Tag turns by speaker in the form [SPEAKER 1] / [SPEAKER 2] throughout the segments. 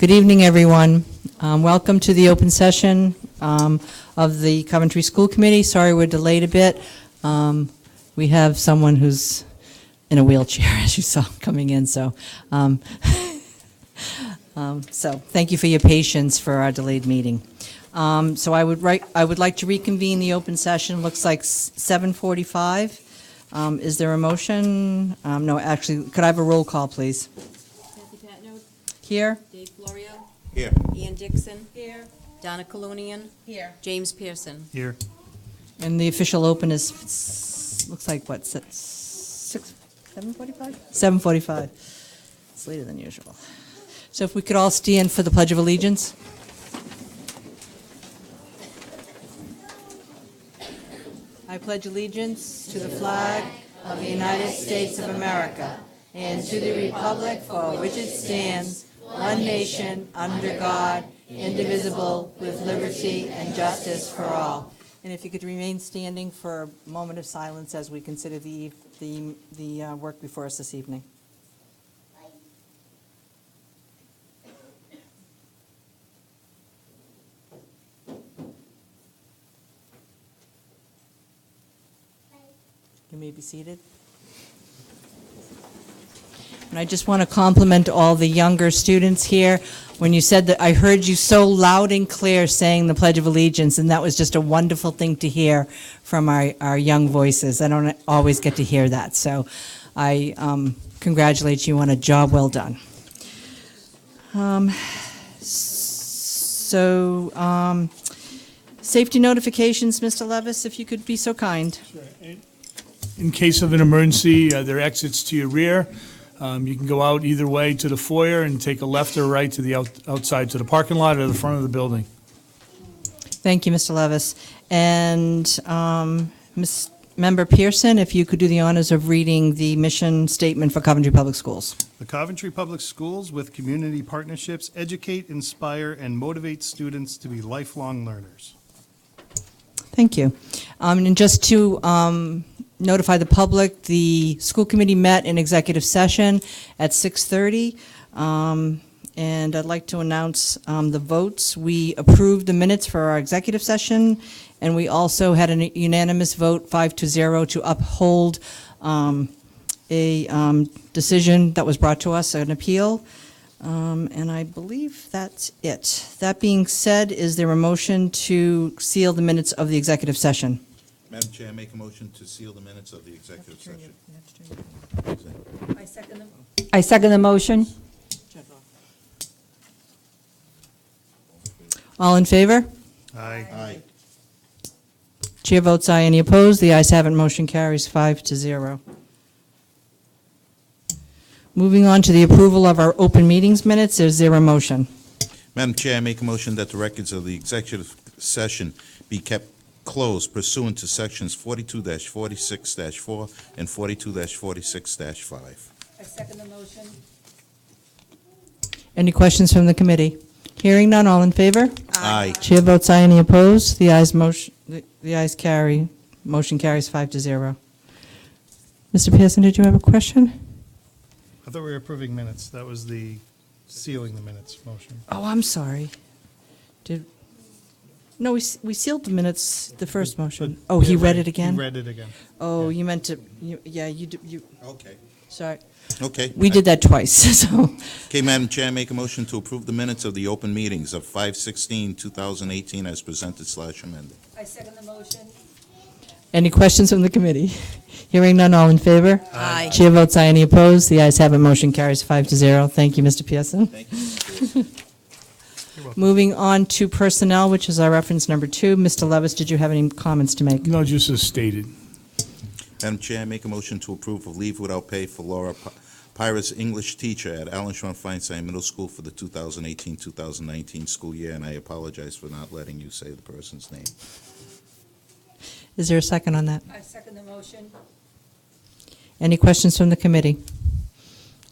[SPEAKER 1] Good evening, everyone. Welcome to the open session of the Coventry School Committee. Sorry we're delayed a bit. We have someone who's in a wheelchair, as you saw coming in, so thank you for your patience for our delayed meeting. So I would like to reconvene the open session. Looks like 7:45. Is there a motion? No, actually, could I have a roll call, please?
[SPEAKER 2] Kathy Patno.
[SPEAKER 1] Here?
[SPEAKER 2] Dave Florio.
[SPEAKER 3] Here.
[SPEAKER 2] Ian Dixon.
[SPEAKER 1] Here.
[SPEAKER 2] Donna Colunian.
[SPEAKER 1] Here.
[SPEAKER 2] James Pearson.
[SPEAKER 4] Here.
[SPEAKER 1] And the official open is, looks like, what, 7:45? 7:45. It's later than usual. So if we could all stand for the Pledge of Allegiance. I pledge allegiance to the flag of the United States of America and to the republic for which it stands, one nation, under God, indivisible, with liberty and justice for all. And if you could remain standing for a moment of silence as we consider the work before us this evening. You may be seated. And I just want to compliment all the younger students here. When you said that, I heard you so loud and clear saying the Pledge of Allegiance, and that was just a wonderful thing to hear from our young voices. I don't always get to hear that, so I congratulate you on a job well done. Safety notifications, Mr. Levis, if you could be so kind.
[SPEAKER 4] Sure. In case of an emergency, there are exits to your rear. You can go out either way to the foyer and take a left or right to the outside, to the parking lot or the front of the building.
[SPEAKER 1] Thank you, Mr. Levis. And Ms. Member Pearson, if you could do the honors of reading the mission statement for Coventry Public Schools.
[SPEAKER 5] The Coventry Public Schools, with community partnerships, educate, inspire, and motivate students to be lifelong learners.
[SPEAKER 1] Thank you. And just to notify the public, the school committee met in executive session at 6:30. And I'd like to announce the votes. We approved the minutes for our executive session, and we also had a unanimous vote, 5-0, to uphold a decision that was brought to us, an appeal. And I believe that's it. That being said, is there a motion to seal the minutes of the executive session?
[SPEAKER 3] Madam Chair, I make a motion to seal the minutes of the executive session.
[SPEAKER 6] I second the motion.
[SPEAKER 1] All in favor?
[SPEAKER 5] Aye.
[SPEAKER 3] Aye.
[SPEAKER 1] Chair votes aye. Any opposed? The ayes have it. Motion carries 5-0. Moving on to the approval of our open meetings minutes, is there a motion?
[SPEAKER 3] Madam Chair, I make a motion that the records of the executive session be kept closed pursuant to sections 42-46-4 and 42-46-5.
[SPEAKER 2] I second the motion.
[SPEAKER 1] Any questions from the committee? Hearing none, all in favor?
[SPEAKER 3] Aye.
[SPEAKER 1] Chair votes aye. Any opposed? The ayes carry. Motion carries 5-0. Mr. Pearson, did you have a question?
[SPEAKER 5] I thought we were approving minutes. That was the sealing the minutes motion.
[SPEAKER 1] Oh, I'm sorry. No, we sealed the minutes, the first motion. Oh, he read it again?
[SPEAKER 5] He read it again.
[SPEAKER 1] Oh,
[SPEAKER 5] Yeah.
[SPEAKER 1] you meant to, you
[SPEAKER 3] Okay.
[SPEAKER 1] sorry.
[SPEAKER 3] Okay.
[SPEAKER 1] We did that twice, so.
[SPEAKER 3] Okay, Madam Chair, I make a motion to approve the minutes of the open meetings of 5/16/2018 as presented / amended.
[SPEAKER 2] I second the motion.
[SPEAKER 1] Any questions from the committee? Hearing none, all in favor?
[SPEAKER 2] Aye.
[SPEAKER 1] Chair votes aye. Any opposed? The ayes have it. Motion carries 5-0. Thank you, Mr. Pearson.
[SPEAKER 3] Thank you.
[SPEAKER 1] Moving on to personnel, which is our reference number 2. Mr. Levis, did you have any comments to make?
[SPEAKER 4] No, just as stated.
[SPEAKER 3] Madam Chair, I make a motion to approve of leave without pay for Laura Pyrus, English teacher at Allen Schwan Feinstein Middle School for the 2018-2019 school year, and I apologize for not letting you say the person's name.
[SPEAKER 1] Is there a second on that?
[SPEAKER 2] I second the motion.
[SPEAKER 1] Any questions from the committee?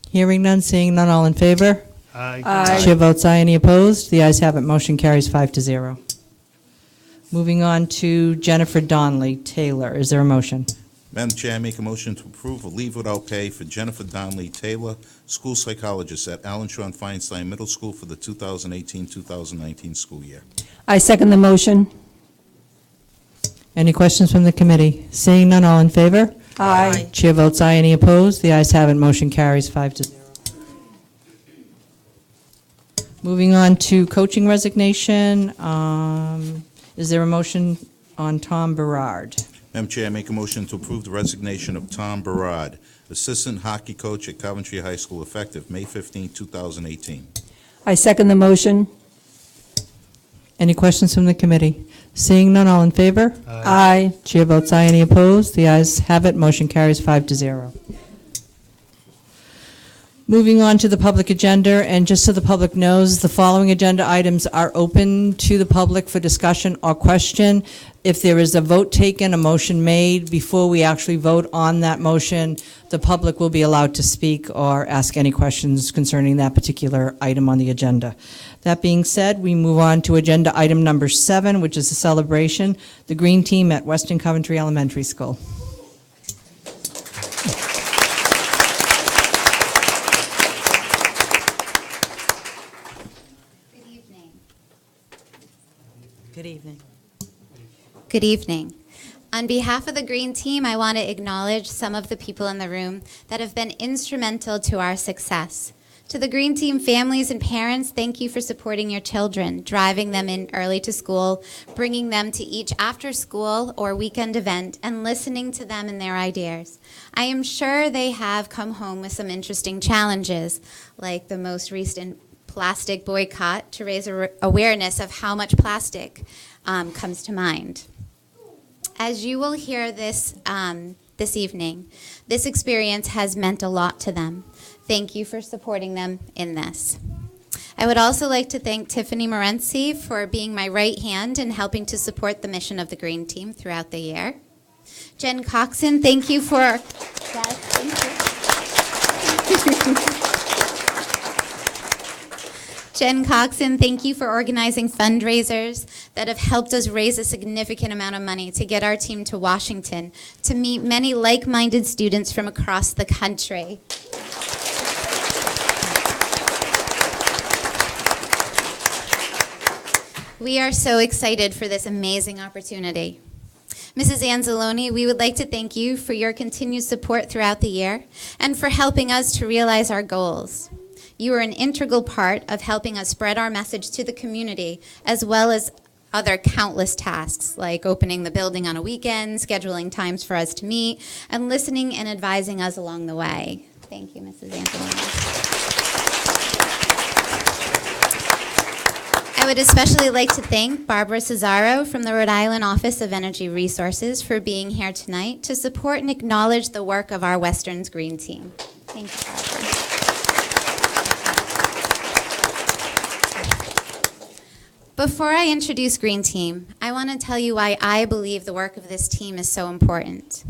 [SPEAKER 1] Hearing none, seeing none, all in favor?
[SPEAKER 5] Aye.
[SPEAKER 6] Aye.
[SPEAKER 1] Chair votes aye. Any opposed? The ayes have it. Motion carries 5-0. Moving on to Jennifer Donnelly Taylor. Is there a motion?
[SPEAKER 3] Madam Chair, I make a motion to approve a leave without pay for Jennifer Donnelly Taylor, school psychologist at Allen Shawn Feinstein Middle School for the 2018-2019 school year.
[SPEAKER 6] I second the motion.
[SPEAKER 1] Any questions from the committee? Seeing none, all in favor?
[SPEAKER 6] Aye.
[SPEAKER 1] Chair votes aye. Any opposed? The ayes have it. Motion carries 5-0. Moving on to coaching resignation. Is there a motion on Tom Berard?
[SPEAKER 3] Madam Chair, I make a motion to approve the resignation of Tom Barad, assistant hockey coach at Coventry High School, effective May 15, 2018.
[SPEAKER 6] I second the motion.
[SPEAKER 1] Any questions from the committee? Seeing none, all in favor?
[SPEAKER 6] Aye.
[SPEAKER 1] Chair votes aye. Any opposed? The ayes have it. Motion carries 5-0. Moving on to the public agenda, and just so the public knows, the following agenda items are open to the public for discussion or question. If there is a vote taken, a motion made, before we actually vote on that motion, the public will be allowed to speak or ask any questions concerning that particular item on the agenda. That being said, we move on to agenda item number 7, which is a celebration, the Green Team at Weston Coventry Elementary School. Good evening.
[SPEAKER 7] Good evening. On behalf of the Green Team, I want to acknowledge some of the people in the room that have been instrumental to our success. To the Green Team families and parents, thank you for supporting your children, driving them in early to school, bringing them to each after-school or weekend event, and listening to them and their ideas. I am sure they have come home with some interesting challenges, like the most recent plastic boycott to raise awareness of how much plastic comes to mind. As you will hear this evening, this experience has meant a lot to them. Thank you for supporting them in this. I would also like to thank Tiffany Morency for being my right hand and helping to support the mission of the Green Team throughout the year. Jen Coxon, thank you for... Yes, thank you. Jen Coxon, thank you for organizing fundraisers that have helped us raise a significant amount of money to get our team to Washington to meet many like-minded students from across the country. We are so excited for this amazing opportunity. Mrs. Anzalone, we would like to thank you for your continued support throughout the year and for helping us to realize our goals. You are an integral part of helping us spread our message to the community, as well as other countless tasks, like opening the building on a weekend, scheduling times for us to meet, and listening and advising us along the way. Thank you, Mrs. Anzalone. I would especially like to thank Barbara Cesaro from the Rhode Island Office of Energy Resources for being here tonight to support and acknowledge the work of our Western's Green Team. Thank you, Barbara. Before I introduce Green Team, I want to tell you why I believe the work of this team is so important.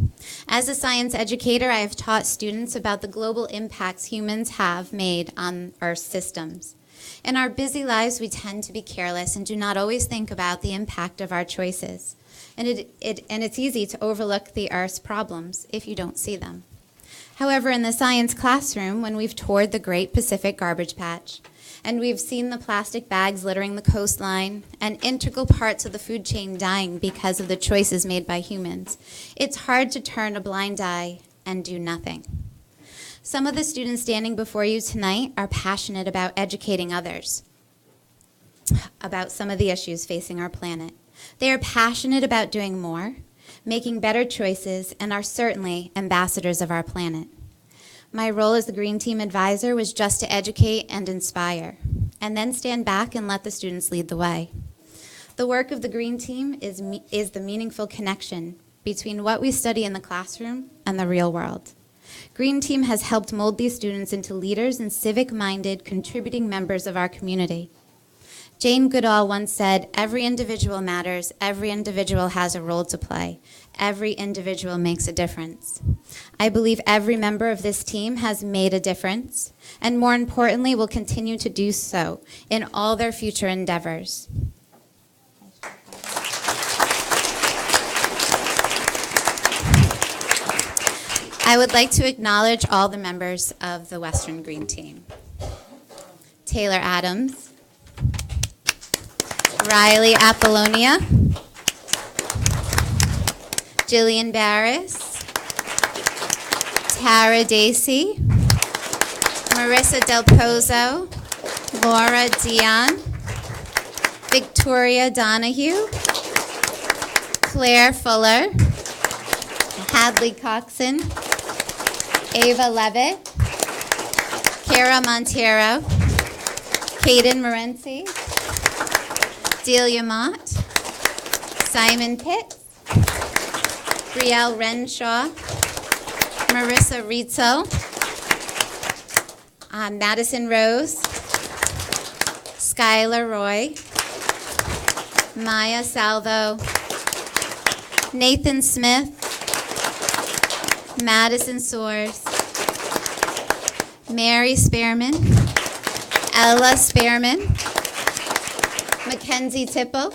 [SPEAKER 7] As a science educator, I have taught students about the global impacts humans have made on Earth's systems. In our busy lives, we tend to be careless and do not always think about the impact of our choices. And it's easy to overlook the Earth's problems if you don't see them. However, in the science classroom, when we've toured the Great Pacific Garbage Patch, and we've seen the plastic bags littering the coastline and integral parts of the food chain dying because of the choices made by humans, it's hard to turn a blind eye and do nothing. Some of the students standing before you tonight are passionate about educating others about some of the issues facing our planet. They are passionate about doing more, making better choices, and are certainly ambassadors of our planet. My role as the Green Team advisor was just to educate and inspire, and then stand back and let the students lead the way. The work of the Green Team is the meaningful connection between what we study in the classroom and the real world. Green Team has helped mold these students into leaders and civic-minded, contributing members of our community. Jane Goodall once said, "Every individual matters, every individual has a role to play, every individual makes a difference." I believe every member of this team has made a difference, and more importantly, will continue to do so in all their future endeavors. I would like to acknowledge all the members of the Western Green Team. Taylor Adams, Riley Apollonia, Jillian Barris, Tara Dacey, Marissa Del Pozo, Laura Dion, Victoria Donahue, Claire Fuller, Hadley Coxon, Ava Levitt, Kara Montero, Caden Morency, Delia Mott, Simon Pitts, Brielle Renshaw, Marissa Rizzo, Madison Rose, Skylar Roy, Maya Salvo, Nathan Smith, Madison Soares, Mary Spearman, Ella Spearman, Mackenzie Tipple,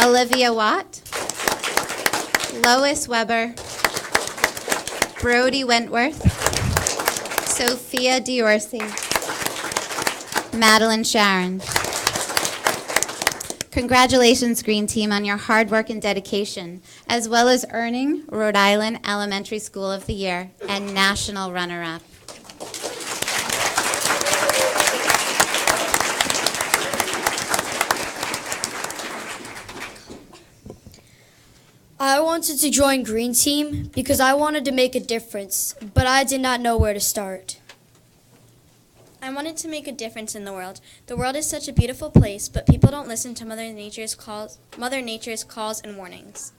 [SPEAKER 7] Olivia Watt, Lois Weber, Brody Wentworth, Sophia Diorsi, Madeline Sharon. Congratulations, Green Team, on your hard work and dedication, as well as earning Rhode Island Elementary School of the Year and National Runner-Up.
[SPEAKER 8] I wanted to join Green Team because I wanted to make a difference, but I did not know where to start.
[SPEAKER 9] I wanted to make a difference in the world. The world is such a beautiful place, but people don't listen to Mother Nature's calls and warnings.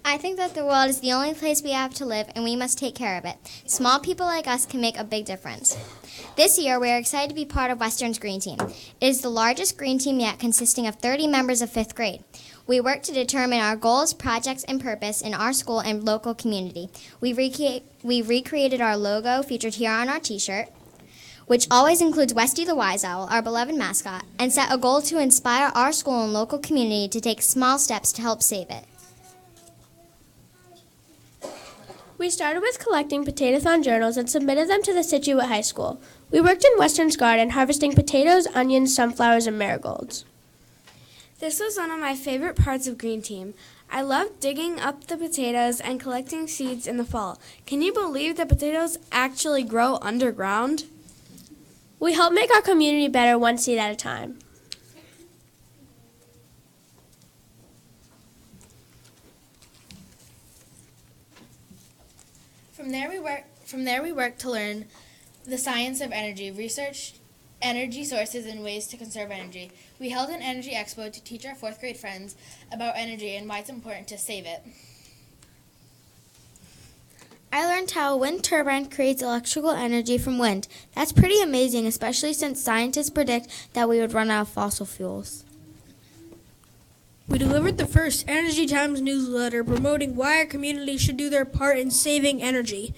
[SPEAKER 10] I think that the world is the only place we have to live, and we must take care of it. Small people like us can make a big difference. This year, we are excited to be part of Western's Green Team. It is the largest Green Team yet, consisting of 30 members of 5th grade. We work to determine our goals, projects, and purpose in our school and local community. We recreated our logo featured here on our t-shirt, which always includes Westy the Wise Owl, our beloved mascot, and set a goal to inspire our school and local community to take small steps to help save it.
[SPEAKER 11] We started with collecting Potatothon journals and submitted them to the Scituate High School. We worked in Western's garden, harvesting potatoes, onions, sunflowers, and marigolds.
[SPEAKER 12] This was one of my favorite parts of Green Team. I loved digging up the potatoes and collecting seeds in the fall. Can you believe that potatoes actually grow underground?
[SPEAKER 11] We help make our community better one seed at a time.
[SPEAKER 13] From there we work to learn the science of energy, research energy sources and ways to conserve energy. We held an energy expo to teach our 4th grade friends about energy and why it's important to save it.
[SPEAKER 9] I learned how a wind turbine creates electrical energy from wind. That's pretty amazing, especially since scientists predict that we would run out of fossil fuels.
[SPEAKER 14] We delivered the first Energy Times newsletter promoting why our community should do their part in saving energy.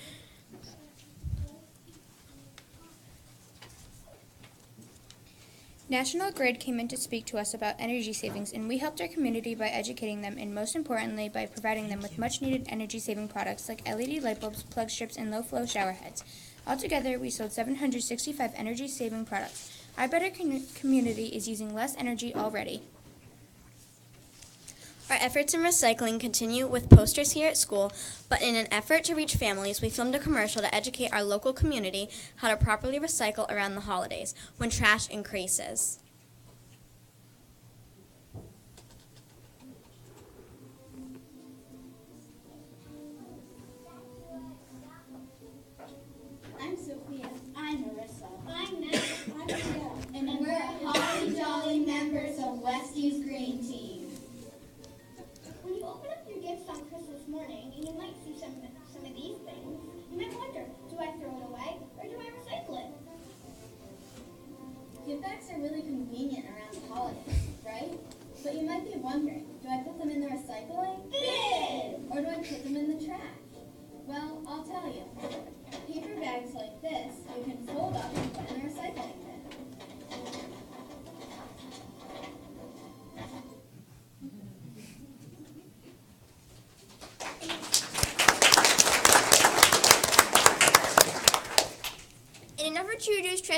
[SPEAKER 15] National Grid came in to speak to us about energy savings, and we helped our community by educating them and, most importantly, by providing them with much-needed energy-saving products like LED light bulbs, plug strips, and low-flow shower heads. Altogether, we sold 765 energy-saving products. Our better community is using less energy already.
[SPEAKER 9] Our efforts in recycling continue with posters here at school, but in an effort to reach families, we filmed a commercial to educate our local community how to properly recycle around the holidays when trash increases.
[SPEAKER 16] I'm Sophia. I'm Marissa. I'm Nat. I'm Miguel. And we're holly jolly members of Westy's Green Team. When you open up your gifts on Christmas morning, and you might see some of these things, you might wonder, do I throw it away or do I recycle it? Gift bags are really convenient around the holidays, right? But you might be wondering, do I put them in the recycling bin or do I put them in the trash? Well, I'll tell you. Paper bags like this, you can fold up and put in the recycling bin.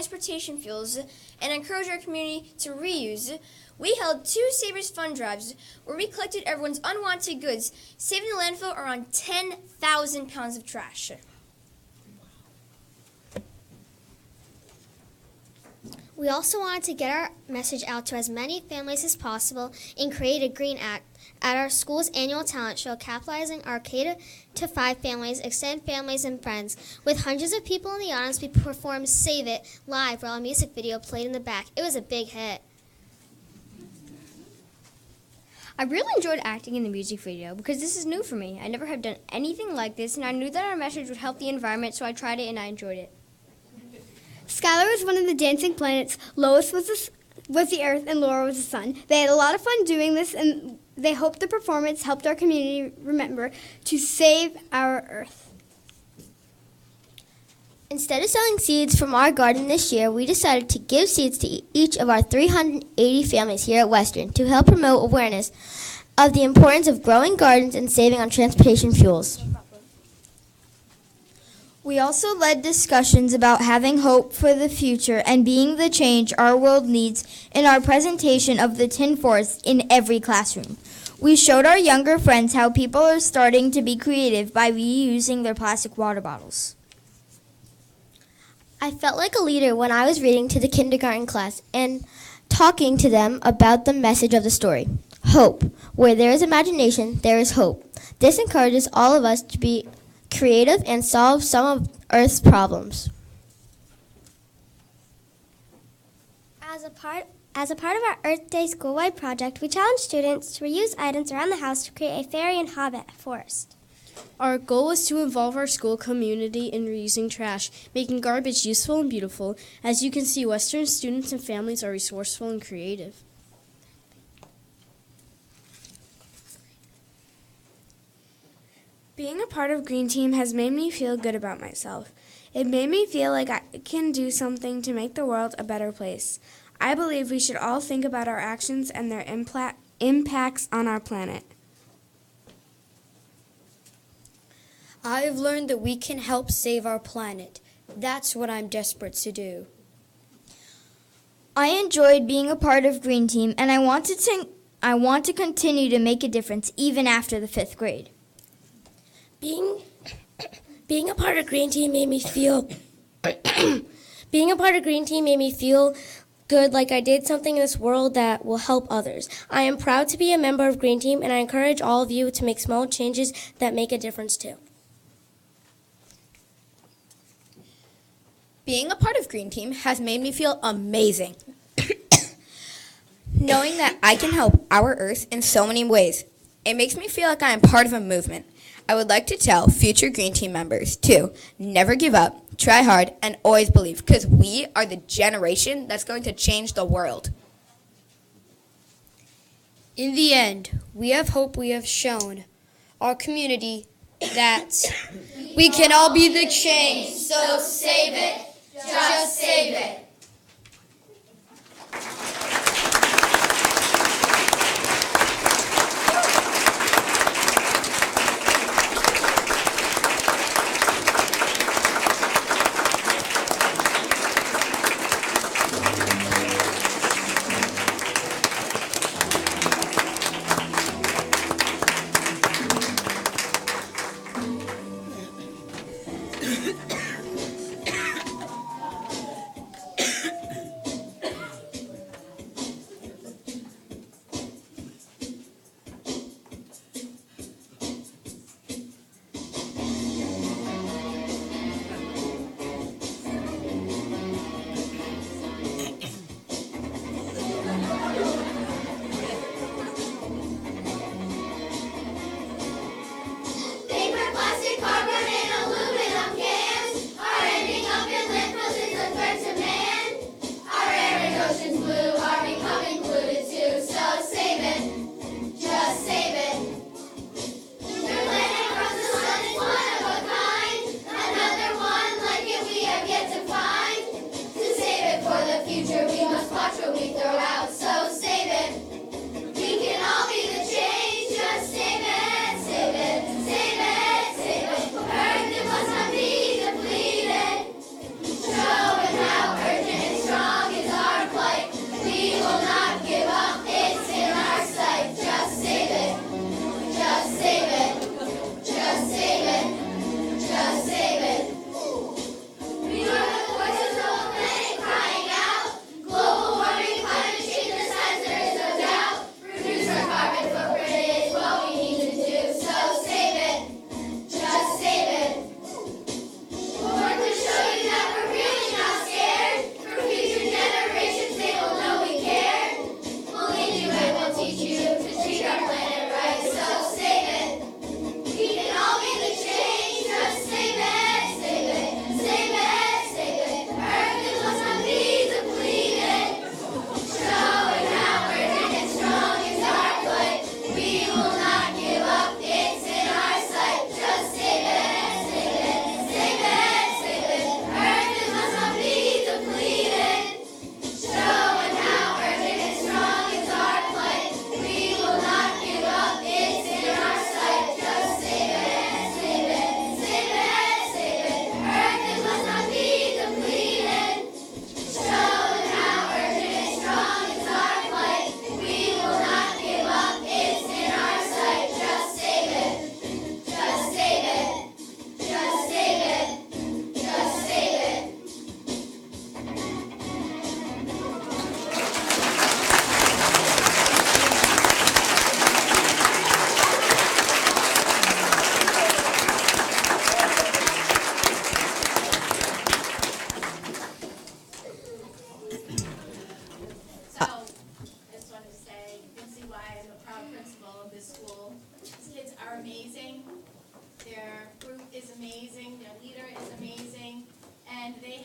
[SPEAKER 8] transportation fuels and encourage our community to reuse, we held 2 Savers Fund Drives where we collected everyone's unwanted goods, saving the landfill around 10,000 pounds of trash.
[SPEAKER 10] We also wanted to get our message out to as many families as possible and create a Green Act at our school's annual talent show, capitalizing our K-5 families, extended families, and friends. With hundreds of people in the audience, we performed Save It live while a music video played in the back. It was a big hit.
[SPEAKER 17] I really enjoyed acting in the music video because this is new for me. I never have done anything like this, and I knew that our message would help the environment, so I tried it and I enjoyed it.
[SPEAKER 14] Skylar was one of the dancing planets, Lois was the Earth, and Laura was the Sun. They had a lot of fun doing this, and they hoped the performance helped our community remember to save our Earth.
[SPEAKER 10] Instead of selling seeds from our garden this year, we decided to give seeds to each of our 380 families here at Western to help promote awareness of the importance of growing gardens and saving on transportation fuels.
[SPEAKER 17] We also led discussions about having hope for the future and being the change our world needs in our presentation of the Tin Forest in every classroom. We showed our younger friends how people are starting to be creative by reusing their plastic water bottles.
[SPEAKER 10] I felt like a leader when I was reading to the kindergarten class and talking to them about the message of the story. Hope. Where there is imagination, there is hope. This encourages all of us to be creative and solve some of Earth's problems.
[SPEAKER 16] As a part of our Earth Day school-wide project, we challenged students to reuse items around the house to create a fairy and hobbit forest.
[SPEAKER 14] Our goal is to involve our school community in reusing trash, making garbage useful and beautiful. As you can see, Western students and families are resourceful and creative.
[SPEAKER 12] Being a part of Green Team has made me feel good about myself. It made me feel like I can do something to make the world a better place. I believe we should all think about our actions and their impacts on our planet.
[SPEAKER 18] I've learned that we can help save our planet. That's what I'm desperate to do.
[SPEAKER 17] I enjoyed being a part of Green Team, and I want to continue to make a difference even after the 5th grade.
[SPEAKER 11] Being a part of Green Team made me feel being a part of Green Team made me feel good, like I did something in this world that will help others. I am proud to be a member of Green Team, and I encourage all of you to make small changes that make a difference too.
[SPEAKER 19] Being a part of Green Team has made me feel amazing. Knowing that I can help our Earth in so many ways, it makes me feel like I am part of a movement. I would like to tell future Green Team members to never give up, try hard, and always believe, because we are the generation that's going to change the world.
[SPEAKER 18] In the end, we have hope. We have shown our community that we can all be the change. So save it. Just save it.
[SPEAKER 16] Paper, plastic, cardboard, and aluminum cans.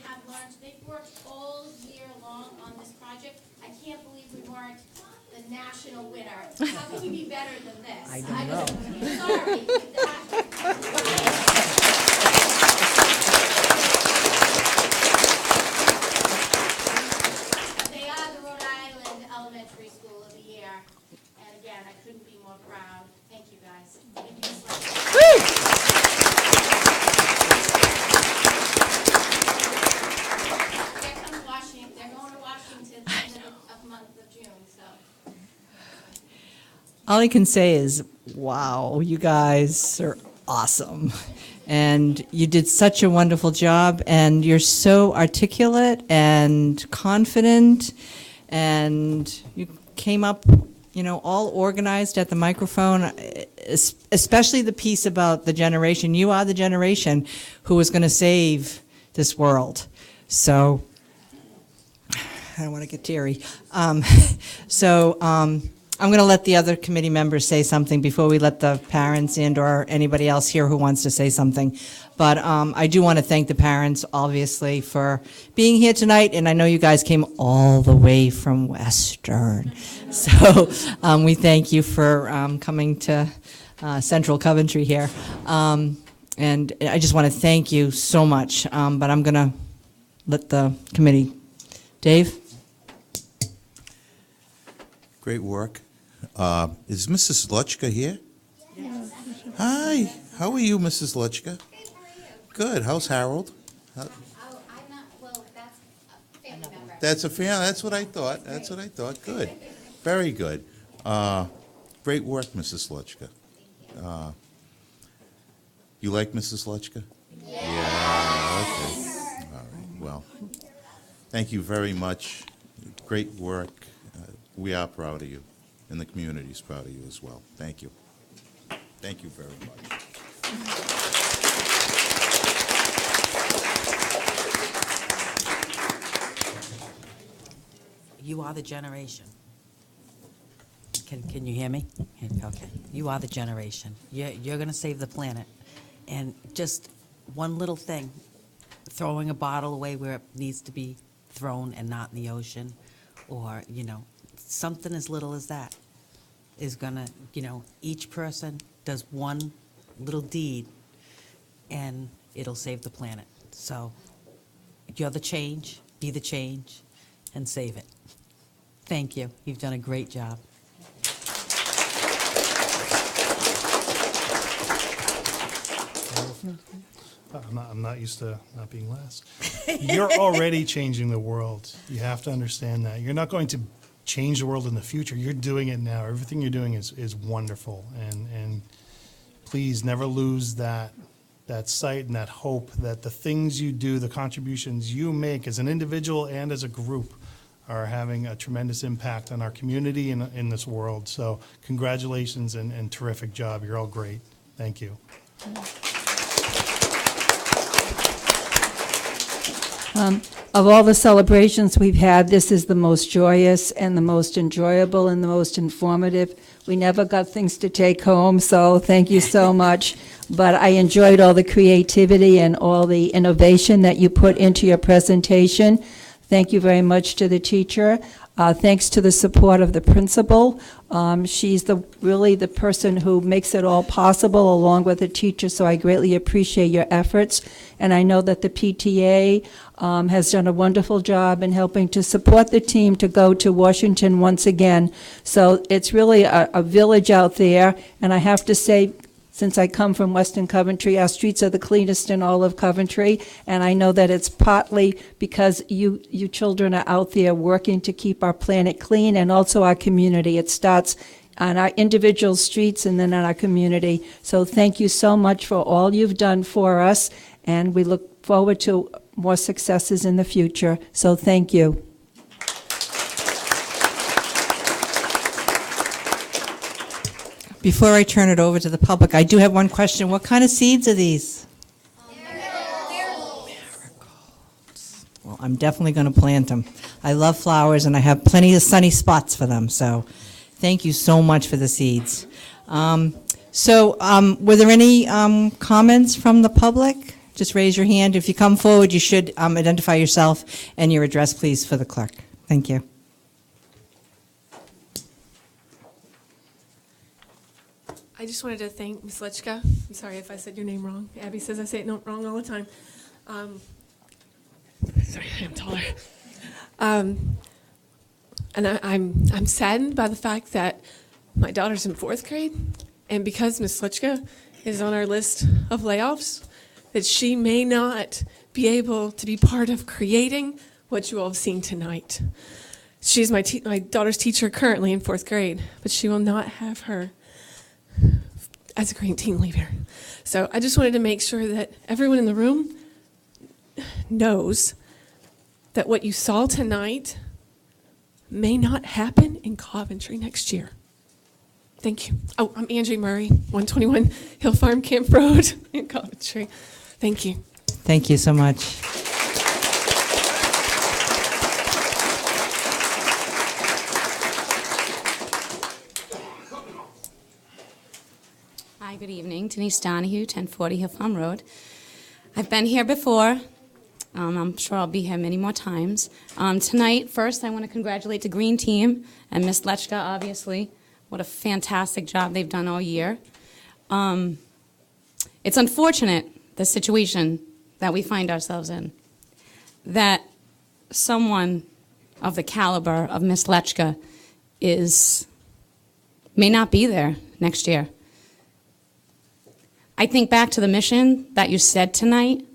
[SPEAKER 20] have learned. They've worked all year long on this project. I can't believe we weren't the national winner. How can we be better than this?
[SPEAKER 1] I don't know.
[SPEAKER 20] Sorry. They are the Rhode Island Elementary School of the Year. And again, I couldn't be more proud. Thank you, guys. Thank you so much. They're coming to Washington. They're going to Washington at the end of month of June, so.
[SPEAKER 1] All I can say is, wow, you guys are awesome. And you did such a wonderful job, and you're so articulate and confident, and you came up, you know, all organized at the microphone, especially the piece about the generation. You are the generation who is going to save this world. So, I don't want to get teary. I'm going to let the other committee members say something before we let the parents in or anybody else here who wants to say something. But I do want to thank the parents, obviously, for being here tonight. And I know you guys came all the way from Western. So we thank you for coming to Central Coventry here. And I just want to thank you so much. But I'm going to let the committee. Dave?
[SPEAKER 3] Great work. Is Mrs. Luchka here?
[SPEAKER 16] Yes.
[SPEAKER 3] Hi, how are you, Mrs. Luchka? Good, how's Harold?
[SPEAKER 7] I'm not, well, that's a family member.
[SPEAKER 3] That's a fan, that's what I thought, good. Very good. Great work, Mrs. Luchka. You like Mrs. Luchka? Yeah, okay. All right, well, thank you very much. Great work. We are proud of you, and the community is proud of you as well. Thank you. Thank you very much.
[SPEAKER 21] You are the generation. Can you hear me? Okay. You are the generation. You're going to save the planet. And just one little thing, throwing a bottle away where it needs to be thrown and not in the ocean, or, you know, something as little as that is gonna, you know, each person does one little deed and it'll save the planet. So you're the change, be the change, and save it. Thank you. You've done a great job.
[SPEAKER 5] I'm not used to not being last. You're already changing the world. You have to understand that. You're not going to change the world in the future. You're doing it now. Everything you're doing is wonderful. And please never lose that sight and that hope that the things you do, the contributions you make as an individual and as a group are having a tremendous impact on our community and in this world. So congratulations and terrific job. You're all great. Thank you.
[SPEAKER 6] Of all the celebrations we've had, this is the most joyous and the most enjoyable and the most informative. We never got things to take home, so thank you so much. But I enjoyed all the creativity and all the innovation that you put into your presentation. Thank you very much to the teacher. Thanks to the support of the principal. She's really the person who makes it all possible along with the teacher, so I greatly appreciate your efforts. And I know that the PTA has done a wonderful job in helping to support the team to go to Washington once again. So it's really a village out there, and I have to say, since I come from Western Coventry, our streets are the cleanest in all of Coventry, and I know that it's partly because you children are out there working to keep our planet clean and also our community. It starts on our individual streets and then on our community. So thank you so much for all you've done for us, and we look forward to more successes in the future. So thank you.
[SPEAKER 1] Before I turn it over to the public, I do have one question. What kind of seeds are these? Marigolds. Well, I'm definitely going to plant them. I love flowers, and I have plenty of sunny spots for them, so thank you so much for the seeds. Were there any comments from the public just raise your hand. If you come forward, you should identify yourself and your address, please, for the clerk. Thank you.
[SPEAKER 4] I just wanted to thank Ms. Lichka. I'm sorry if I said your name wrong. Abby says I say it wrong all the time. Sorry, I'm taller. And I'm saddened by the fact that my daughter's in 4th grade, and because Ms. Lichka is on our list of layoffs, that she may not be able to be part of creating what you all have seen tonight. She's my daughter's teacher currently in 4th grade, but she will not have her as a green team leader. So I just wanted to make sure that everyone in the room knows that what you saw tonight may not happen in Coventry next year. Thank you. Oh, I'm Angie Murray, 121 Hill Farm Camp Road in Coventry. Thank you.
[SPEAKER 1] Thank you so much.
[SPEAKER 22] Hi, good evening. Denise Donahue, 1040 Hill Farm Road. I've been here before. I'm sure I'll be here many more times. Tonight, first, I want to congratulate the Green Team and Ms. Lechka, obviously. What a fantastic job they've done all year. It's unfortunate, the situation that we find ourselves in, that someone of the caliber of Ms. Lechka may not be there next year. I think back to the mission that you said tonight.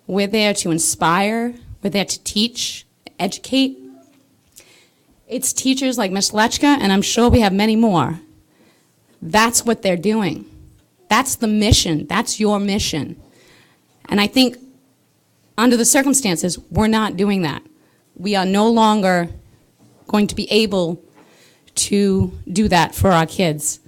[SPEAKER 22] We're there to inspire, we're there to teach, educate. It's teachers like Ms. Lechka, and I'm sure we have many more. That's what they're doing. That's the mission, that's your mission. And I think under the circumstances, we're not doing that. We are no longer going to be able to do that for our kids.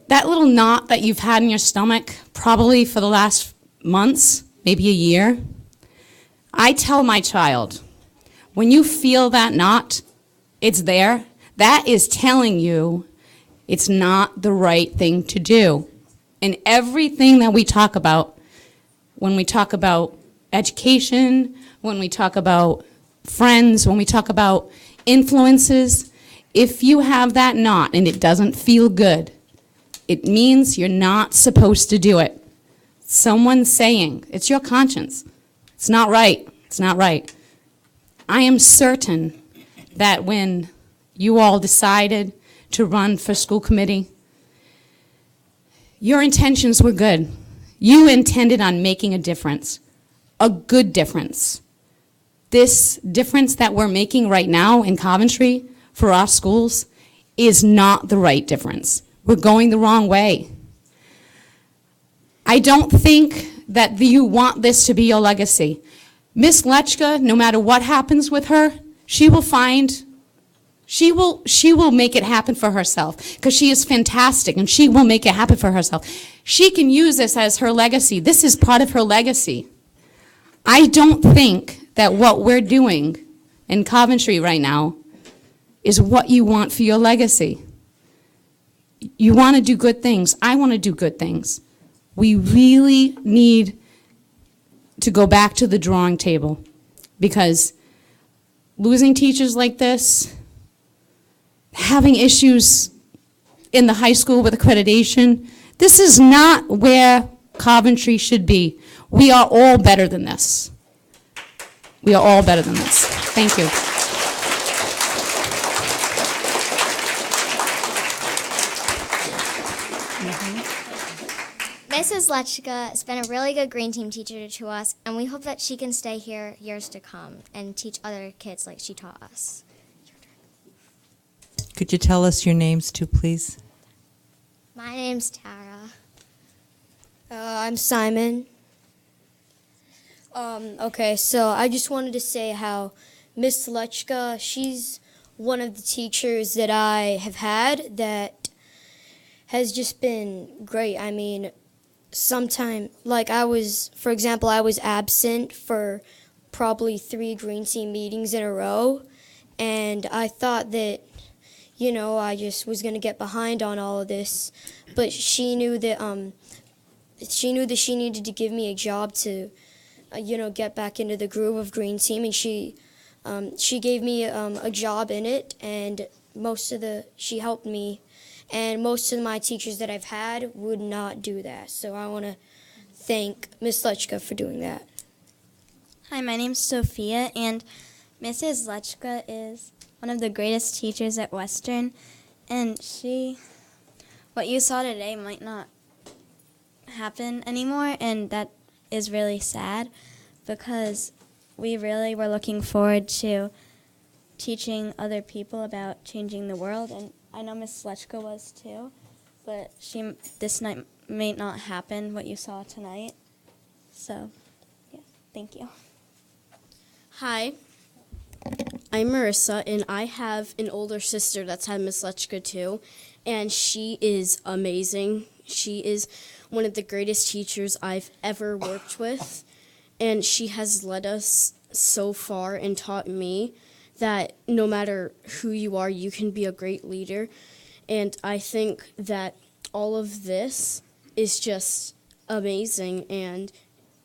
[SPEAKER 22] That little knot that you've had in your stomach, probably for the last months, maybe a year, I tell my child, when you feel that knot, it's there, that is telling you it's not the right thing to do. And everything that we talk about, when we talk about education, when we talk about friends, when we talk about influences, if you have that knot and it doesn't feel good, it means you're not supposed to do it. Someone's saying, it's your conscience. It's not right. It's not right. I am certain that when you all decided to run for school committee, your intentions were good. You intended on making a difference, a good difference. This difference that we're making right now in Coventry for our schools is not the right difference. We're going the wrong way. I don't think that you want this to be your legacy. Miss Lechka, no matter what happens with her, she will make it happen for herself, because she is fantastic and she will make it happen for herself. She can use this as her legacy. This is part of her legacy. I don't think that what we're doing in Coventry right now is what you want for your legacy. You want to do good things. I want to do good things. We really need to go back to the drawing table, because losing teachers like this, having issues in the high school with accreditation, this is not where Coventry should be. We are all better than this. We are all better than this. Thank you.
[SPEAKER 10] Mrs. Lechka has been a really good Green Team teacher to us, and we hope that she can stay here years to come and teach other kids like she taught us.
[SPEAKER 1] Could you tell us your names too, please?
[SPEAKER 10] My name's Tara.
[SPEAKER 11] I'm Simon. Okay, so I just wanted to say how Miss Lechka, she's one of the teachers that I have had that has just been great. I mean, for example, I was absent for probably 3 Green Team meetings in a row, and I thought that, I just was going to get behind on all of this, but she knew that she knew that she needed to give me a job to, get back into the groove of Green Team, and she gave me a job in it, and she helped me, and most of my teachers that I've had would not do that. So I want to thank Miss Lechka for doing that.
[SPEAKER 9] Hi, my name's Sophia, and Mrs. Lechka is one of the greatest teachers at Western, and what you saw today might not happen anymore, and that is really sad because we really were looking forward to teaching other people about changing the world, and I know Miss Lechka was too, but this night may not happen, what you saw tonight. So, yeah, thank you.
[SPEAKER 2] Hi, I'm Marissa, and I have an older sister that's had Miss Lechka too, and she is amazing. She is one of the greatest teachers I've ever worked with, and she has led us so far and taught me that no matter who you are, you can be a great leader. And I think that all of this is just amazing, and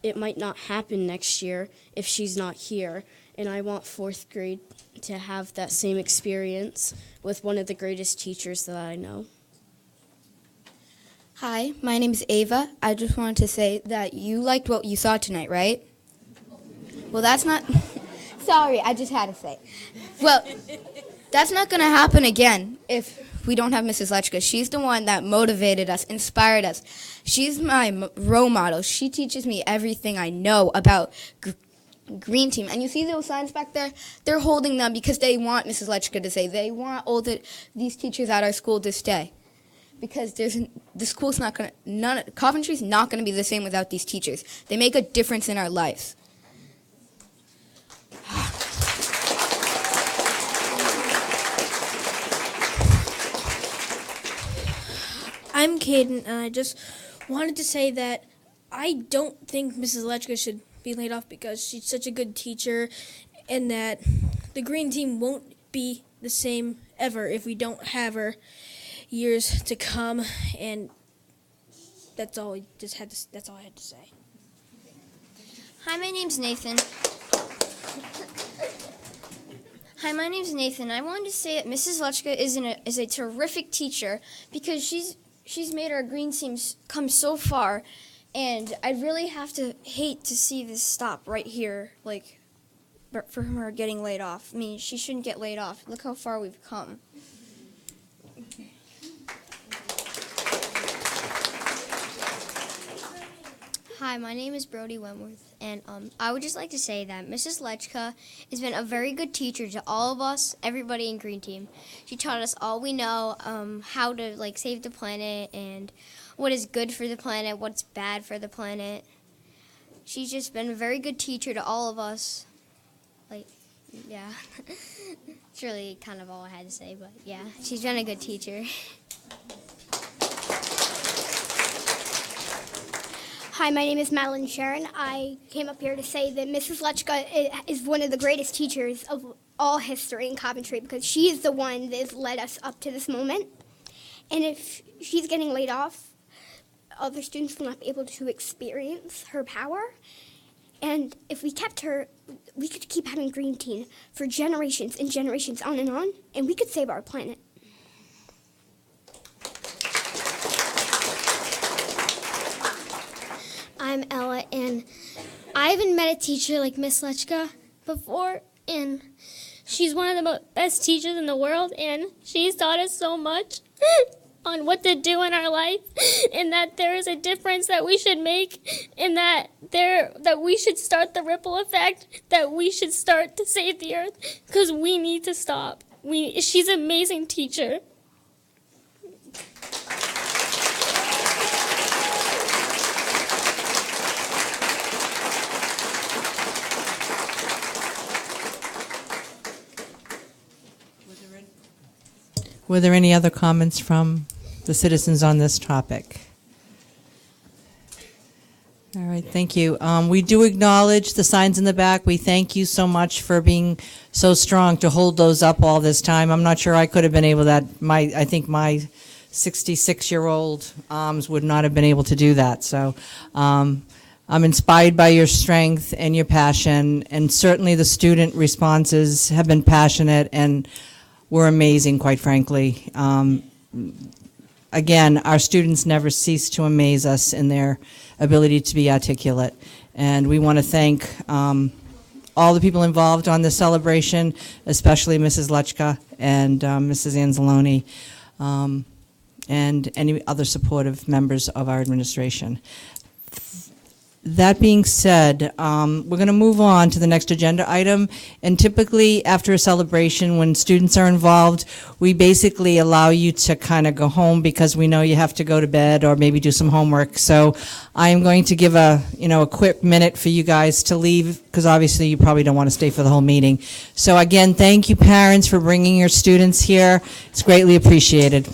[SPEAKER 2] it might not happen next year if she's not here. And I want fourth grade to have that same experience with one of the greatest teachers that I know.
[SPEAKER 19] Hi, my name is Ava. I just wanted to say that you liked what you saw tonight, right? Well, that's not... Sorry, I just had to say. Well, that's not going to happen again if we don't have Mrs. Lechka. She's the one that motivated us, inspired us. She's my role model. She teaches me everything I know about Green Team. And you see those signs back there? They're holding them because they want Mrs. Lechka to stay. They want these teachers at our school to stay. Because the school's not going to, Coventry's not going to be the same without these teachers. They make a difference in our lives.
[SPEAKER 13] I'm Caden, and I just wanted to say that I don't think Mrs. Lechka should be laid off because she's such a good teacher, and that the Green Team won't be the same ever if we don't have her years to come, and that's all I had to say.
[SPEAKER 8] Hi, my name's Nathan. Hi, my name's Nathan. I wanted to say that Mrs. Lechka is a terrific teacher because she's made our Green Team come so far, and I'd really hate to see this stop right here, like, for her getting laid off. I mean, she shouldn't get laid off. Look how far we've come.
[SPEAKER 10] Hi, my name is Brody Wentworth, and I would just like to say that Mrs. Lechka has been a very good teacher to all of us, everybody in Green Team. She taught us all we know, how to save the planet and what is good for the planet, what's bad for the planet. She's just been a very good teacher to all of us. Yeah, it's really kind of all I had to say, but yeah, she's been a good teacher.
[SPEAKER 14] Hi, my name is Madeline Sharon. I came up here to say that Mrs. Lechka is one of the greatest teachers of all history in Coventry because she is the one that has led us up to this moment. And if she's getting laid off, other students will not be able to experience her power. And if we kept her, we could keep having Green Team for generations and generations on, and we could save our planet. I'm Ella, and I haven't met a teacher like Miss Lechka before, and she's one of the best teachers in the world, and she's taught us so much on what to do in our life, and that there is a difference that we should make, and that we should start the ripple effect, that we should start to save the earth, because we need to stop. She's an amazing teacher.
[SPEAKER 1] Were there any other comments from the citizens on this topic? All right, thank you. We do acknowledge the signs in the back. We thank you so much for being so strong to hold those up all this time. I'm not sure I could have been able to. I think my 66-year-old arms would not have been able to do that. So I'm inspired by your strength and your passion, and certainly the student responses have been passionate and were amazing, quite frankly. Again, our students never cease to amaze us in their ability to be articulate. And we want to thank all the people involved on this celebration, especially Mrs. Lechka and Mrs. Anzalone, and any other supportive members of our administration. That being said, we're going to move on to the next agenda item, and typically after a celebration, when students are involved, we basically allow you to kind of go home because we know you have to go to bed or maybe do some homework. So I am going to give a quick minute for you guys to leave, because obviously you probably don't want to stay for the whole meeting. So again, thank you parents for bringing your students here. It's greatly appreciated.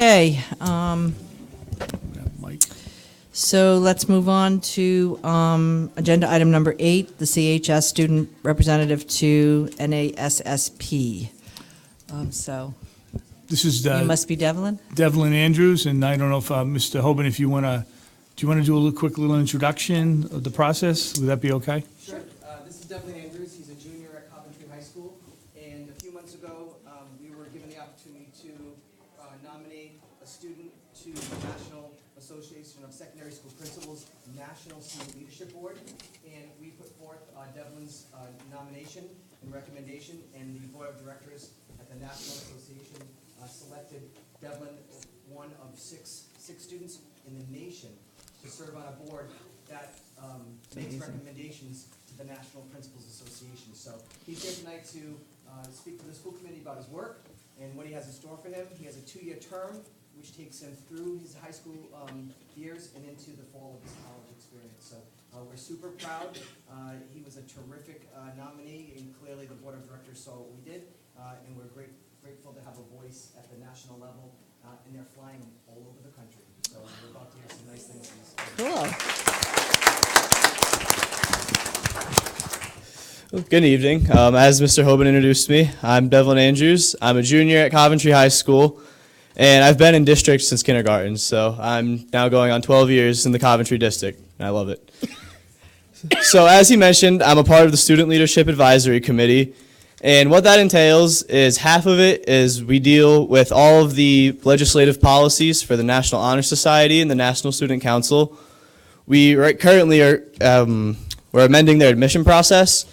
[SPEAKER 1] Okay, so let's move on to agenda item number 8, the CHS student representative to NASSP. So
[SPEAKER 12] This is
[SPEAKER 1] you must be Devlin?
[SPEAKER 12] Devlin Andrews, and I don't know if Mr. Hoban, if you want to, do you want to do a quick little introduction of the process? Would that be okay?
[SPEAKER 15] Sure. This is Devlin Andrews. He's a junior at Coventry High School, and a few months ago, we were given the opportunity to nominate a student to the National Association of Secondary School Principals National Student Leadership Board, and we put forth Devlin's nomination and recommendation, and the Board of Directors at the National Association selected Devlin one of six students in the nation to serve on a board that makes recommendations to the National Principals Association. So he's here tonight to speak to the school committee about his work and what he has in store for him. He has a 2-year term, which takes him through his high school years and into the fall of his college experience. So we're super proud. He was a terrific nominee, and clearly the Board of Directors saw what we did, and we're grateful to have a voice at the national level, and they're flying all over the country. So we're about to hear some nice things.
[SPEAKER 1] Cool.
[SPEAKER 23] Good evening. As Mr. Hoban introduced me, I'm Devlin Andrews. I'm a junior at Coventry High School, and I've been in district since kindergarten, so I'm now going on 12 years in the Coventry district, and I love it. So as he mentioned, I'm a part of the Student Leadership Advisory Committee, And what that entails is half of it is we deal with all of the legislative policies for the National Honor Society and the National Student Council. We currently are we're amending their admission process,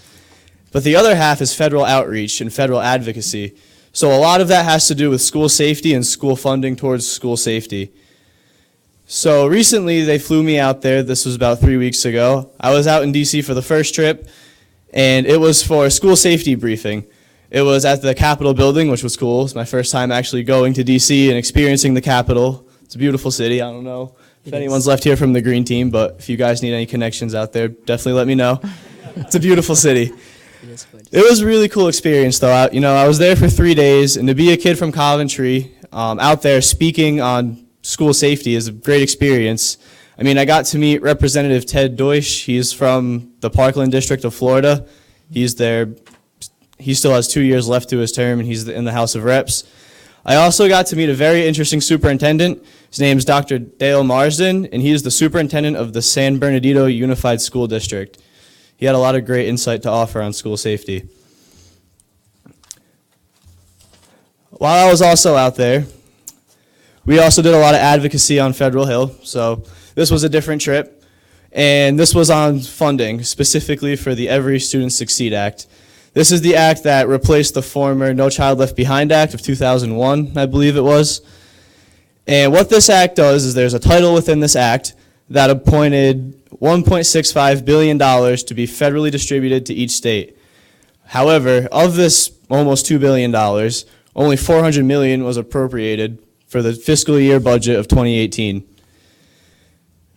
[SPEAKER 23] but the other half is federal outreach and federal advocacy. So a lot of that has to do with school safety and school funding towards school safety. So recently they flew me out there. This was about 3 weeks ago. I was out in DC for the first trip, and it was for a school safety briefing. It was at the Capitol building, which was cool. It's my first time actually going to DC and experiencing the Capitol. It's a beautiful city. I don't know if anyone's left here from the Green Team, but if you guys need any connections out there, definitely let me know. It's a beautiful city. It was a really cool experience, though. I was there for 3 days, and to be a kid from Coventry out there speaking on school safety is a great experience. I mean, I got to meet Representative Ted Deutsch. He's from the Parkland District of Florida. He's there. He still has 2 years left to his term, and he's in the House of Reps. I also got to meet a very interesting superintendent. His name is Dr. Dale Marsden, and he is the superintendent of the San Bernardino Unified School District. He had a lot of great insight to offer on school safety. While I was also out there, we also did a lot of advocacy on Federal Hill, so this was a different trip, and this was on funding, specifically for the Every Student Succeed Act. This is the act that replaced the former No Child Left Behind Act of 2001, I believe it was. And what this act does is there's a title within this act that appointed $1.65 billion to be federally distributed to each state. However, of this almost $2 billion, only $400 million was appropriated for the fiscal year budget of 2018.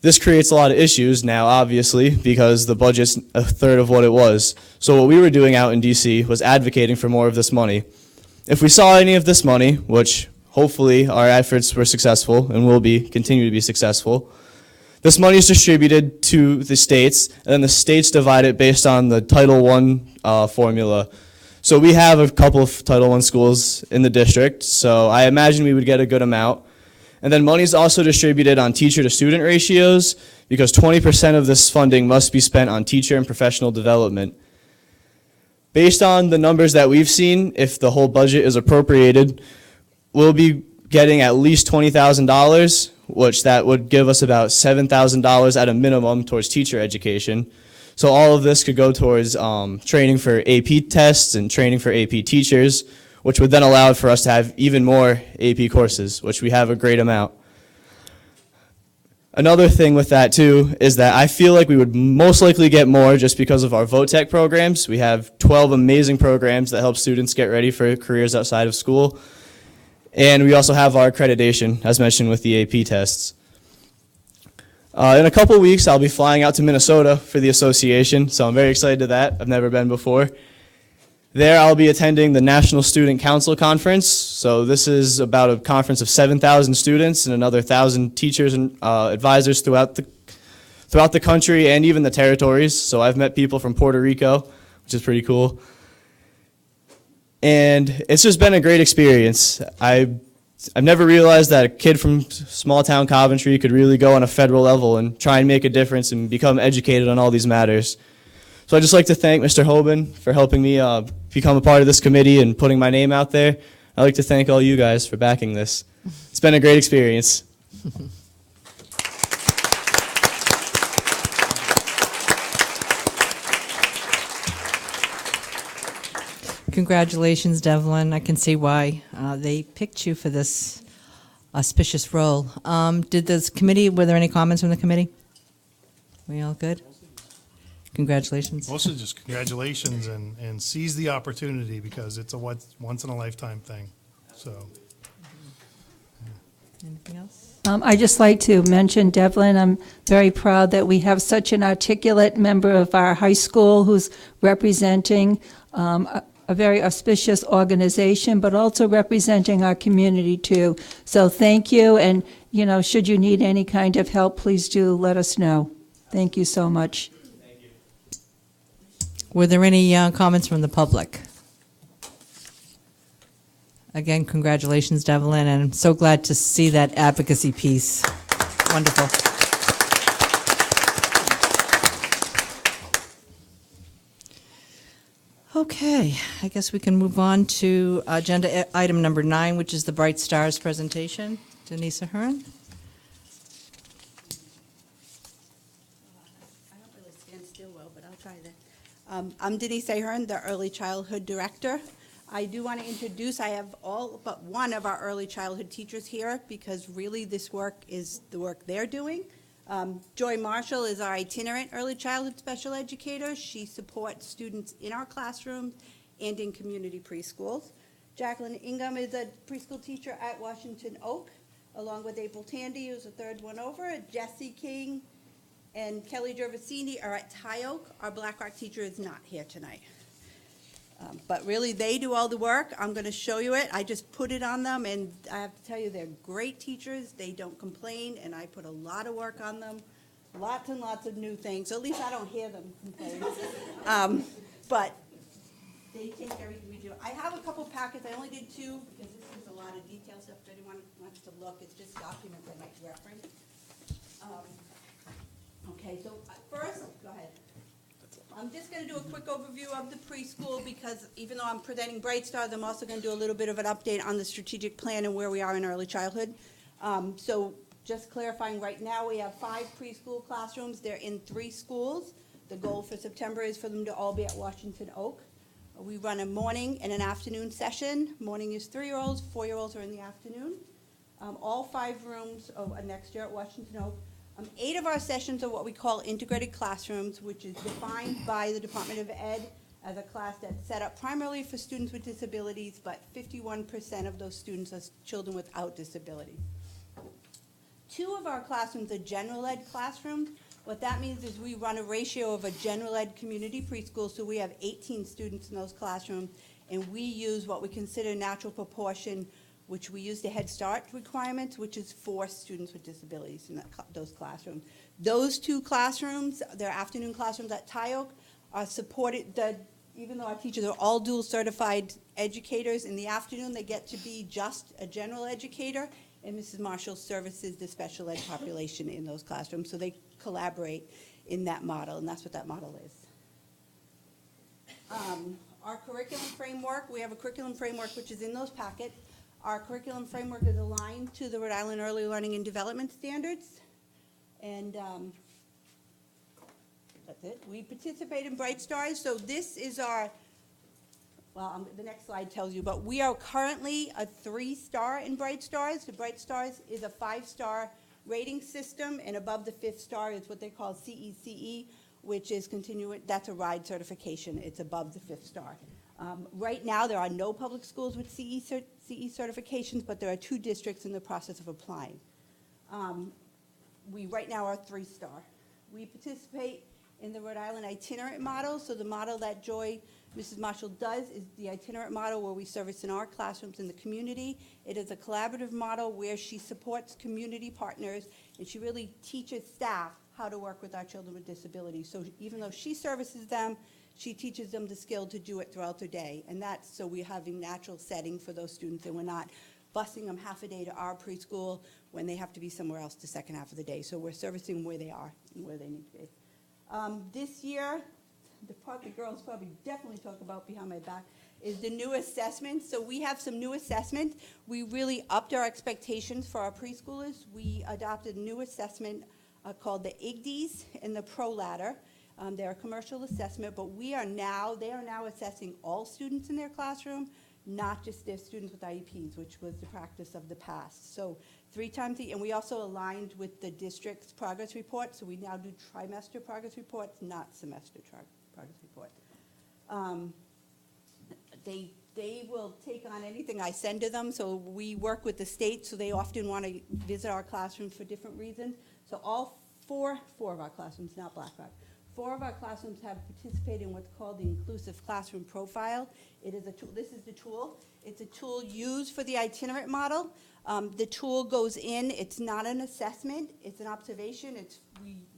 [SPEAKER 23] This creates a lot of issues now, obviously, because the budget's a third of what it was. So what we were doing out in DC was advocating for more of this money. If we saw any of this money, which hopefully our efforts were successful and will continue to be successful, this money is distributed to the states, and then the states divide it based on the Title I formula. So we have a couple of Title I schools in the district, so I imagine we would get a good amount. And then money is also distributed on teacher-to-student ratios, because 20% of this funding must be spent on teacher and professional development. Based on the numbers that we've seen, if the whole budget is appropriated, we'll be getting at least $20,000, which that would give us about $7,000 at a minimum towards teacher education. So all of this could go towards training for AP tests and training for AP teachers, which would then allow for us to have even more AP courses, which we have a great amount. Another thing with that, too, is that I feel like we would most likely get more just because of our VOTEC programs. We have 12 amazing programs that help students get ready for careers outside of school. And we also have our accreditation, as mentioned, with the AP tests. In a couple weeks, I'll be flying out to Minnesota for the association, so I'm very excited to that. I've never been before. There, I'll be attending the National Student Council Conference. So this is about a conference of 7,000 students and another 1,000 teachers and advisors throughout the country and even the territories. So I've met people from Puerto Rico, which is pretty cool. And it's just been a great experience. I've never realized that a kid from small town Coventry could really go on a federal level and try and make a difference and become educated on all these matters. So I'd just like to thank Mr. Hoban for helping me become a part of this committee and putting my name out there. I'd like to thank all you guys for backing this. It's been a great experience.
[SPEAKER 1] Congratulations, Devlin. I can see why they picked you for this auspicious role. Were there any comments from the committee? We all good? Congratulations.
[SPEAKER 5] Mostly just congratulations and seize the opportunity, because it's a once-in-a-lifetime thing. So.
[SPEAKER 1] Anything else?
[SPEAKER 6] I'd just like to mention, Devlin, I'm very proud that we have such an articulate member of our high school who's representing a very auspicious organization, but also representing our community too. So thank you, and should you need any kind of help, please do let us know. Thank you so much.
[SPEAKER 1] Were there any comments from the public? Again, congratulations, Devlin, and I'm so glad to see that advocacy piece. Wonderful. Okay, I guess we can move on to agenda item number 9, which is the Bright Stars presentation. Denise Ahern.
[SPEAKER 17] I don't really stand still well, but I'll try that. I'm Denise Ahern, the Early Childhood Director. I do want to introduce, I have all but one of our early childhood teachers here because really this work is the work they're doing. Joy Marshall is our itinerant early childhood special educator. She supports students in our classrooms and in community preschools. Jacqueline Ingham is a preschool teacher at Washington Oak, along with April Tandy, who's the third one over. Jessie King and Kelly Gervasini are at Ty Oak. Our Black Rock teacher is not here tonight. But really, they do all the work. I'm going to show you it. I just put it on them, and I have to tell you, they're great teachers. They don't complain, and I put a lot of work on them, lots and lots of new things. So at least I don't hear them complain. But they take everything we do. I have a couple packets. I only did 2 because this is a lot of detail stuff. If anyone wants to look, it's just documents I might reference. Okay, so first, go ahead. I'm just going to do a quick overview of the preschool because even though I'm presenting Bright Stars, I'm also going to do a little bit of an update on the strategic plan and where we are in early childhood. So just clarifying, right now we have 5 preschool classrooms. They're in 3 schools. The goal for September is for them to all be at Washington Oak. We run a morning and an afternoon session. Morning is 3-year-olds, 4-year-olds are in the afternoon. All 5 rooms are next year at Washington Oak. 8 of our sessions are what we call integrated classrooms, which is defined by the Department of Ed as a class that's set up primarily for students with disabilities, but 51% of those students are children without disabilities. 2 of our classrooms are general ed classrooms. What that means is we run a ratio of a general ed community preschool, so we have 18 students in those classrooms, and we use what we consider natural proportion, which we use the Head Start requirements, which is 4 students with disabilities in those classrooms. Those 2 classrooms, they're afternoon classrooms at Ty Oak, are supported, even though our teachers are all dual certified educators, in the afternoon they get to be just a general educator, and Mrs. Marshall services the special ed population in those classrooms, so they collaborate in that model, and that's what that model is. Our curriculum framework, we have a curriculum framework which is in those packets. Our curriculum framework is aligned to the Rhode Island Early Learning and Development Standards. And that's it. We participate in Bright Stars. So this is our, well, the next slide tells you, but we are currently a 3-star in Bright Stars. The Bright Stars is a 5-star rating system, and above the 5th star is what they call CECE, which is continuing, that's a RIDE certification. It's above the 5th star. Right now, there are no public schools with CE certifications, but there are 2 districts in the process of applying. We right now are 3-star. We participate in the Rhode Island itinerant model. So the model that Mrs. Marshall does is the itinerant model where we service in our classrooms in the community. It is a collaborative model where she supports community partners, and she really teaches staff how to work with our children with disabilities. So even though she services them, she teaches them the skill to do it throughout their day. And that's so we're having natural setting for those students, and we're not busing them half a day to our preschool when they have to be somewhere else the second half of the day. So we're servicing where they are and where they need to be. This year, the part the girls probably definitely talk about behind my back is the new assessments. So we have some new assessments. We really upped our expectations for our preschoolers. We adopted a new assessment called the IGDs and the Pro Ladder. They're a commercial assessment, but they are now assessing all students in their classroom, not just their students with IEPs, which was the practice of the past. So 3 times and we also aligned with the district's progress report, so we now do trimester progress reports, not semester progress reports. They will take on anything I send to them, so we work with the state, so they often want to visit our classrooms for different reasons. So all four of our classrooms, not Black Rock, 4 of our classrooms have participated in what's called the Inclusive Classroom Profile. It is a tool. This is the tool. It's a tool used for the itinerant model. The tool goes in. It's not an assessment. It's an observation.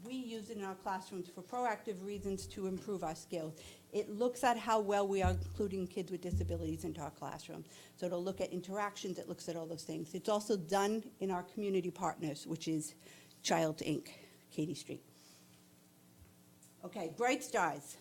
[SPEAKER 17] We use it in our classrooms for proactive reasons to improve our skills. It looks at how well we are including kids with disabilities into our classroom. So it'll look at interactions. It looks at all those things. It's also done in our community partners, which is Child Inc., Katy Street. Okay, Bright Stars.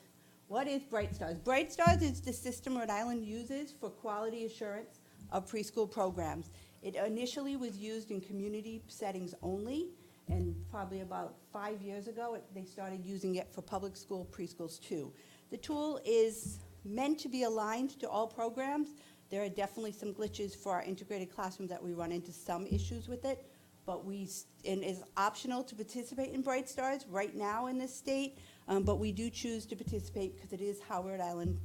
[SPEAKER 17] What is Bright Stars? Bright Stars is the system Rhode Island uses for quality assurance of preschool programs. It initially was used in community settings only, and probably about 5 years ago, they started using it for public school preschools too. The tool is meant to be aligned to all programs. There are definitely some glitches for our integrated classrooms that we run into some issues with it, but and it's optional to participate in Bright Stars right now in this state, but we do choose to participate because it is how Rhode Island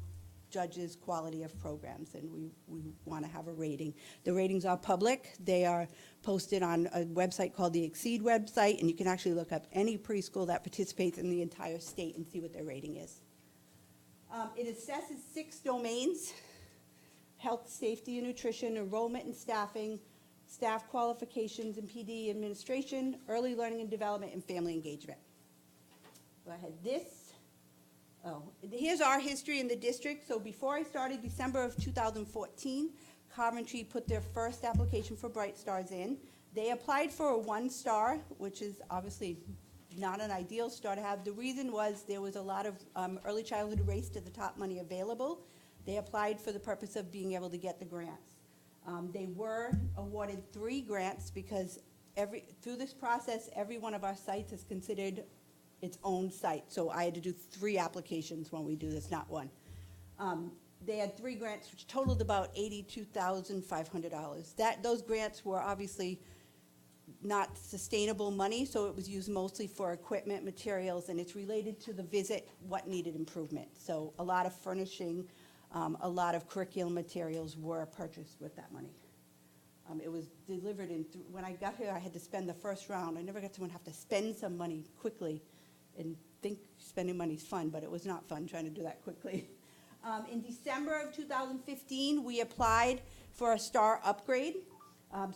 [SPEAKER 17] judges quality of programs, and we want to have a rating. The ratings are public. They are posted on a website called the Exceed website, and you can actually look up any preschool that participates in the entire state and see what their rating is. It assesses 6 domains: health, safety, and nutrition, enrollment and staffing, staff qualifications and PD administration, early learning and development, and family engagement. Go ahead. Here's our history in the district. So before I started, December of 2014, Coventry put their first application for Bright Stars in. They applied for a 1-star, which is obviously not an ideal star to have. The reason was there was a lot of early childhood race to the top money available. They applied for the purpose of being able to get the grants. They were awarded 3 grants because through this process, every one of our sites is considered its own site. So I had to do 3 applications when we do this, not 1. They had 3 grants, which totaled about $82,500. Those grants were obviously not sustainable money, so it was used mostly for equipment, materials, and it's related to the visit, what needed improvement. So a lot of furnishing, a lot of curriculum materials were purchased with that money. It was delivered when I got here, I had to spend the first round. I never got to have to spend some money quickly and think spending money is fun, but it was not fun trying to do that quickly. In December of 2015, we applied for a star upgrade.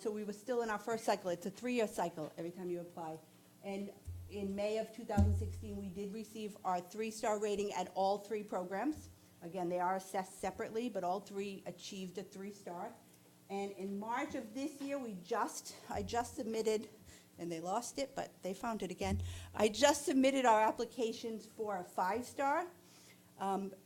[SPEAKER 17] So we were still in our first cycle. It's a 3-year cycle every time you apply. And in May of 2016, we did receive our 3-star rating at all 3 programs. Again, they are assessed separately, but all 3 achieved a 3-star. And in March of this year, I just submitted, and they lost it, but they found it again. I just submitted our applications for a 5-star.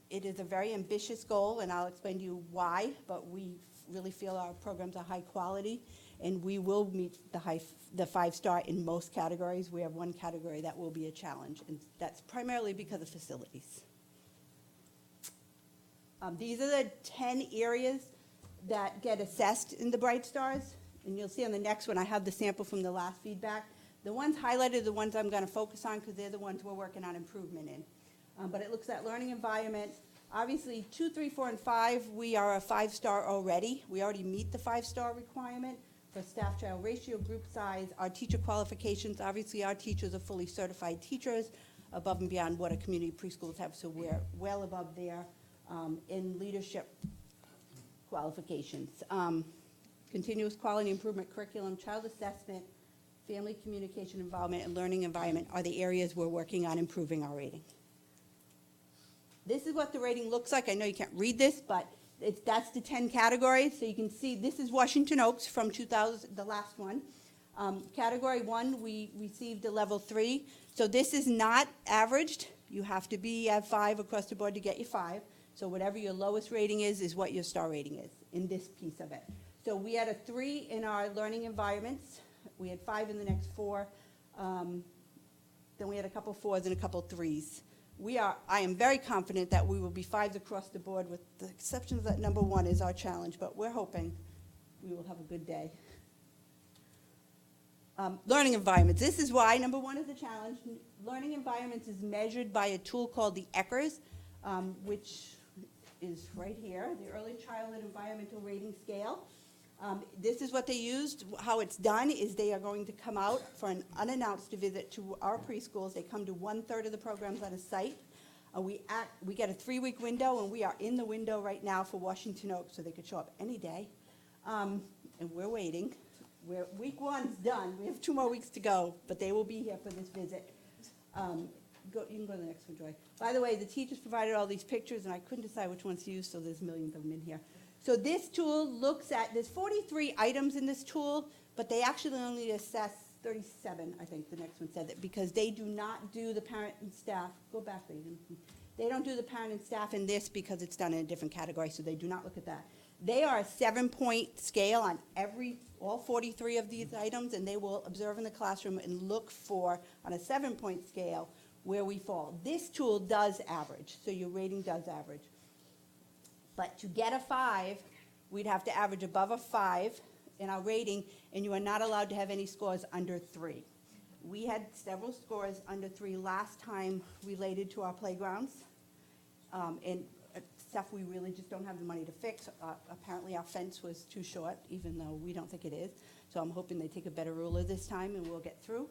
[SPEAKER 17] It is a very ambitious goal, and I'll explain to you why, but we really feel our programs are high quality, and we will meet the 5-star in most categories. We have 1 category that will be a challenge, and that's primarily because of facilities. These are the 10 areas that get assessed in the Bright Stars, and you'll see on the next one I have the sample from the last feedback. The ones highlighted are the ones I'm going to focus on because they're the ones we're working on improvement in. But it looks at learning environment. Obviously, 2, 3, 4, and 5, we are a 5-star already. We already meet the 5-star requirement for staff-child ratio, group size, our teacher qualifications. Obviously, our teachers are fully certified teachers above and beyond what a community preschools have, so we're well above there in leadership qualifications. Continuous quality improvement curriculum, child assessment, family communication involvement, and learning environment are the areas we're working on improving our rating. This is what the rating looks like. I know you can't read this, but that's the 10 categories. So you can see this is Washington Oaks from 2000, the last one. Category 1, we received a level 3. So this is not averaged. You have to be at 5 across the board to get your 5. So whatever your lowest rating is what your star rating is in this piece of it. So we had a 3 in our learning environments. We had 5 in the next 4. Then we had a couple 4s and a couple 3s. I am very confident that we will be 5s across the board, with the exception of that number 1 is our challenge, but we're hoping we will have a good day. Learning environments. This is why number 1 is a challenge. Learning environments is measured by a tool called the ECHRS, which is right here, the Early Childhood Environmental Rating Scale. This is what they used. How it's done is they are going to come out for an unannounced visit to our preschools. They come to 1/3 of the programs on a site. We get a 3-week window, and we are in the window right now for Washington Oaks, so they could show up any day. And we're waiting. Week 1's done. We have 2 more weeks to go, but they will be here for this visit. You can go to the next one, Joy. By the way, the teachers provided all these pictures, and I couldn't decide which ones to use, so there's millions of them in here. So this tool looks at, there's 43 items in this tool, but they actually only assess 37, I think the next one said that, because they do not do the parent and staff, go back there, They don't do the parent and staff in this because it's done in a different category, so they do not look at that. They are a 7-point scale on all 43 of these items, and they will observe in the classroom and look for, on a 7-point scale, where we fall. This tool does average, so your rating does average. But to get a 5, we'd have to average above a 5 in our rating, and you are not allowed to have any scores under 3. We had several scores under 3 last time related to our playgrounds, and stuff we really just don't have the money to fix. Apparently our fence was too short, even though we don't think it is. So I'm hoping they take a better ruler this time and we'll get through.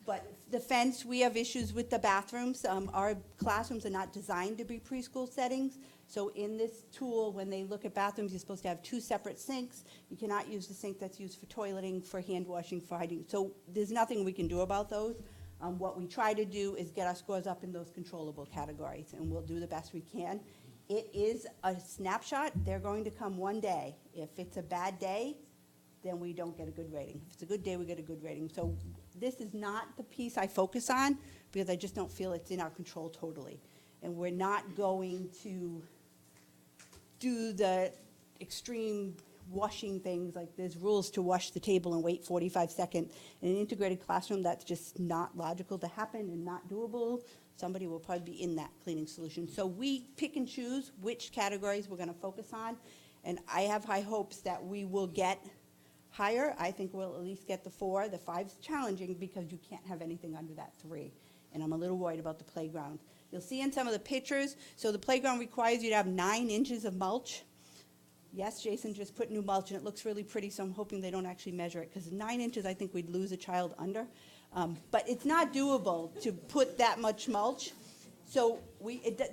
[SPEAKER 17] But the fence, we have issues with the bathrooms. Our classrooms are not designed to be preschool settings. So in this tool, when they look at bathrooms, you're supposed to have 2 separate sinks. You cannot use the sink that's used for toileting, for hand washing, for hygiene. So there's nothing we can do about those. What we try to do is get our scores up in those controllable categories, and we'll do the best we can. It is a snapshot. They're going to come one day. If it's a bad day, then we don't get a good rating. If it's a good day, we get a good rating. So this is not the piece I focus on because I just don't feel it's in our control totally. And we're not going to do the extreme washing things, like there's rules to wash the table and wait 45 seconds. In an integrated classroom, that's just not logical to happen and not doable. Somebody will probably be in that cleaning solution. So we pick and choose which categories we're going to focus on, and I have high hopes that we will get higher. I think we'll at least get the 4. The 5's challenging because you can't have anything under that 3, and I'm a little worried about the playground. You'll see in some of the pictures, so the playground requires you to have 9 inches of mulch. Yes, Jason just put new mulch, and it looks really pretty, so I'm hoping they don't actually measure it, because 9 inches, I think we'd lose a child under. But it's not doable to put that much mulch. So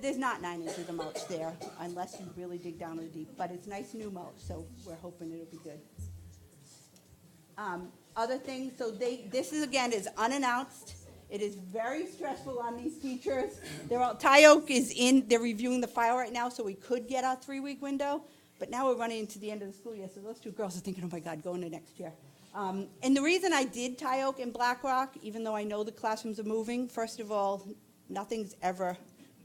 [SPEAKER 17] there's not 9 inches of mulch there, unless you really dig down really deep. But it's nice new mulch, so we're hoping it'll be good. Other things, so this is, again, is unannounced. It is very stressful on these teachers. Ty Oak is they're reviewing the file right now, so we could get our 3-week window. But now we're running into the end of the school year, so those 2 girls are thinking, oh my God, going to next year. And the reason I did Ty Oak and Black Rock, even though I know the classrooms are moving, first of all, nothing's ever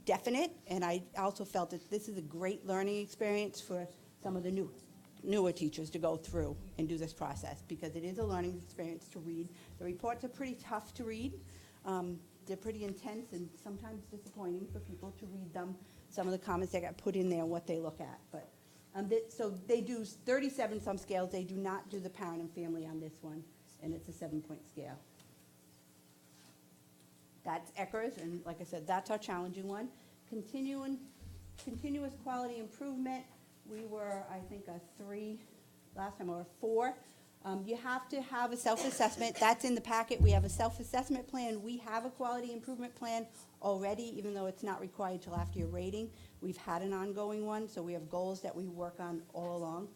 [SPEAKER 17] definite, and I also felt that this is a great learning experience for some of the newer teachers to go through and do this process, because it is a learning experience to read. The reports are pretty tough to read. They're pretty intense and sometimes disappointing for people to read them, some of the comments that got put in there and what they look at. But so they do 37 some scales. They do not do the parent and family on this one, and it's a 7-point scale. That's Eckers, and like I said, that's our challenging one. Continuous quality improvement, we were, I think, a 3 last time, or a 4. You have to have a self-assessment. That's in the packet. We have a self-assessment plan. We have a quality improvement plan already, even though it's not required till after your rating. We've had an ongoing one, so we have goals that we work on all along.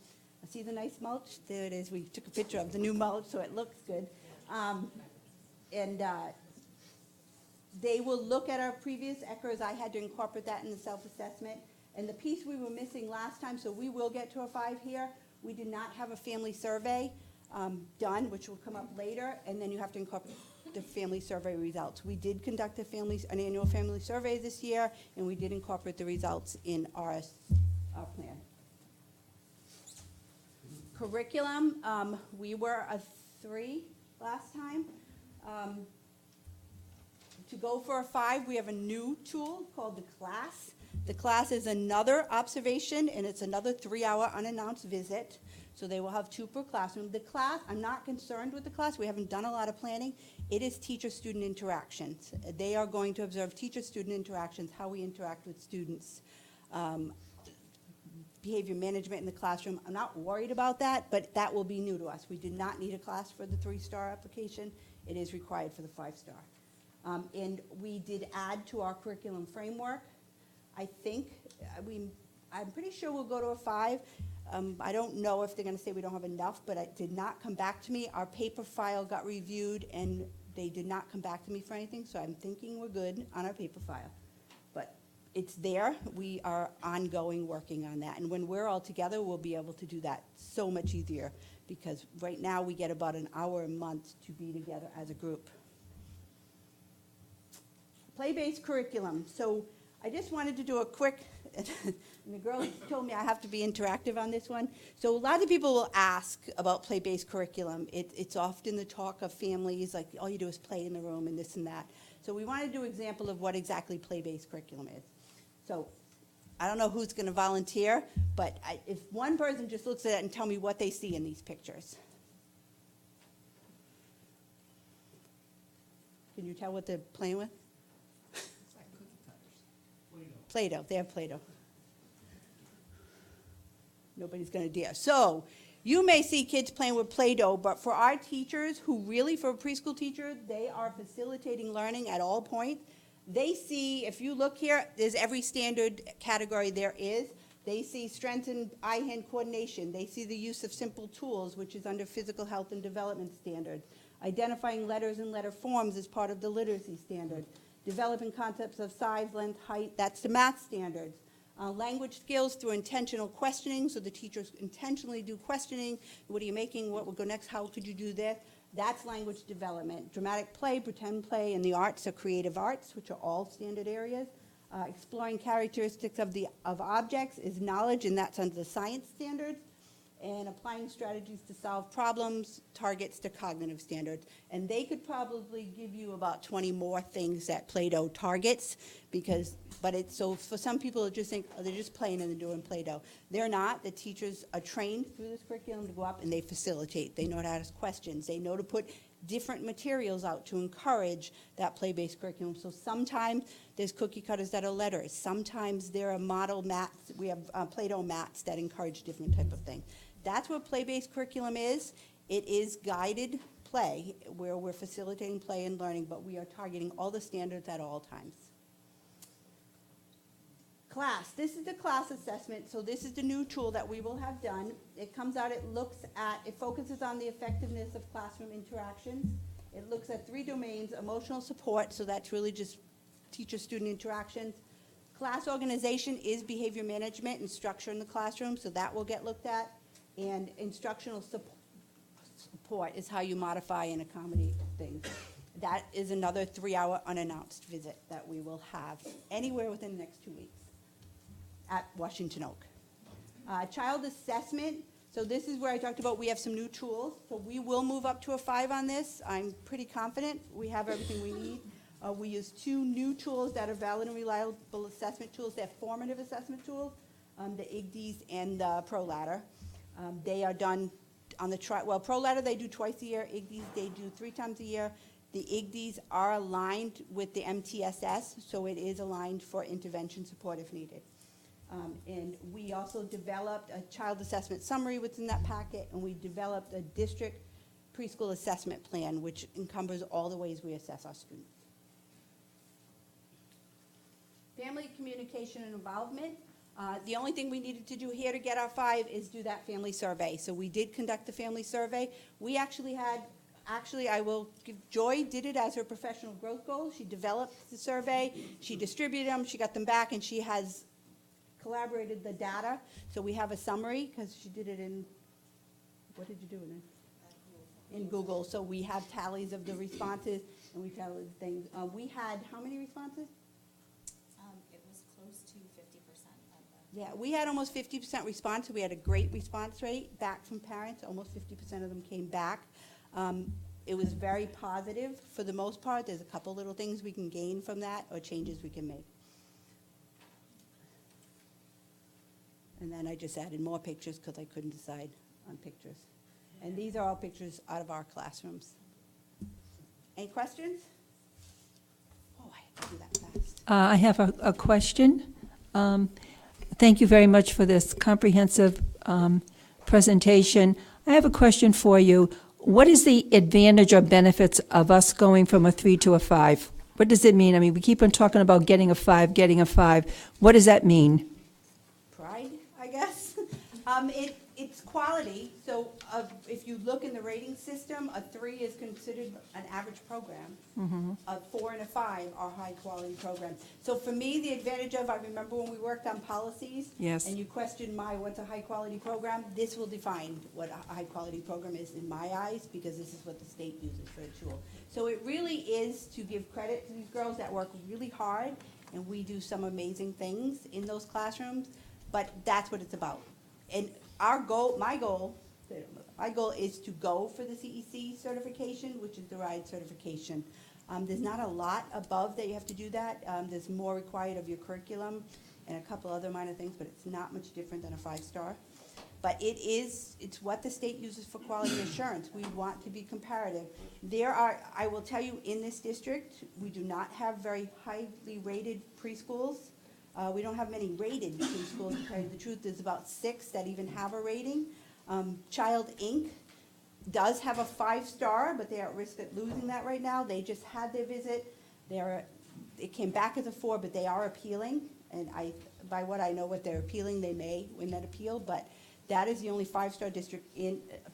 [SPEAKER 17] See the nice mulch? There it is. We took a picture of the new mulch, so it looks good. They will look at our previous Eckers. I had to incorporate that in the self-assessment. And the piece we were missing last time, so we will get to a 5 here, we did not have a family survey done, which will come up later, and then you have to incorporate the family survey results. We did conduct an annual family survey this year, and we did incorporate the results in our plan. Curriculum, we were a 3 last time. To go for a 5, we have a new tool called the class. The class is another observation, and it's another 3-hour unannounced visit. So they will have 2 per classroom. The class, I'm not concerned with the class. We haven't done a lot of planning. It is teacher-student interactions. They are going to observe teacher-student interactions, how we interact with students, behavior management in the classroom. I'm not worried about that, but that will be new to us. We did not need a class for the 3-star application. It is required for the 5-star. And we did add to our curriculum framework. I think, I'm pretty sure we'll go to a 5. I don't know if they're going to say we don't have enough, but it did not come back to me. Our paper file got reviewed, and they did not come back to me for anything, so I'm thinking we're good on our paper file. But it's there. We are ongoing working on that. And when we're all together, we'll be able to do that so much easier, because right now we get about an hour a month to be together as a group. Play-based curriculum. So I just wanted to do a quick, and the girls told me I have to be interactive on this one. So a lot of people will ask about play-based curriculum. It's often the talk of families, like all you do is play in the room and this and that. So we want to do an example of what exactly play-based curriculum is. So I don't know who's going to volunteer, but if one person just looks at it and tell me what they see in these pictures. Can you tell what they're playing with? Play-Doh. They have Play-Doh. Nobody's going to dare. So you may see kids playing with Play-Doh, but for our teachers who really, for a preschool teacher, they are facilitating learning at all points. They see, if you look here, there's every standard category there is. They see strength and eye-hand coordination. They see the use of simple tools, which is under physical health and development standards. Identifying letters and letter forms is part of the literacy standard. Developing concepts of size, length, height, that's the math standards. Language skills through intentional questioning, so the teachers intentionally do questioning. What are you making? What will go next? How could you do this? That's language development. Dramatic play, pretend play, and the arts are creative arts, which are all standard areas. Exploring characteristics of objects is knowledge, and that's under the science standards. And applying strategies to solve problems, targets to cognitive standards. And they could probably give you about 20 more things that Play-Doh targets, but it's, so for some people it just think, oh, they're just playing and they're doing Play-Doh. They're not. The teachers are trained through this curriculum to go up and they facilitate. They know how to ask questions. They know to put different materials out to encourage that play-based curriculum. So sometimes there's cookie cutters that are letters. Sometimes there are model mats. We have Play-Doh mats that encourage different type of things. That's what play-based curriculum is. It is guided play, where we're facilitating play and learning, but we are targeting all the standards at all times. Class. This is the class assessment. So this is the new tool that we will have done. It comes out, it focuses on the effectiveness of classroom interactions. It looks at 3 domains: emotional support, so that's really just teacher-student interactions. Class organization is behavior management and structure in the classroom, so that will get looked at. And instructional support is how you modify and accommodate things. That is another 3-hour unannounced visit that we will have anywhere within the next 2 weeks at Washington Oak. Child assessment. So this is where I talked about we have some new tools. So we will move up to a 5 on this. I'm pretty confident we have everything we need. We use 2 new tools that are valid and reliable assessment tools. They're formative assessment tools, the IGDs and the ProLadder. They are done on the ProLadder they do twice a year. IGDs they do 3 times a year. The IGDs are aligned with the MTSS, so it is aligned for intervention support if needed. And we also developed a child assessment summary within that packet, and we developed a district preschool assessment plan, which encumbers all the ways we assess our students. Family communication and involvement. The only thing we needed to do here to get our 5 is do that family survey. So we did conduct the family survey. We actually I will give, Joy did it as her professional growth goal. She developed the survey, she distributed them, she got them back, and she has collaborated the data. So we have a summary, because she did it in, what did you do in it? In Google. So we have tallies of the responses, and we tell things. We had how many responses?
[SPEAKER 16] It was close to 50%.
[SPEAKER 17] Yeah, we had almost 50% response. We had a great response rate back from parents. Almost 50% of them came back. It was very positive for the most part. There's a couple little things we can gain from that or changes we can make. And then I just added more pictures because I couldn't decide on pictures. And these are all pictures out of our classrooms. Any questions? Oh, I have to do that fast.
[SPEAKER 6] I have a question. Thank you very much for this comprehensive presentation. I have a question for you. What is the advantage or benefits of us going from a 3 to a 5? What does it mean? I mean, we keep on talking about getting a 5, getting a 5. What does that mean?
[SPEAKER 17] Pride, I guess. It's quality. So if you look in the rating system, a 3 is considered an average program.
[SPEAKER 6] Mm-hmm.
[SPEAKER 17] A 4 and a 5 are high-quality programs. So for me, the advantage of, I remember when we worked on policies,
[SPEAKER 6] Yes.
[SPEAKER 17] and you questioned what's a high-quality program, this will define what a high-quality program is in my eyes, because this is what the state uses for a tool. So it really is to give credit to these girls that work really hard, and we do some amazing things in those classrooms, but that's what it's about. And our goal, my goal is to go for the CEC certification, which is the RIDE certification. There's not a lot above that you have to do that. There's more required of your curriculum and a couple other minor things, but it's not much different than a 5-star. But it's what the state uses for quality assurance. We want to be comparative. I will tell you, in this district, we do not have very highly rated preschools. We don't have many rated preschools, to tell you the truth. There's about 6 that even have a rating. Child Inc. does have a 5-star, but they are at risk of losing that right now. They just had their visit. It came back as a 4, but they are appealing. And by what I know, what they're appealing, they may win that appeal. But that is the only 5-star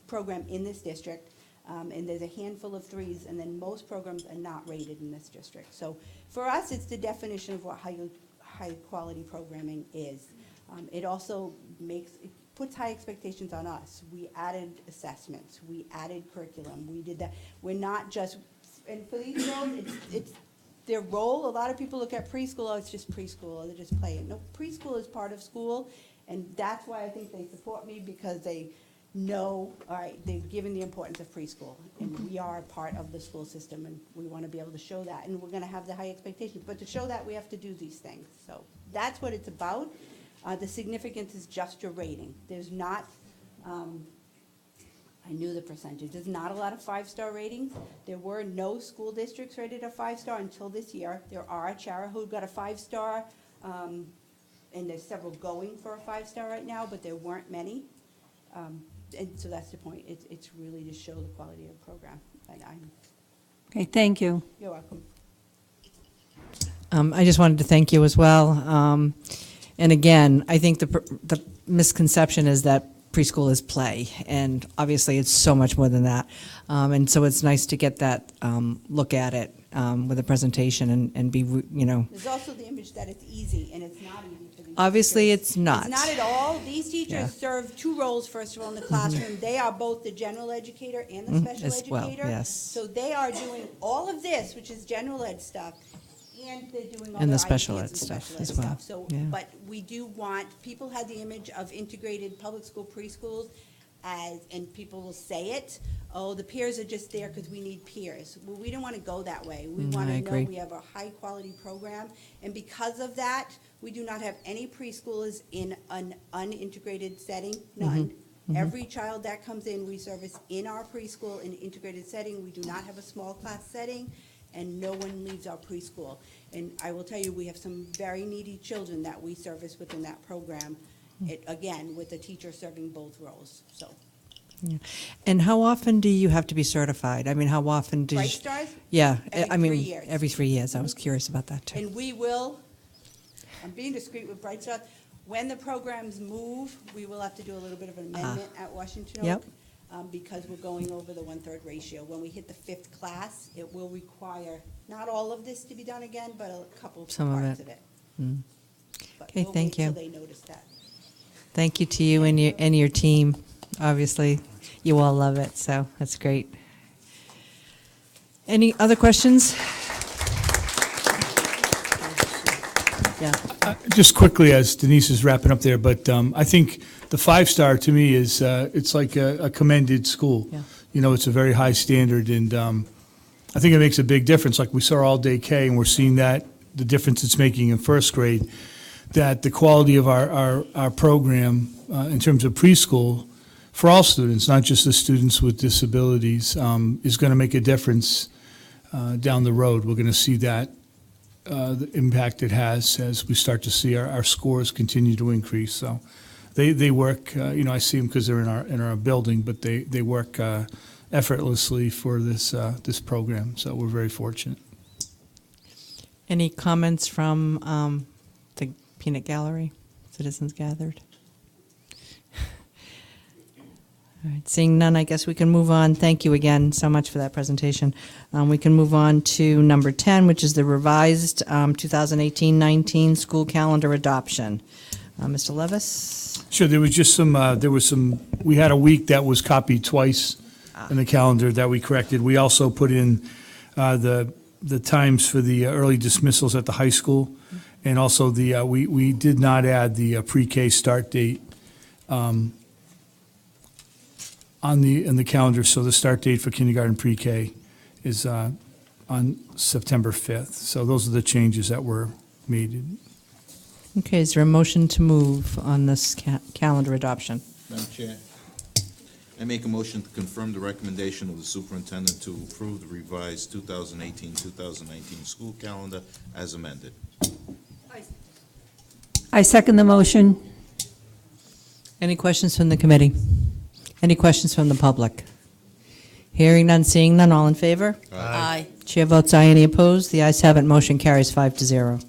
[SPEAKER 17] program in this district. And there's a handful of 3s, and then most programs are not rated in this district. So for us, it's the definition of what high quality programming is. It also puts high expectations on us. We added assessments, we added curriculum, we did that. We're not just, and for these girls, it's their role. A lot of people look at preschool, oh, it's just preschool, or they're just playing. No, preschool is part of school, and that's why I think they support me, because they know, all right, they've given the importance of preschool, and we are part of the school system, and we want to be able to show that, and we're going to have the high expectations. But to show that, we have to do these things. So that's what it's about. The significance is just your rating. There's not, I knew the percentage, there's not a lot of 5-star ratings. There were no school districts rated a 5-star until this year. There are Chara who got a 5-star, and there's several going for a 5-star right now, but there weren't many. And so that's the point. It's really to show the quality of the program.
[SPEAKER 6] Okay, thank you.
[SPEAKER 17] You're welcome.
[SPEAKER 1] I just wanted to thank you as well. And again, I think the misconception is that preschool is play, and obviously it's so much more than that. And so it's nice to get that look at it with a presentation and be, you know.
[SPEAKER 17] There's also the image that it's easy, and it's not easy for these
[SPEAKER 1] Obviously,
[SPEAKER 17] teachers.
[SPEAKER 1] it's not.
[SPEAKER 17] It's not at all. These teachers serve 2 roles, first of all, in the classroom. They are both the general educator and the special
[SPEAKER 1] as well,
[SPEAKER 17] educator.
[SPEAKER 1] yes.
[SPEAKER 17] So they are doing all of this, which is general ed stuff, and they're doing all
[SPEAKER 1] And the
[SPEAKER 17] their
[SPEAKER 1] special
[SPEAKER 17] IEPs
[SPEAKER 1] ed
[SPEAKER 17] and
[SPEAKER 1] stuff
[SPEAKER 17] special ed
[SPEAKER 1] as well,
[SPEAKER 17] So,
[SPEAKER 1] yeah.
[SPEAKER 17] but we do want, people had the image of integrated public school preschools and people will say it, oh, the peers are just there because we need peers. Well, we don't want to go that way. We want
[SPEAKER 1] I
[SPEAKER 17] to know
[SPEAKER 1] agree.
[SPEAKER 17] we have a high-quality program, and because of that, we do not have any preschoolers in an unintegrated setting, none. Every child that comes in, we service in our preschool in an integrated setting. We do not have a small class setting, and no one leaves our preschool. And I will tell you, we have some very needy children that we service within that program, again, with the teacher serving both roles, so.
[SPEAKER 1] Yeah. And how often do you have to be certified? I mean, how often do you?
[SPEAKER 17] Bright Stars?
[SPEAKER 1] Yeah,
[SPEAKER 17] Every
[SPEAKER 1] I mean,
[SPEAKER 17] 3 years.
[SPEAKER 1] every 3 years. I was curious about that too.
[SPEAKER 17] And we will, I'm being discreet with Bright Stars, when the programs move, we will have to do a little bit of an amendment at Washington
[SPEAKER 1] Yep.
[SPEAKER 17] Oak, because we're going over the 1/3 ratio. When we hit the 5th class, it will require, not all of this to be done again, but a couple
[SPEAKER 1] Some of
[SPEAKER 17] parts
[SPEAKER 1] it.
[SPEAKER 17] of it.
[SPEAKER 1] Mm.
[SPEAKER 17] But
[SPEAKER 1] Okay,
[SPEAKER 17] we'll
[SPEAKER 1] thank
[SPEAKER 17] wait
[SPEAKER 1] you.
[SPEAKER 17] till they notice that.
[SPEAKER 1] Thank you to you and your team. Obviously, you all love it, so that's great. Any other questions? Yeah.
[SPEAKER 12] Just quickly, as Denise is wrapping up there, but I think the 5-star to me is, it's like a commended school.
[SPEAKER 1] Yeah.
[SPEAKER 12] You know, it's a very high standard, and I think it makes a big difference. Like we saw all day K, and we're seeing that, the difference it's making in first grade, that the quality of our program in terms of preschool for all students, not just the students with disabilities, is going to make a difference down the road. We're going to see that, the impact it has as we start to see our scores continue to increase. So they work, you know, I see them because they're in our building, but they work effortlessly for this program. So we're very fortunate.
[SPEAKER 1] Any comments from the peanut gallery, citizens gathered? All right, seeing none, I guess we can move on. Thank you again so much for that presentation. We can move on to number 10, which is the revised 2018-19 school calendar adoption. Mr. Levis?
[SPEAKER 12] Sure, there was just we had a week that was copied twice in the calendar that we corrected. We also put in the times for the early dismissals at the high school, And also we did not add the pre-K start date in the calendar, so the start date for kindergarten pre-K is on September 5th. So those are the changes that were made.
[SPEAKER 1] Okay, is there a motion to move on this calendar adoption?
[SPEAKER 3] Madam Chair, I make a motion to confirm the recommendation of the superintendent to approve the revised 2018-2019 school calendar as amended.
[SPEAKER 6] I second the motion.
[SPEAKER 1] Any questions from the committee? Any questions from the public? Hearing none, seeing none, all in favor?
[SPEAKER 21] Aye.
[SPEAKER 1] Chair votes aye, any opposed? The ayes have it, motion carries 5-0.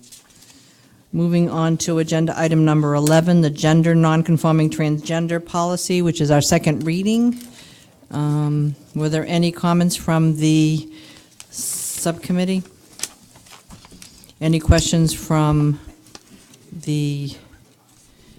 [SPEAKER 1] Moving on to agenda item number 11, the gender nonconforming transgender policy, which is our second reading. Were there any comments from the subcommittee? Any questions from the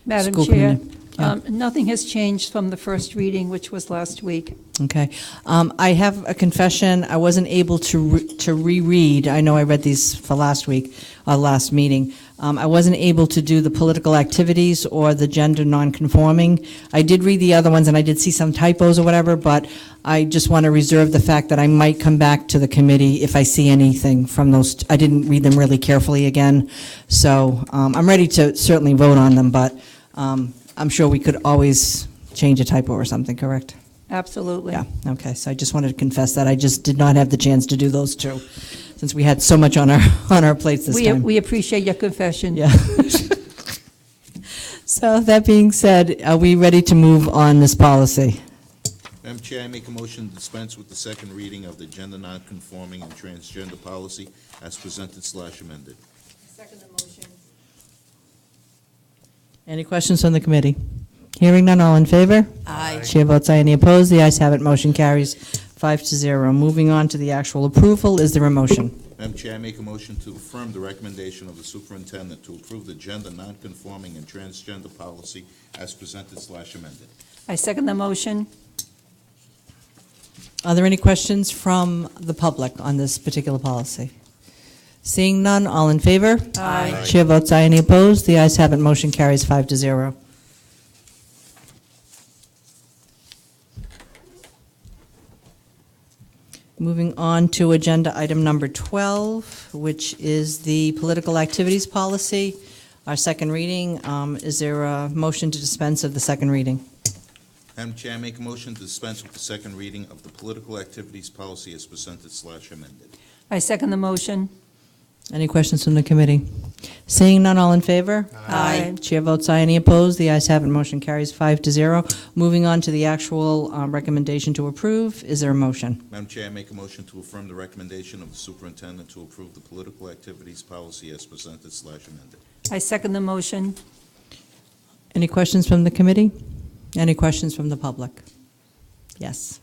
[SPEAKER 6] Madam
[SPEAKER 1] school
[SPEAKER 6] Chair,
[SPEAKER 1] committee? Yeah.
[SPEAKER 6] nothing has changed from the first reading, which was last week.
[SPEAKER 1] Okay. I have a confession. I wasn't able to reread. I know I read these for last week, last meeting. I wasn't able to do the political activities or the gender nonconforming. I did read the other ones, and I did see some typos or whatever, but I just want to reserve the fact that I might come back to the committee if I see anything from those. I didn't read them really carefully again. So I'm ready to certainly vote on them, but I'm sure we could always change a typo or something, correct?
[SPEAKER 6] Absolutely.
[SPEAKER 1] Yeah, okay, so I just wanted to confess that I just did not have the chance to do those two, since we had so much on our plates this time.
[SPEAKER 6] We appreciate your confession.
[SPEAKER 1] Yeah. So that being said, are we ready to move on this policy?
[SPEAKER 3] Madam Chair, I make a motion to dispense with the second reading of the gender nonconforming and transgender policy as presented / amended.
[SPEAKER 6] Second the motion.
[SPEAKER 1] Any questions from the committee? Hearing none, all in favor?
[SPEAKER 21] Aye.
[SPEAKER 1] Chair votes aye, any opposed? The ayes have it, motion carries 5-0. Moving on to the actual approval, is there a motion?
[SPEAKER 3] Madam Chair, I make a motion to affirm the recommendation of the superintendent to approve the gender nonconforming and transgender policy as presented / amended.
[SPEAKER 6] I second the motion.
[SPEAKER 1] Are there any questions from the public on this particular policy? Seeing none, all in favor?
[SPEAKER 6] Aye.
[SPEAKER 1] Chair votes aye, any opposed? The ayes have it, motion carries 5-0. Moving on to agenda item number 12, which is the political activities policy, our second reading. Is there a motion to dispense of the second reading?
[SPEAKER 3] Madam Chair, I make a motion to dispense with the second reading of the political activities policy as presented / amended.
[SPEAKER 6] I second the motion.
[SPEAKER 1] Any questions from the committee? Seeing none, all in favor?
[SPEAKER 6] Aye.
[SPEAKER 1] Chair votes aye, any opposed? The ayes have it, motion carries 5-0. Moving on to the actual recommendation to approve, is there a motion?
[SPEAKER 3] Madam Chair, I make a motion to affirm the recommendation of the superintendent to approve the political activities policy as presented / amended.
[SPEAKER 6] I second the motion.
[SPEAKER 1] Any questions from the committee? Any questions from the public? Yes.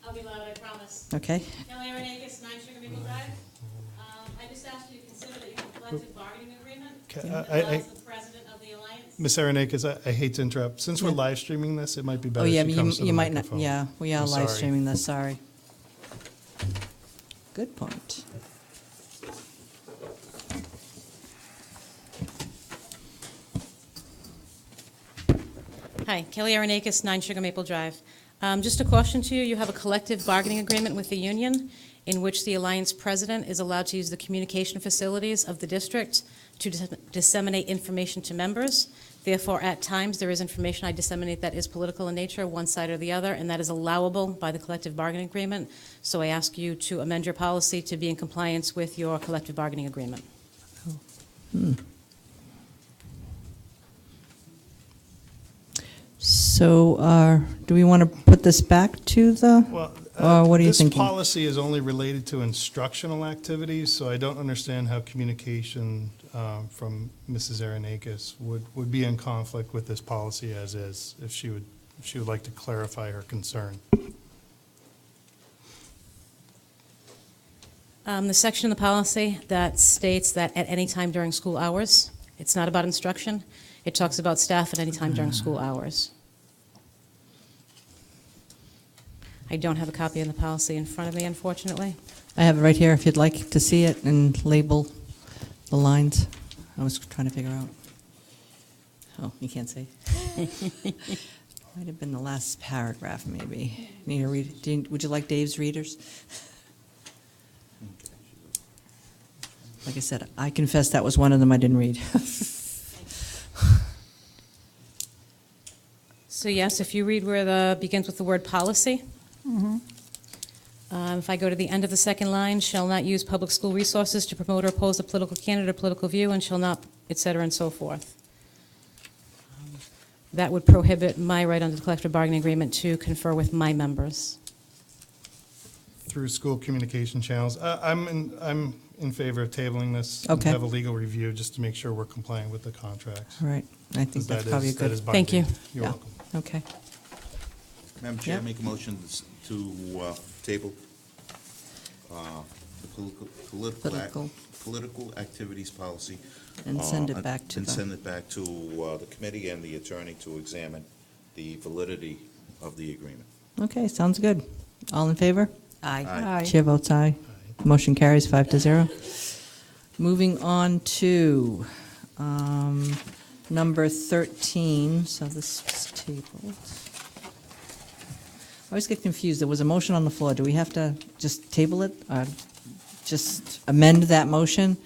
[SPEAKER 22] I'll be loud, I promise.
[SPEAKER 1] Okay.
[SPEAKER 22] Kelly Aronakis, 9 Sugar Maple Drive. I just asked you to consider that you have a collective bargaining agreement
[SPEAKER 5] Okay,
[SPEAKER 22] that allows the president of the alliance.
[SPEAKER 5] Ms. Aronakis, I hate to interrupt. Since we're live streaming this, it might be better
[SPEAKER 1] Oh, yeah,
[SPEAKER 5] if she comes to the
[SPEAKER 1] you might not,
[SPEAKER 5] microphone.
[SPEAKER 1] yeah, we are
[SPEAKER 5] I'm
[SPEAKER 1] live
[SPEAKER 5] sorry.
[SPEAKER 1] streaming this, sorry. Good point.
[SPEAKER 22] Hi, Kelly Aronakis, 9 Sugar Maple Drive. Just a caution to you, you have a collective bargaining agreement with the union in which the Alliance president is allowed to use the communication facilities of the district to disseminate information to members. Therefore, at times, there is information I disseminate that is political in nature, one side or the other, and that is allowable by the collective bargaining agreement. So I ask you to amend your policy to be in compliance with your collective bargaining agreement.
[SPEAKER 1] So, do we want to put this back to the,
[SPEAKER 5] Well,
[SPEAKER 1] or what are you
[SPEAKER 5] this
[SPEAKER 1] thinking?
[SPEAKER 5] policy is only related to instructional activities, so I don't understand how communication from Mrs. Aronakis would be in conflict with this policy as is, if she would like to clarify her concern.
[SPEAKER 22] The section of the policy that states that at any time during school hours, it's not about instruction, it talks about staff at any time during school hours. I don't have a copy of the policy in front of me, unfortunately.
[SPEAKER 1] I have it right here if you'd like to see it and label The lines, I was trying to figure out. Oh, you can't see. Might have been the last paragraph, maybe. Need to read, would you like Dave's readers? Like I said, I confess that was one of them I didn't read.
[SPEAKER 7] So yes, if you read where the, begins with the word policy.
[SPEAKER 6] Mhm.
[SPEAKER 7] If I go to the end of the second line, shall not use public school resources to promote or oppose a political candidate or political view, and shall not, et cetera, and so forth. That would prohibit my right under the collective bargaining agreement to confer with my members.
[SPEAKER 5] Through school communication channels. I'm in favor of tabling this.
[SPEAKER 1] Okay.
[SPEAKER 5] And have a legal review just to make sure we're compliant with the contracts.
[SPEAKER 1] All right, I think that's probably a
[SPEAKER 5] That
[SPEAKER 1] good.
[SPEAKER 5] is
[SPEAKER 7] Thank you.
[SPEAKER 5] binding. You're
[SPEAKER 1] Yeah.
[SPEAKER 5] welcome.
[SPEAKER 1] Okay.
[SPEAKER 3] Madam Chair,
[SPEAKER 1] Yep.
[SPEAKER 3] make a motion to table the political activities policy.
[SPEAKER 1] And send it back to
[SPEAKER 3] And
[SPEAKER 1] the-
[SPEAKER 3] send it back to the committee and the attorney to examine the validity of the agreement.
[SPEAKER 1] Okay, sounds good. All in favor?
[SPEAKER 21] Aye.
[SPEAKER 6] Aye.
[SPEAKER 1] Chair votes aye. Motion carries 5-0. Moving on to number 13, so this is tabled. I always get confused. There was a motion on the floor. Do we have to just table it? Just amend that motion?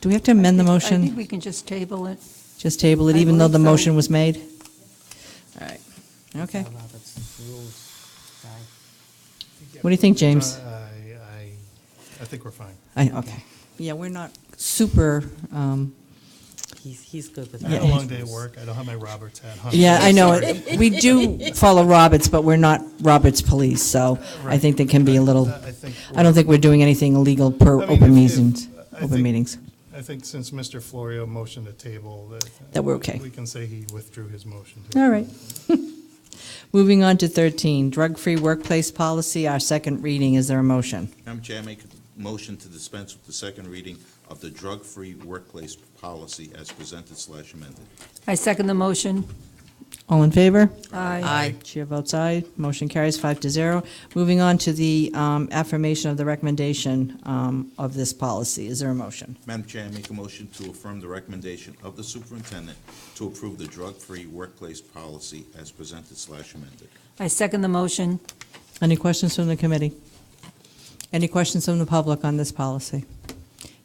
[SPEAKER 1] Do we have to amend the
[SPEAKER 6] I think
[SPEAKER 1] motion?
[SPEAKER 6] we can just table it.
[SPEAKER 1] Just table it,
[SPEAKER 6] I
[SPEAKER 1] even though the
[SPEAKER 6] believe so.
[SPEAKER 1] motion was made? All right, okay. What do you think, James?
[SPEAKER 5] I think we're fine.
[SPEAKER 1] Okay. Yeah, we're not super,
[SPEAKER 21] He's good with
[SPEAKER 5] I had
[SPEAKER 21] that.
[SPEAKER 5] a long day at work. I don't have my Roberts hat on.
[SPEAKER 1] yeah, I know.
[SPEAKER 5] Sorry.
[SPEAKER 1] We do follow Roberts, but we're not Roberts police, so I
[SPEAKER 5] Right.
[SPEAKER 1] think they can be a little,
[SPEAKER 5] I think
[SPEAKER 1] I don't think we're doing anything illegal per
[SPEAKER 5] I mean,
[SPEAKER 1] open
[SPEAKER 5] if-
[SPEAKER 1] meetings,
[SPEAKER 5] I
[SPEAKER 1] open
[SPEAKER 5] think-
[SPEAKER 1] meetings.
[SPEAKER 5] I think since Mr. Florio motioned to table,
[SPEAKER 1] That we're okay.
[SPEAKER 5] We can say he withdrew his motion.
[SPEAKER 1] All right. Moving on to 13, drug-free workplace policy, our second reading. Is there a motion?
[SPEAKER 3] Madam Chair, I make a motion to dispense with the second reading of the drug-free workplace policy as presented/amended.
[SPEAKER 6] I second the motion.
[SPEAKER 1] All in favor?
[SPEAKER 6] Aye.
[SPEAKER 1] Chair votes aye. Motion carries 5-0. Moving on to the affirmation of the recommendation of this policy. Is there a motion?
[SPEAKER 3] Madam Chair, I make a motion to affirm the recommendation of the superintendent to approve the drug-free workplace policy as presented/amended.
[SPEAKER 6] I second the motion.
[SPEAKER 1] Any questions from the committee? Any questions from the public on this policy?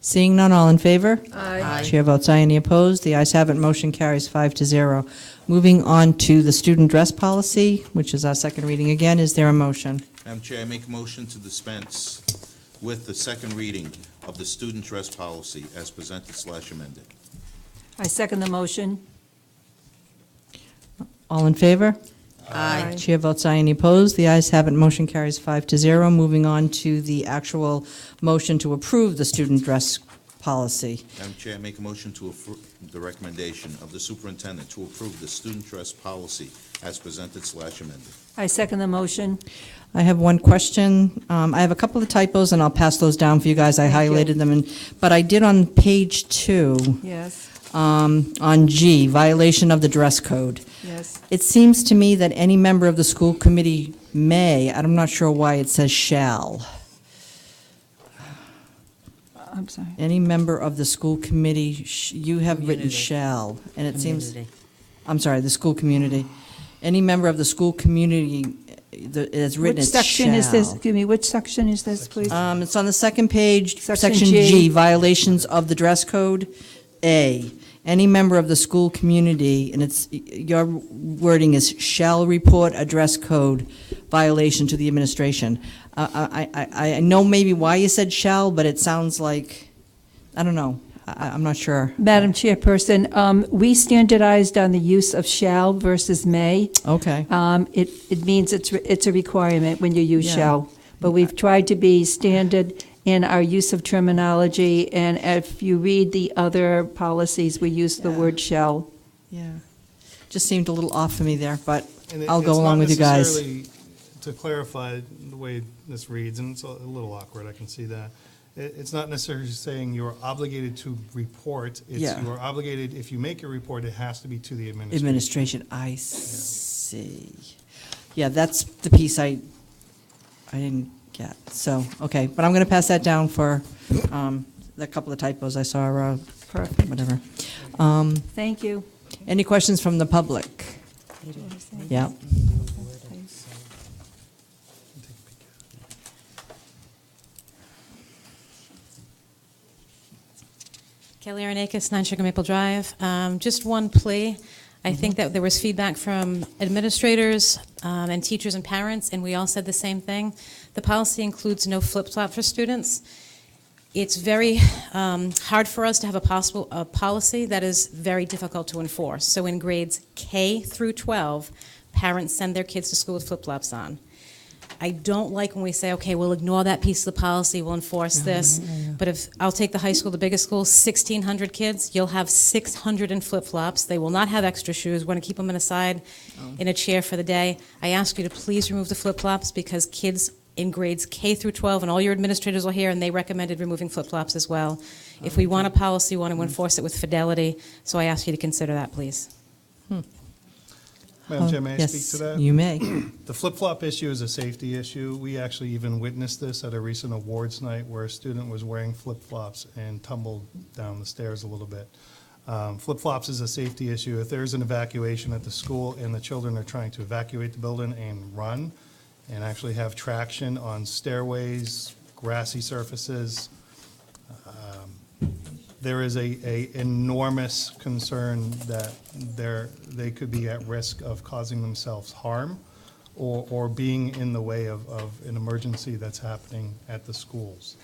[SPEAKER 1] Seeing none, all in favor?
[SPEAKER 6] Aye.
[SPEAKER 1] Chair votes aye. Any opposed? The ayes have it. Motion carries 5-0. Moving on to the student dress policy, which is our second reading again. Is there a motion?
[SPEAKER 3] Madam Chair, I make a motion to dispense with the second reading of the student dress policy as presented/amended.
[SPEAKER 6] I second the motion.
[SPEAKER 1] All in favor?
[SPEAKER 6] Aye.
[SPEAKER 1] Chair votes aye. Any opposed? The ayes have it. Motion carries 5-0. Moving on to the actual motion to approve the student dress policy.
[SPEAKER 3] Madam Chair, I make a motion to approve the recommendation of the superintendent to approve the student dress policy as presented/amended.
[SPEAKER 6] I second the motion.
[SPEAKER 1] I have one question. I have a couple of typos, and I'll pass those down for you guys. I
[SPEAKER 6] Thank you.
[SPEAKER 1] highlighted them, but I did on page 2,
[SPEAKER 6] Yes,
[SPEAKER 1] on G, violation of the dress code.
[SPEAKER 6] yes.
[SPEAKER 1] It seems to me that any member of the school committee may, I'm not sure why it says shall.
[SPEAKER 6] I'm sorry.
[SPEAKER 1] Any member of the school committee, you have written
[SPEAKER 21] Community.
[SPEAKER 1] shall, and it seems,
[SPEAKER 21] Community.
[SPEAKER 1] I'm sorry, the school community. Any member of the school community, it's written
[SPEAKER 6] Which
[SPEAKER 1] as
[SPEAKER 6] section is this?
[SPEAKER 1] shall.
[SPEAKER 6] Give me, which section is this, please?
[SPEAKER 1] It's on the second page,
[SPEAKER 6] Section
[SPEAKER 1] section
[SPEAKER 6] G.
[SPEAKER 1] G, violations of the dress code. A, any member of the school community, and it's, your wording is shall report a dress code violation to the administration. I know maybe why you said shall, but it sounds like, I don't know, I'm not sure.
[SPEAKER 6] Madam Chairperson, we standardized on the use of shall versus may.
[SPEAKER 1] Okay.
[SPEAKER 6] It means it's a requirement when you use
[SPEAKER 1] Yeah.
[SPEAKER 6] shall. But we've tried to be standard in our use of terminology, and if you read the other policies, we use the
[SPEAKER 1] Yeah.
[SPEAKER 6] word shall.
[SPEAKER 1] Yeah. Just seemed a little off for me there, but
[SPEAKER 5] And
[SPEAKER 1] I'll go
[SPEAKER 5] it's
[SPEAKER 1] along
[SPEAKER 5] not
[SPEAKER 1] with you guys.
[SPEAKER 5] necessarily- To clarify the way this reads, and it's a little awkward, I can see that. It's not necessarily saying you're obligated to report. It's
[SPEAKER 1] Yeah.
[SPEAKER 5] you're obligated, if you make a report, it has to be to the administration.
[SPEAKER 1] Administration, I see. Yeah, that's the piece I didn't get, so, okay. But I'm going to pass that down for the couple of typos I saw,
[SPEAKER 6] Perfect.
[SPEAKER 1] whatever.
[SPEAKER 6] Thank you.
[SPEAKER 1] Any questions from the public? Yeah.
[SPEAKER 7] Kelly Aronakis, 9 Sugar Maple Drive. Just one plea. I think that there was feedback from administrators and teachers and parents, and we all said the same thing. The policy includes no flip-flop for students. It's very hard for us to have a policy that is very difficult to enforce. So in grades K through 12, parents send their kids to school with flip-flops on. I don't like when we say, okay, we'll ignore that piece of the policy, we'll enforce this. But if, I'll take the high school, the biggest school, 1,600 kids, you'll have 600 in flip-flops. They will not have extra shoes. We're going to keep them in a side, in a chair for the day. I ask you to please remove the flip-flops because kids in grades K through 12, and all your administrators are here, and they recommended removing flip-flops as well. If we want a policy, we want to enforce it with fidelity. So I ask you to consider that, please.
[SPEAKER 5] Madam Chair, may I
[SPEAKER 1] yes,
[SPEAKER 5] speak to that?
[SPEAKER 1] you may.
[SPEAKER 5] The flip-flop issue is a safety issue. We actually even witnessed this at a recent awards night where a student was wearing flip-flops and tumbled down the stairs a little bit. Flip-flops is a safety issue. If there's an evacuation at the school and the children are trying to evacuate the building and run and actually have traction on stairways, grassy surfaces, there is a enormous concern that they could be at risk of causing themselves harm or being in the way of an emergency that's happening at the schools.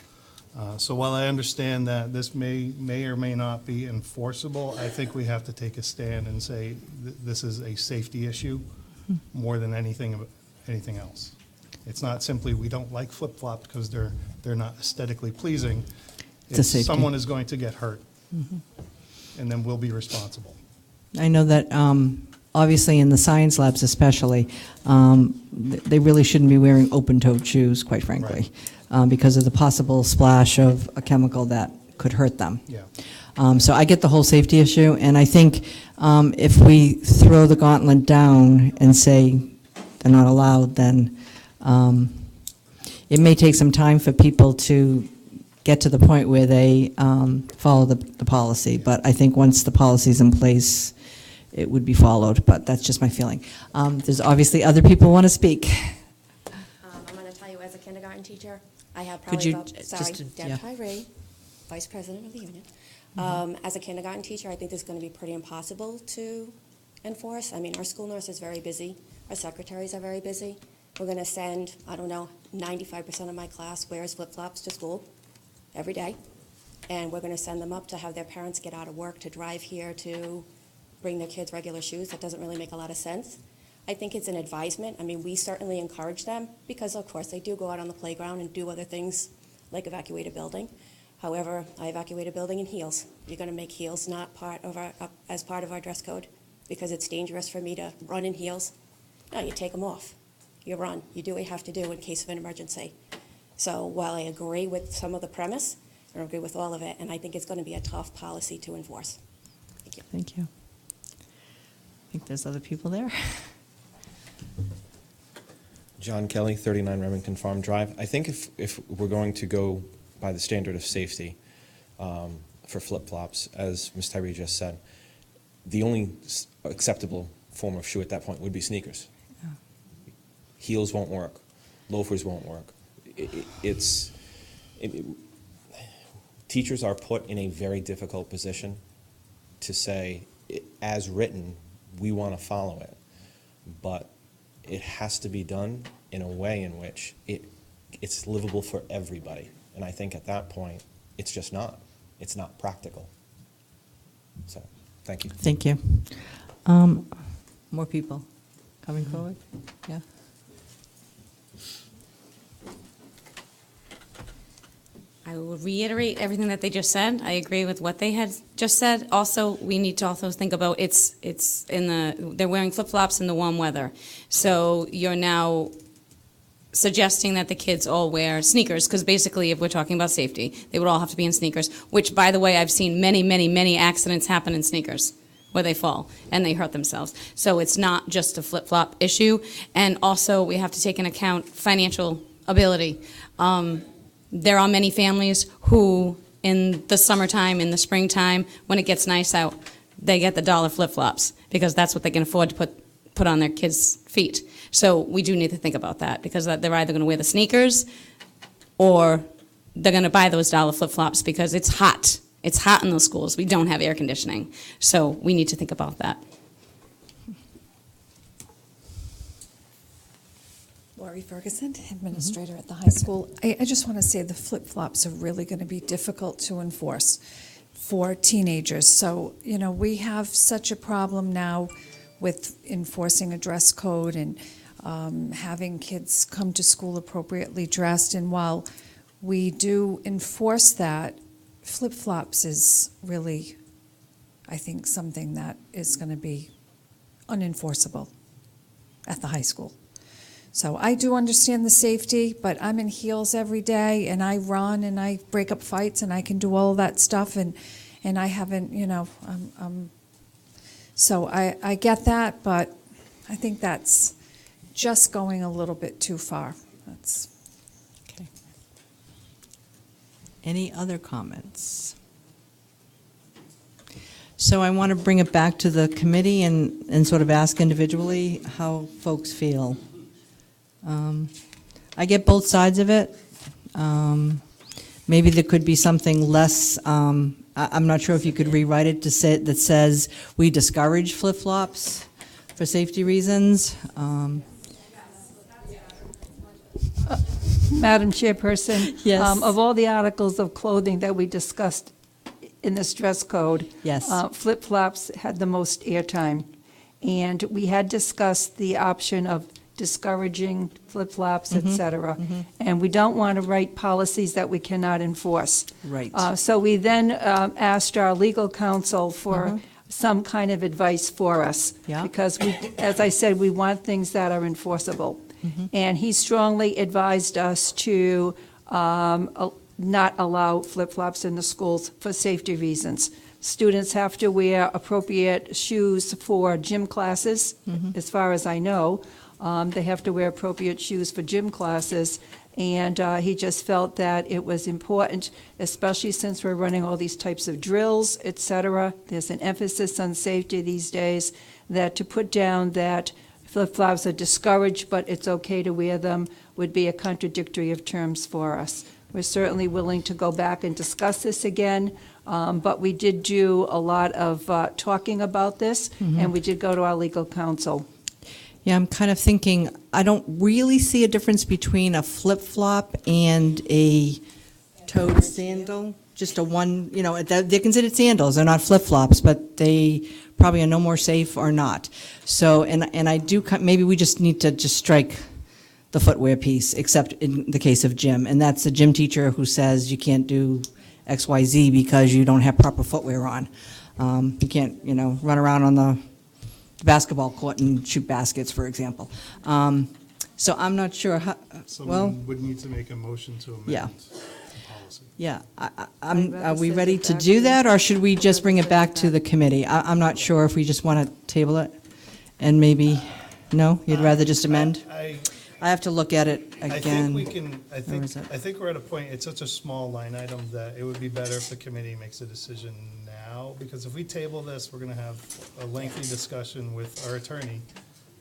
[SPEAKER 5] So while I understand that this may or may not be enforceable, I think we have to take a stand and say this is a safety issue more than anything else. It's not simply we don't like flip-flops because they're not aesthetically pleasing.
[SPEAKER 1] It's a safety.
[SPEAKER 5] Someone is going to get hurt, and then we'll be responsible.
[SPEAKER 1] I know that obviously in the science labs especially, they really shouldn't be wearing open-toed shoes, quite frankly, because of the possible splash of a chemical that could hurt them.
[SPEAKER 5] Yeah.
[SPEAKER 1] So I get the whole safety issue, and I think if we throw the gauntlet down and say they're not allowed, then it may take some time for people to get to the point where they follow the policy. But I think once the policy's in place, it would be followed. But that's just my feeling. There's obviously other people who want to speak.
[SPEAKER 4] I'm going to tell you, as a kindergarten teacher, I have
[SPEAKER 1] Could
[SPEAKER 4] probably
[SPEAKER 1] you
[SPEAKER 4] about,
[SPEAKER 1] just,
[SPEAKER 4] sorry,
[SPEAKER 1] yeah.
[SPEAKER 4] Deb Tyree, Vice President of the Union. As a kindergarten teacher, I think this is going to be pretty impossible to enforce. I mean, our school nurse is very busy. Our secretaries are very busy. We're going to send, I don't know, 95% of my class wears flip-flops to school every day. And we're going to send them up to have their parents get out of work to drive here to bring their kids regular shoes. That doesn't really make a lot of sense. I think it's an advisement. I mean, we certainly encourage them because, of course, they do go out on the playground and do other things like evacuate a building. However, I evacuate a building in heels. You're going to make heels not part of as part of our dress code because it's dangerous for me to run in heels. No, you take them off. You run. You do what you have to do in case of an emergency. So while I agree with some of the premise, I don't agree with all of it, and I think it's going to be a tough policy to enforce. Thank you.
[SPEAKER 1] Thank you. I think there's other people there.
[SPEAKER 18] John Kelly, 39 Remington Farm Drive. I think if we're going to go by the standard of safety for flip-flops, as Ms. Tyree just said, the only acceptable form of shoe at that point would be sneakers.
[SPEAKER 1] Yeah.
[SPEAKER 18] Heels won't work. Loafers won't work. Teachers are put in a very difficult position to say, as written, we want to follow it, but it has to be done in a way in which it's livable for everybody. And I think at that point, it's just not. It's not practical. So, thank you.
[SPEAKER 1] Thank you. More people coming forward? Yeah.
[SPEAKER 22] I will reiterate everything that they just said. I agree with what they had just said. Also, we need to also think about they're wearing flip-flops in the warm weather. So you're now suggesting that the kids all wear sneakers, because basically if we're talking about safety, they would all have to be in sneakers, which, by the way, I've seen many, many, many accidents happen in sneakers where they fall and they hurt themselves. So it's not just a flip-flop issue. And also we have to take into account financial ability. There are many families who in the summertime, in the springtime, when it gets nice out, they get the dollar flip-flops because that's what they can afford to put on their kids' feet. So we do need to think about that because they're either going to wear the sneakers or they're going to buy those dollar flip-flops because it's hot. It's hot in those schools. We don't have air conditioning. So we need to think about that.
[SPEAKER 9] Laurie Ferguson, administrator at the high school. I just want to say the flip-flops are really going to be difficult to enforce for teenagers. So, we have such a problem now with enforcing a dress code and having kids come to school appropriately dressed. And while we do enforce that, flip-flops is really, I think, something that is going to be unenforceable at the high school. So I do understand the safety, but I'm in heels every day, and I run, and I break up fights, and I can do all of that stuff, and I haven't, so I get that, but I think that's just going a little bit too far. That's
[SPEAKER 1] Okay. Any other comments? So I want to bring it back to the committee and sort of ask individually how folks feel. I get both sides of it. Maybe there could be something less, I'm not sure if you could rewrite it to say, that says we discourage flip-flops for safety reasons.
[SPEAKER 6] Madam Chairperson?
[SPEAKER 1] Yes.
[SPEAKER 6] Of all the articles of clothing that we discussed in this dress code,
[SPEAKER 1] Yes.
[SPEAKER 6] Flip-flops had the most airtime. And we had discussed the option of discouraging flip-flops, et cetera. And we don't want to write policies that we cannot enforce.
[SPEAKER 1] Right.
[SPEAKER 6] So we then asked our legal counsel for some kind of advice for us.
[SPEAKER 1] Yeah.
[SPEAKER 6] Because we, as I said, we want things that are enforceable. And he strongly advised us to not allow flip-flops in the schools for safety reasons. Students have to wear appropriate shoes for gym classes, as far as I know. They have to wear appropriate shoes for gym classes, and he just felt that it was important, especially since we're running all these types of drills, et cetera. There's an emphasis on safety these days, that to put down that flip-flops are discouraged, but it's okay to wear them, would be a contradictory of terms for us. We're certainly willing to go back and discuss this again, but we did do a lot of talking about this, and we did go to our legal counsel.
[SPEAKER 1] Yeah, I'm kind of thinking, I don't really see a difference between a flip-flop and a toed sandal. Just a one, they're considered sandals, they're not flip-flops, but they probably are no more safe or not. So, and I do, maybe we just need to just strike the footwear piece, except in the case of gym. And that's the gym teacher who says you can't do X, Y, Z because you don't have proper footwear on. You can't, run around on the basketball court and shoot baskets, for example. So I'm not sure how,
[SPEAKER 5] Someone would need to make a motion to amend
[SPEAKER 1] Yeah.
[SPEAKER 5] the policy.
[SPEAKER 1] Yeah,
[SPEAKER 6] I'd rather
[SPEAKER 1] are we
[SPEAKER 6] send
[SPEAKER 1] ready
[SPEAKER 6] it
[SPEAKER 1] to
[SPEAKER 6] back
[SPEAKER 1] do
[SPEAKER 6] to
[SPEAKER 1] that,
[SPEAKER 6] the-
[SPEAKER 1] or should we just bring it back to the committee? I'm not sure if we just want to table it, and maybe, no, you'd rather just amend? I have to look at it
[SPEAKER 5] I
[SPEAKER 1] again.
[SPEAKER 5] think we can, I
[SPEAKER 1] Where is it?
[SPEAKER 5] think we're at a point, it's such a small line item that it would be better if the committee makes a decision now, because if we table this, we're gonna have a lengthy discussion with our attorney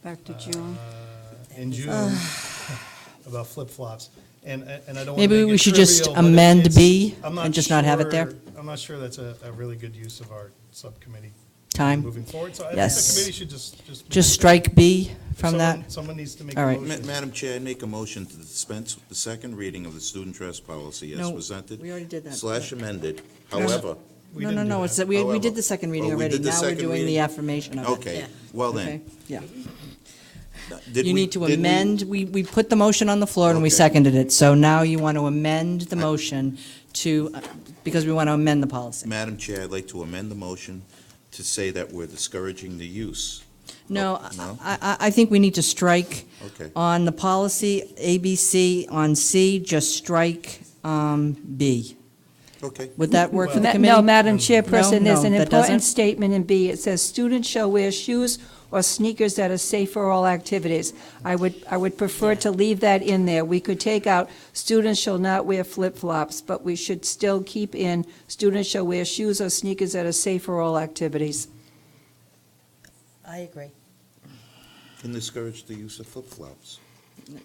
[SPEAKER 6] Back to June.
[SPEAKER 5] in June about flip-flops. And I don't want to
[SPEAKER 1] Maybe
[SPEAKER 5] make
[SPEAKER 1] we
[SPEAKER 5] it
[SPEAKER 1] should just
[SPEAKER 5] trivial, but
[SPEAKER 1] amend
[SPEAKER 5] it's-
[SPEAKER 1] B
[SPEAKER 5] I'm
[SPEAKER 1] and just not have it there?
[SPEAKER 5] sure- I'm not sure that's a really good use of our subcommittee
[SPEAKER 1] Time?
[SPEAKER 5] moving forward. So I think
[SPEAKER 1] Yes.
[SPEAKER 5] the committee should just
[SPEAKER 1] Strike B from that?
[SPEAKER 5] Someone needs to make
[SPEAKER 1] All
[SPEAKER 5] a
[SPEAKER 1] right.
[SPEAKER 5] motion.
[SPEAKER 3] Madam Chair, I make a motion to dispense with the second reading of the student dress policy as
[SPEAKER 1] No,
[SPEAKER 3] presented.
[SPEAKER 1] we already did that.
[SPEAKER 3] Slash amended,
[SPEAKER 1] No, no.
[SPEAKER 3] however.
[SPEAKER 1] No, it's that we
[SPEAKER 3] However.
[SPEAKER 1] did the second reading
[SPEAKER 3] Oh, we
[SPEAKER 1] already.
[SPEAKER 3] did the
[SPEAKER 1] Now we're
[SPEAKER 3] second
[SPEAKER 1] doing the
[SPEAKER 3] reading?
[SPEAKER 1] affirmation of it.
[SPEAKER 3] Okay, well then.
[SPEAKER 1] Okay, yeah.
[SPEAKER 3] Did
[SPEAKER 1] You
[SPEAKER 3] we-
[SPEAKER 1] need to
[SPEAKER 3] did we-
[SPEAKER 1] amend, we put the motion on the floor and we
[SPEAKER 3] Okay.
[SPEAKER 1] seconded it, so now you want to amend the motion to, because we want to amend the policy.
[SPEAKER 3] Madam Chair, I'd like to amend the motion to say that we're discouraging the use.
[SPEAKER 1] No,
[SPEAKER 3] No?
[SPEAKER 1] I think we need to strike
[SPEAKER 3] Okay.
[SPEAKER 1] on the policy, ABC, on C, just strike B.
[SPEAKER 3] Okay.
[SPEAKER 1] Would that work for the
[SPEAKER 6] Ma-
[SPEAKER 1] committee?
[SPEAKER 6] No, Madam Chairperson, there's an
[SPEAKER 1] that
[SPEAKER 6] important
[SPEAKER 1] doesn't?
[SPEAKER 6] statement in B. It says, "Students shall wear shoes or sneakers that are safe for all activities." I would prefer to leave that in there. We could take out, "Students shall not wear flip-flops," but we should still keep in, "Students shall wear shoes or sneakers that are safe for all activities."
[SPEAKER 21] I agree.
[SPEAKER 3] Can discourage the use of flip-flops.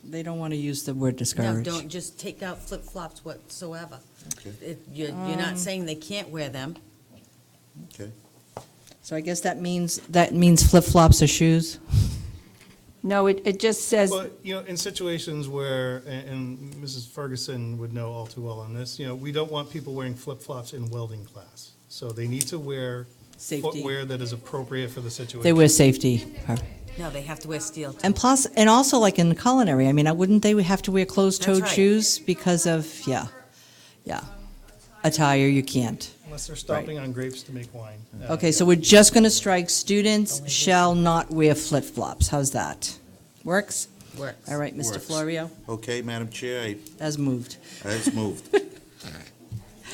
[SPEAKER 1] They don't want to use the word
[SPEAKER 21] No,
[SPEAKER 1] discourage.
[SPEAKER 21] don't just take out flip-flops whatsoever.
[SPEAKER 3] Okay.
[SPEAKER 21] You're not saying they can't wear them.
[SPEAKER 3] Okay.
[SPEAKER 1] So I guess that means flip-flops or shoes?
[SPEAKER 6] No, it just says,
[SPEAKER 5] But, in situations where, and Mrs. Ferguson would know all too well on this, we don't want people wearing flip-flops in welding class. So they need to wear
[SPEAKER 1] Safety.
[SPEAKER 5] footwear that is appropriate for the situation.
[SPEAKER 1] They wear safety.
[SPEAKER 21] No, they have to wear steel.
[SPEAKER 1] And plus, and also like in culinary, I mean, wouldn't they have to wear closed-toed
[SPEAKER 21] That's right.
[SPEAKER 1] shoes because of, yeah. Attire, you can't.
[SPEAKER 5] Unless they're stopping on grapes to make wine.
[SPEAKER 1] Okay, so we're just going to strike, "Students shall not wear flip-flops." How's that? Works?
[SPEAKER 21] Works.
[SPEAKER 1] All right, Mr.
[SPEAKER 3] Works.
[SPEAKER 1] Florio,
[SPEAKER 3] Okay, Madam Chair,
[SPEAKER 1] as moved.
[SPEAKER 3] as moved.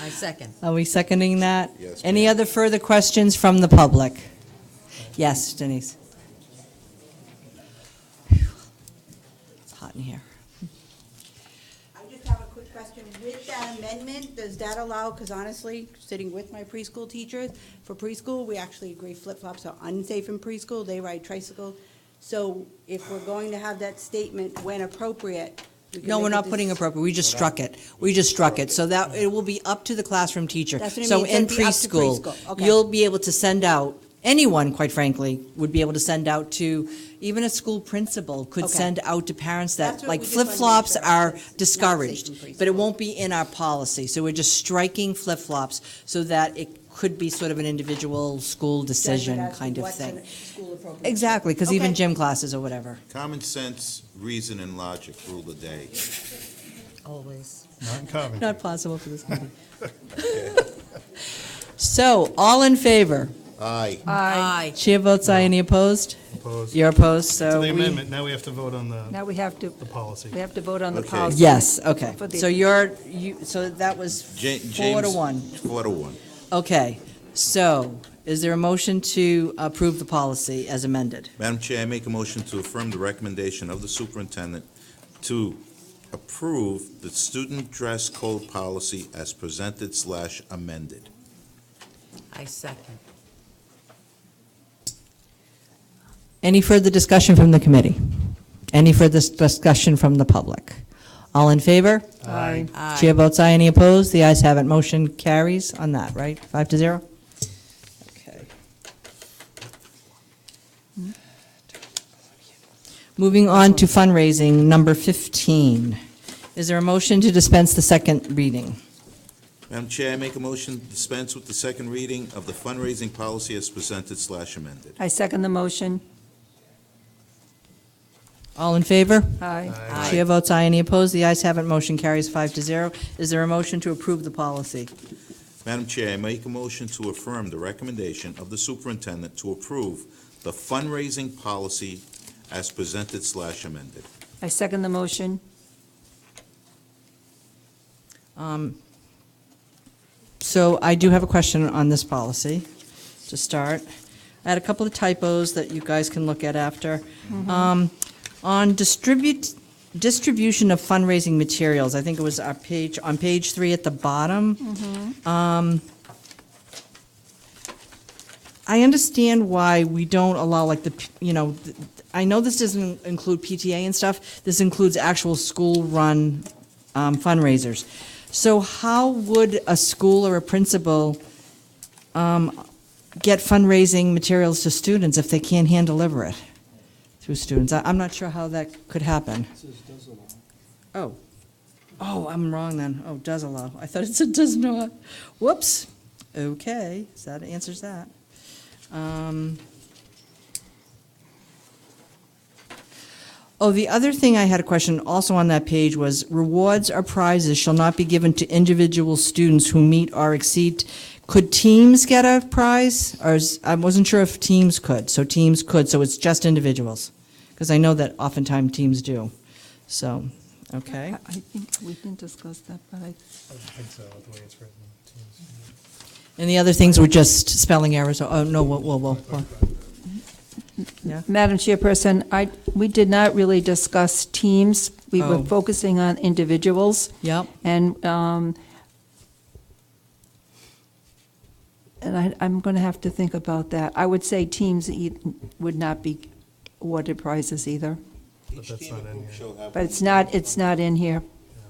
[SPEAKER 21] I second.
[SPEAKER 1] Are we seconding that?
[SPEAKER 3] Yes,
[SPEAKER 1] Any
[SPEAKER 3] ma'am.
[SPEAKER 1] other further questions from the public? Yes, Denise? It's hot in here.
[SPEAKER 17] I just have a quick question. With that amendment, does that allow, because honestly, sitting with my preschool teachers, for preschool, we actually agree flip-flops are unsafe in preschool. They ride tricycle. So if we're going to have that statement when appropriate, we can
[SPEAKER 1] No,
[SPEAKER 17] make
[SPEAKER 1] we're
[SPEAKER 17] a
[SPEAKER 1] not putting appropriate, we just struck it. We just struck it, so that, it will be up to the classroom teacher.
[SPEAKER 17] That's what I
[SPEAKER 1] So
[SPEAKER 17] mean, it's
[SPEAKER 1] in
[SPEAKER 17] gonna be up to
[SPEAKER 1] preschool,
[SPEAKER 17] preschool. Okay.
[SPEAKER 1] you'll be able to send out, anyone, quite frankly, would be able to send out to, even a school principal could
[SPEAKER 17] Okay.
[SPEAKER 1] send out to parents that,
[SPEAKER 17] That's what
[SPEAKER 1] like,
[SPEAKER 17] we just wanna make
[SPEAKER 1] flip-flops
[SPEAKER 17] sure
[SPEAKER 1] are
[SPEAKER 17] it's not
[SPEAKER 1] discouraged,
[SPEAKER 17] safe in
[SPEAKER 1] but it
[SPEAKER 17] preschool.
[SPEAKER 1] won't be in our policy. So we're just striking flip-flops so that it could be sort of an individual school decision
[SPEAKER 17] Judgment as to
[SPEAKER 1] kind of
[SPEAKER 17] what's
[SPEAKER 1] thing.
[SPEAKER 17] in school appropriate.
[SPEAKER 1] Exactly, because even
[SPEAKER 17] Okay.
[SPEAKER 1] gym classes or whatever.
[SPEAKER 3] Common sense, reason, and logic rule the day.
[SPEAKER 21] Always.
[SPEAKER 5] Not in Coventry.
[SPEAKER 1] Not possible for this meeting. So, all in favor?
[SPEAKER 3] Aye.
[SPEAKER 21] Aye.
[SPEAKER 1] Chair votes aye, any opposed?
[SPEAKER 5] Opposed.
[SPEAKER 1] You're opposed,
[SPEAKER 5] To
[SPEAKER 1] so
[SPEAKER 5] the
[SPEAKER 1] we...
[SPEAKER 5] amendment, now we have to vote on
[SPEAKER 6] now we have to,
[SPEAKER 5] the policy.
[SPEAKER 6] we have to vote on the
[SPEAKER 3] Okay.
[SPEAKER 6] policy.
[SPEAKER 1] Yes, okay.
[SPEAKER 6] For the-
[SPEAKER 1] So that was
[SPEAKER 3] Ja-
[SPEAKER 1] 4-1.
[SPEAKER 3] 4-1.
[SPEAKER 1] Okay, so is there a motion to approve the policy as amended?
[SPEAKER 3] Madam Chair, I make a motion to affirm the recommendation of the superintendent to approve the student dress code policy as presented / amended.
[SPEAKER 21] I second.
[SPEAKER 1] Any further discussion from the committee? Any further discussion from the public? All in favor?
[SPEAKER 6] Aye.
[SPEAKER 1] Chair votes aye, any opposed? The ayes have it, motion carries on that, right? 5-0? Okay. Moving on to fundraising, number 15. Is there a motion to dispense the second reading?
[SPEAKER 3] Madam Chair, I make a motion to dispense with the second reading of the fundraising policy as presented / amended.
[SPEAKER 6] I second the motion.
[SPEAKER 1] All in favor?
[SPEAKER 6] Aye.
[SPEAKER 3] Aye.
[SPEAKER 1] Chair votes aye, any opposed? The ayes have it, motion carries 5-0. Is there a motion to approve the policy?
[SPEAKER 3] Madam Chair, I make a motion to affirm the recommendation of the superintendent to approve the fundraising policy as presented / amended.
[SPEAKER 6] I second the motion.
[SPEAKER 1] So I do have a question on this policy, to start. I had a couple of typos that you guys can look at after. On distribution of fundraising materials, I think it was on page 3 at the bottom. I understand why we don't allow, like, I know this doesn't include PTA and stuff, this includes actual school-run fundraisers. So how would a school or a principal get fundraising materials to students if they can't hand-deliver it through students? I'm not sure how that could happen. Oh, I'm wrong then. Oh, does allow. I thought it said does not. Whoops. Okay, so that answers that. The other thing I had a question also on that page was rewards or prizes shall not be given to individual students who meet or exceed. Could teams get a prize? I wasn't sure if teams could, so teams could, so it's just individuals. Because I know that oftentimes teams do. So Okay.
[SPEAKER 6] I think we didn't discuss that, but
[SPEAKER 5] I think so, the way it's written.
[SPEAKER 1] And the other things were just spelling errors. Oh, no, whoa. Yeah.
[SPEAKER 6] Madam Chairperson, we did not really discuss teams. We were
[SPEAKER 1] Oh.
[SPEAKER 6] focusing on individuals.
[SPEAKER 1] Yep.
[SPEAKER 6] And I'm going to have to think about that. I would say teams would not be awarded prizes either.
[SPEAKER 5] But that's not in here.
[SPEAKER 6] But it's not in here.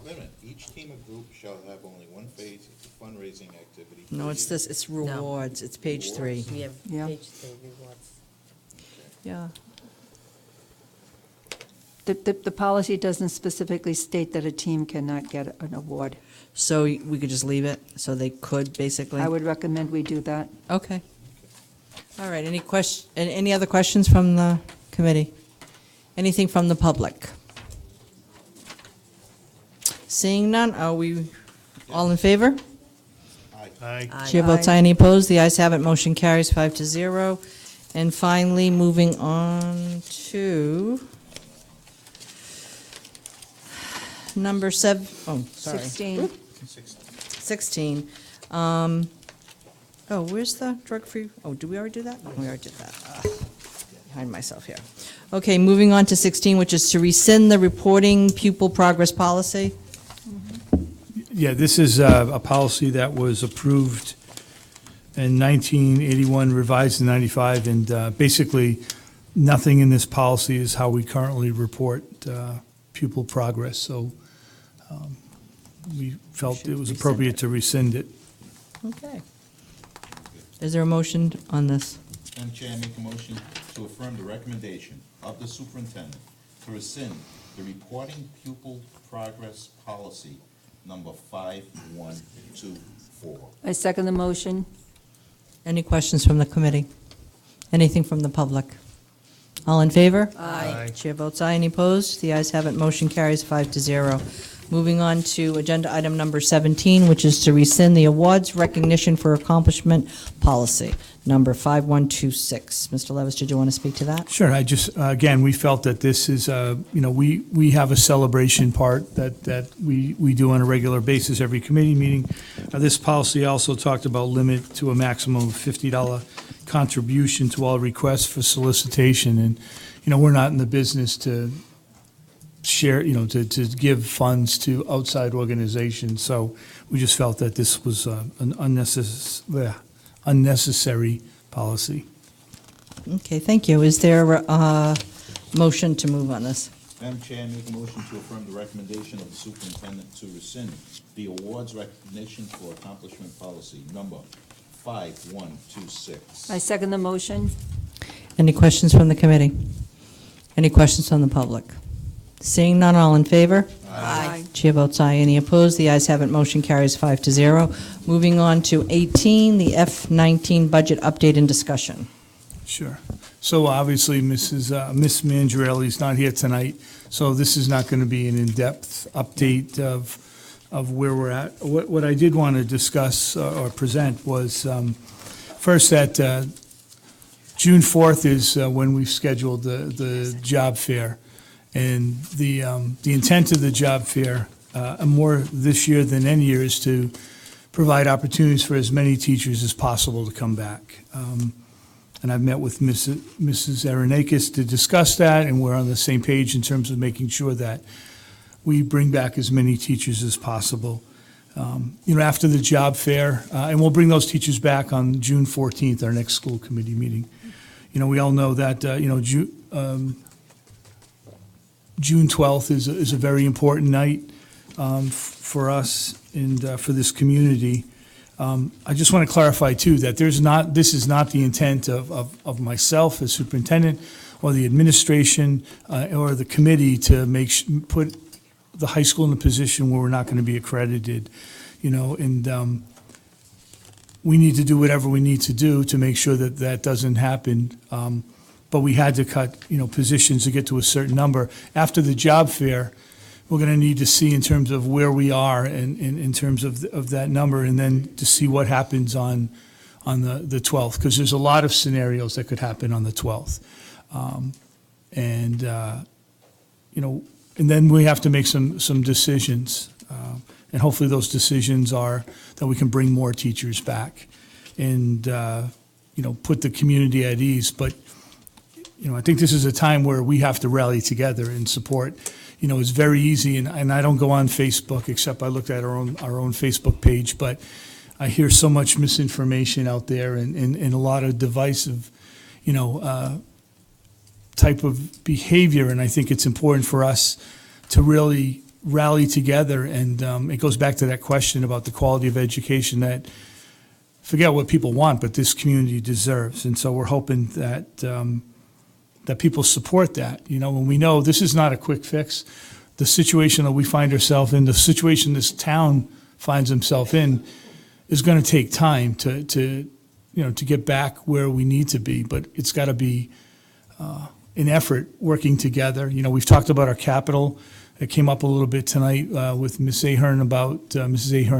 [SPEAKER 3] Wait a minute, each team or group shall have only one phase of fundraising activity.
[SPEAKER 1] No, it's this, it's rewards. It's page 3.
[SPEAKER 21] We have
[SPEAKER 6] Yeah.
[SPEAKER 21] page 3 rewards.
[SPEAKER 1] Yeah.
[SPEAKER 6] The policy doesn't specifically state that a team cannot get an award.
[SPEAKER 1] So we could just leave it, so they could, basically?
[SPEAKER 6] I would recommend we do that.
[SPEAKER 1] Okay. All right, any other questions from the committee? Anything from the public? Seeing none, are we all in favor?
[SPEAKER 5] Aye.
[SPEAKER 1] Chair votes aye, any opposed? The ayes have it, motion carries 5-0. And finally, moving on to number 7, oh, sorry.
[SPEAKER 6] 16.
[SPEAKER 1] 16. Where's the drug-free, do we already do that? We already did that. Behind myself here. Okay, moving on to 16, which is to rescind the reporting pupil progress policy.
[SPEAKER 12] Yeah, this is a policy that was approved in 1981, revised in 95, and basically, nothing in this policy is how we currently report pupil progress, so we felt it was appropriate to rescind it.
[SPEAKER 1] Okay. Is there a motion on this?
[SPEAKER 3] Madam Chair, I make a motion to affirm the recommendation of the superintendent to rescind the reporting pupil progress policy number 5124.
[SPEAKER 6] I second the motion.
[SPEAKER 1] Any questions from the committee? Anything from the public? All in favor?
[SPEAKER 6] Aye.
[SPEAKER 1] Chair votes aye, any opposed? The ayes have it, motion carries 5-0. Moving on to agenda item number 17, which is to rescind the awards recognition for accomplishment policy, number 5126. Mr. Levis, did you want to speak to that?
[SPEAKER 12] Sure, I just, again, we felt that this is, we have a celebration part that we do on a regular basis, every committee meeting. This policy also talked about limit to a maximum of $50 contribution to all requests for solicitation, and, we're not in the business to share, to give funds to outside organizations, so we just felt that this was an unnecessary policy.
[SPEAKER 1] Okay, thank you. Is there a motion to move on this?
[SPEAKER 3] Madam Chair, I make a motion to affirm the recommendation of the superintendent to rescind the awards recognition for accomplishment policy number 5126.
[SPEAKER 6] I second the motion.
[SPEAKER 1] Any questions from the committee? Any questions from the public? Seeing none, all in favor?
[SPEAKER 6] Aye.
[SPEAKER 1] Chair votes aye. Any opposed? The ayes have it. Motion carries 5-0. Moving on to 18, the F-19 budget update and discussion.
[SPEAKER 12] Sure. So obviously, Miss Mangiarelli's not here tonight, so this is not going to be an in-depth update of where we're at. What I did want to discuss or present was, first, that June 4th is when we've scheduled the job fair. And the intent of the job fair, more this year than any year, is to provide opportunities for as many teachers as possible to come back. And I've met with Mrs. Aronakis to discuss that, and we're on the same page in terms of making sure that we bring back as many teachers as possible. After the job fair, and we'll bring those teachers back on June 14th, our next school committee meeting. We all know that, June 12th is a very important night for us and for this community. I just want to clarify, too, that this is not the intent of myself as superintendent or the administration or the committee to put the high school in a position where we're not going to be accredited, and we need to do whatever we need to do to make sure that that doesn't happen. But we had to cut, positions to get to a certain number. After the job fair, we're going to need to see in terms of where we are in terms of that number, and then to see what happens on the 12th, because there's a lot of scenarios that could happen on the 12th. And then we have to make some decisions. And hopefully those decisions are that we can bring more teachers back and, put the community at ease. But, I think this is a time where we have to rally together and support. It's very easy, and I don't go on Facebook except I looked at our own Facebook page, but I hear so much misinformation out there and a lot of divisive, type of behavior, and I think it's important for us to really rally together, and it goes back to that question about the quality of education that, forget what people want, but this community deserves, and so we're hoping that that people support that, when we know this is not a quick fix. The situation that we find ourselves in, the situation this town finds himself in, is going to take time to get back where we need to be, but it's got to be an effort working together. We've talked about our capital. It came up a little bit tonight with Mrs. Ahern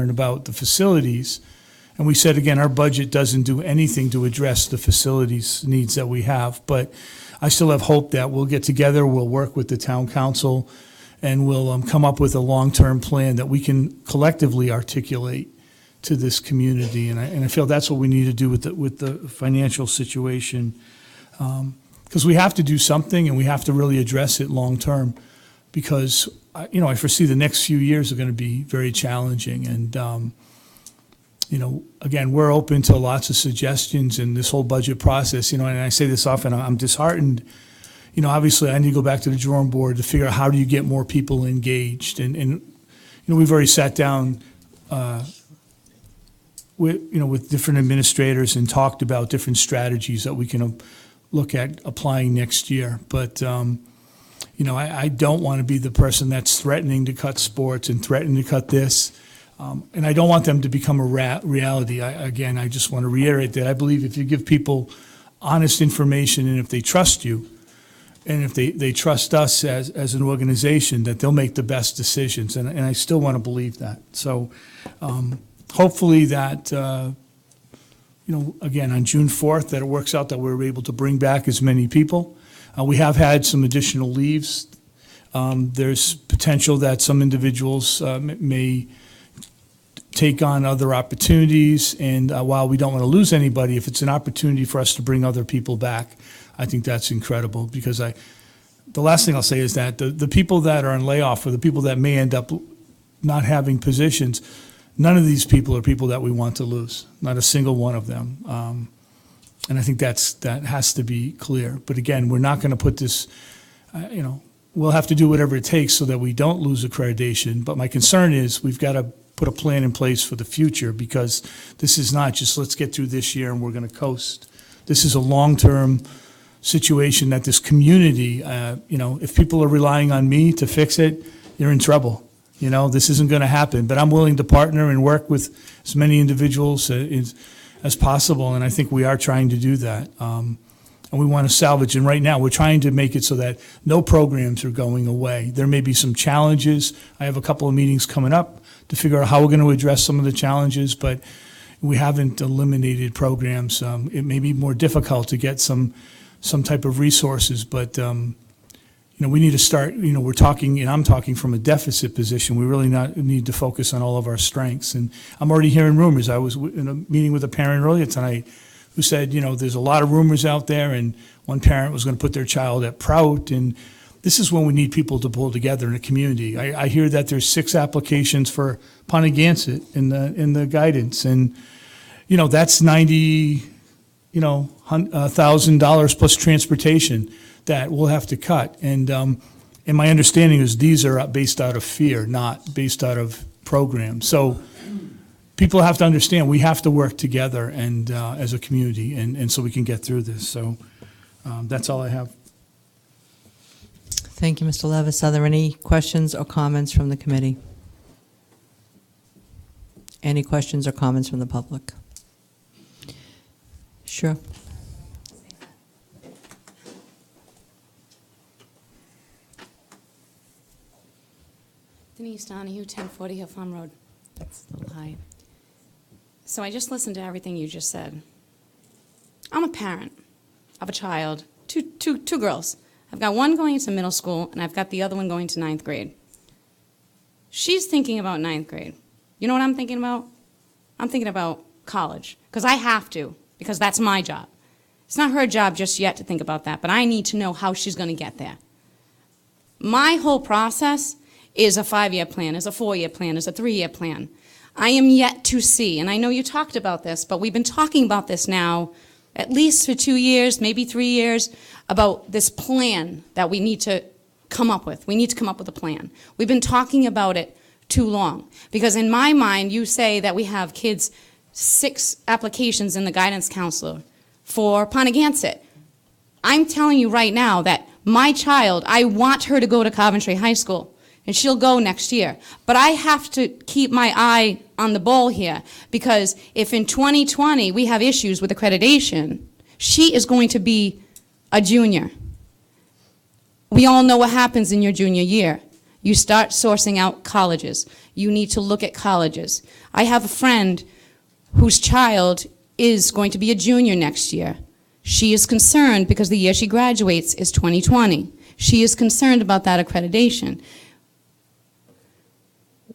[SPEAKER 12] about the facilities. And we said, again, our budget doesn't do anything to address the facilities needs that we have. But I still have hope that we'll get together, we'll work with the town council, and we'll come up with a long-term plan that we can collectively articulate to this community. And I feel that's what we need to do with the financial situation. Because we have to do something, and we have to really address it long-term. Because, I foresee the next few years are going to be very challenging. And, again, we're open to lots of suggestions in this whole budget process, and I say this often, I'm disheartened. Obviously, I need to go back to the drawing board to figure out how do you get more people engaged. And we've already sat down with different administrators and talked about different strategies that we can look at applying next year. But, I don't want to be the person that's threatening to cut sports and threatening to cut this. And I don't want them to become a reality. I just want to reiterate that I believe if you give people honest information, and if they trust you, and if they trust us as an organization, that they'll make the best decisions. And I still want to believe that. So hopefully that, again, on June 4th, that it works out that we're able to bring back as many people. We have had some additional leaves. There's potential that some individuals may take on other opportunities, and while we don't want to lose anybody, if it's an opportunity for us to bring other people back, I think that's incredible. Because the last thing I'll say is that the people that are on layoff, or the people that may end up not having positions, none of these people are people that we want to lose, not a single one of them. And I think that has to be clear. But again, we're not going to put this, we'll have to do whatever it takes so that we don't lose accreditation. But my concern is we've got to put a plan in place for the future, because this is not just let's get through this year and we're going to coast. This is a long-term situation that this community, if people are relying on me to fix it, you're in trouble. This isn't going to happen. But I'm willing to partner and work with as many individuals as possible, and I think we are trying to do that. And we want to salvage. And right now, we're trying to make it so that no programs are going away. There may be some challenges. I have a couple of meetings coming up to figure out how we're going to address some of the challenges, but we haven't eliminated programs. It may be more difficult to get some type of resources, but we need to start. We're talking, and I'm talking from a deficit position. We really need to focus on all of our strengths. And I'm already hearing rumors. I was in a meeting with a parent earlier tonight who said, there's a lot of rumors out there, and one parent was going to put their child at Prout, and this is when we need people to pull together in a community. I hear that there's 6 applications for Pontigansett in the guidance, and that's $90,000 plus transportation that we'll have to cut. And my understanding is these are based out of fear, not based out of programs. So people have to understand we have to work together and as a community, and so we can get through this. So that's all I have.
[SPEAKER 1] Thank you, Mr. Levis. Are there any questions or comments from the committee? Any questions or comments from the public? Sure.
[SPEAKER 22] Denise Donahue, 1040 Hill Farm Road. That's a little high. So I just listened to everything you just said. I'm a parent of a child, two girls. I've got one going into middle school, and I've got the other one going to 9th grade. She's thinking about 9th grade. You know what I'm thinking about? I'm thinking about college, because I have to, because that's my job. It's not her job just yet to think about that, but I need to know how she's going to get there. My whole process is a 5-year plan, is a 4-year plan, is a 3-year plan. I am yet to see, and I know you talked about this, but we've been talking about this now at least for 2 years, maybe 3 years, about this plan that we need to come up with. We need to come up with a plan. We've been talking about it too long, because in my mind, you say that we have kids, 6 applications in the guidance counselor for Ponegantsit. I'm telling you right now that my child, I want her to go to Coventry High School, and she'll go next year. But I have to keep my eye on the ball here, because if in 2020 we have issues with accreditation, she is going to be a junior. We all know what happens in your junior year. You start sourcing out colleges. You need to look at colleges. I have a friend whose child is going to be a junior next year. She is concerned because the year she graduates is 2020. She is concerned about that accreditation.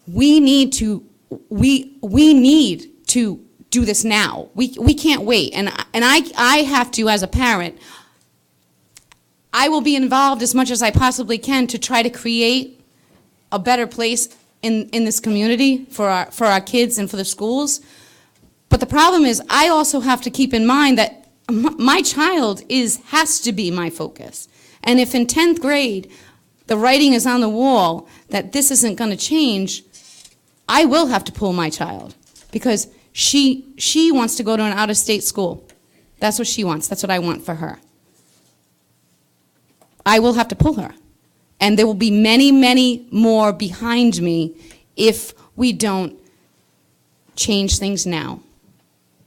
[SPEAKER 22] We need to do this now. We can't wait. And I have to, as a parent, I will be involved as much as I possibly can to try to create a better place in this community for our kids and for the schools. But the problem is, I also have to keep in mind that my child has to be my focus. And if in 10th grade the writing is on the wall that this isn't going to change, I will have to pull my child, because she wants to go to an out-of-state school. That's what she wants. That's what I want for her. I will have to pull her. And there will be many, many more behind me if we don't change things now.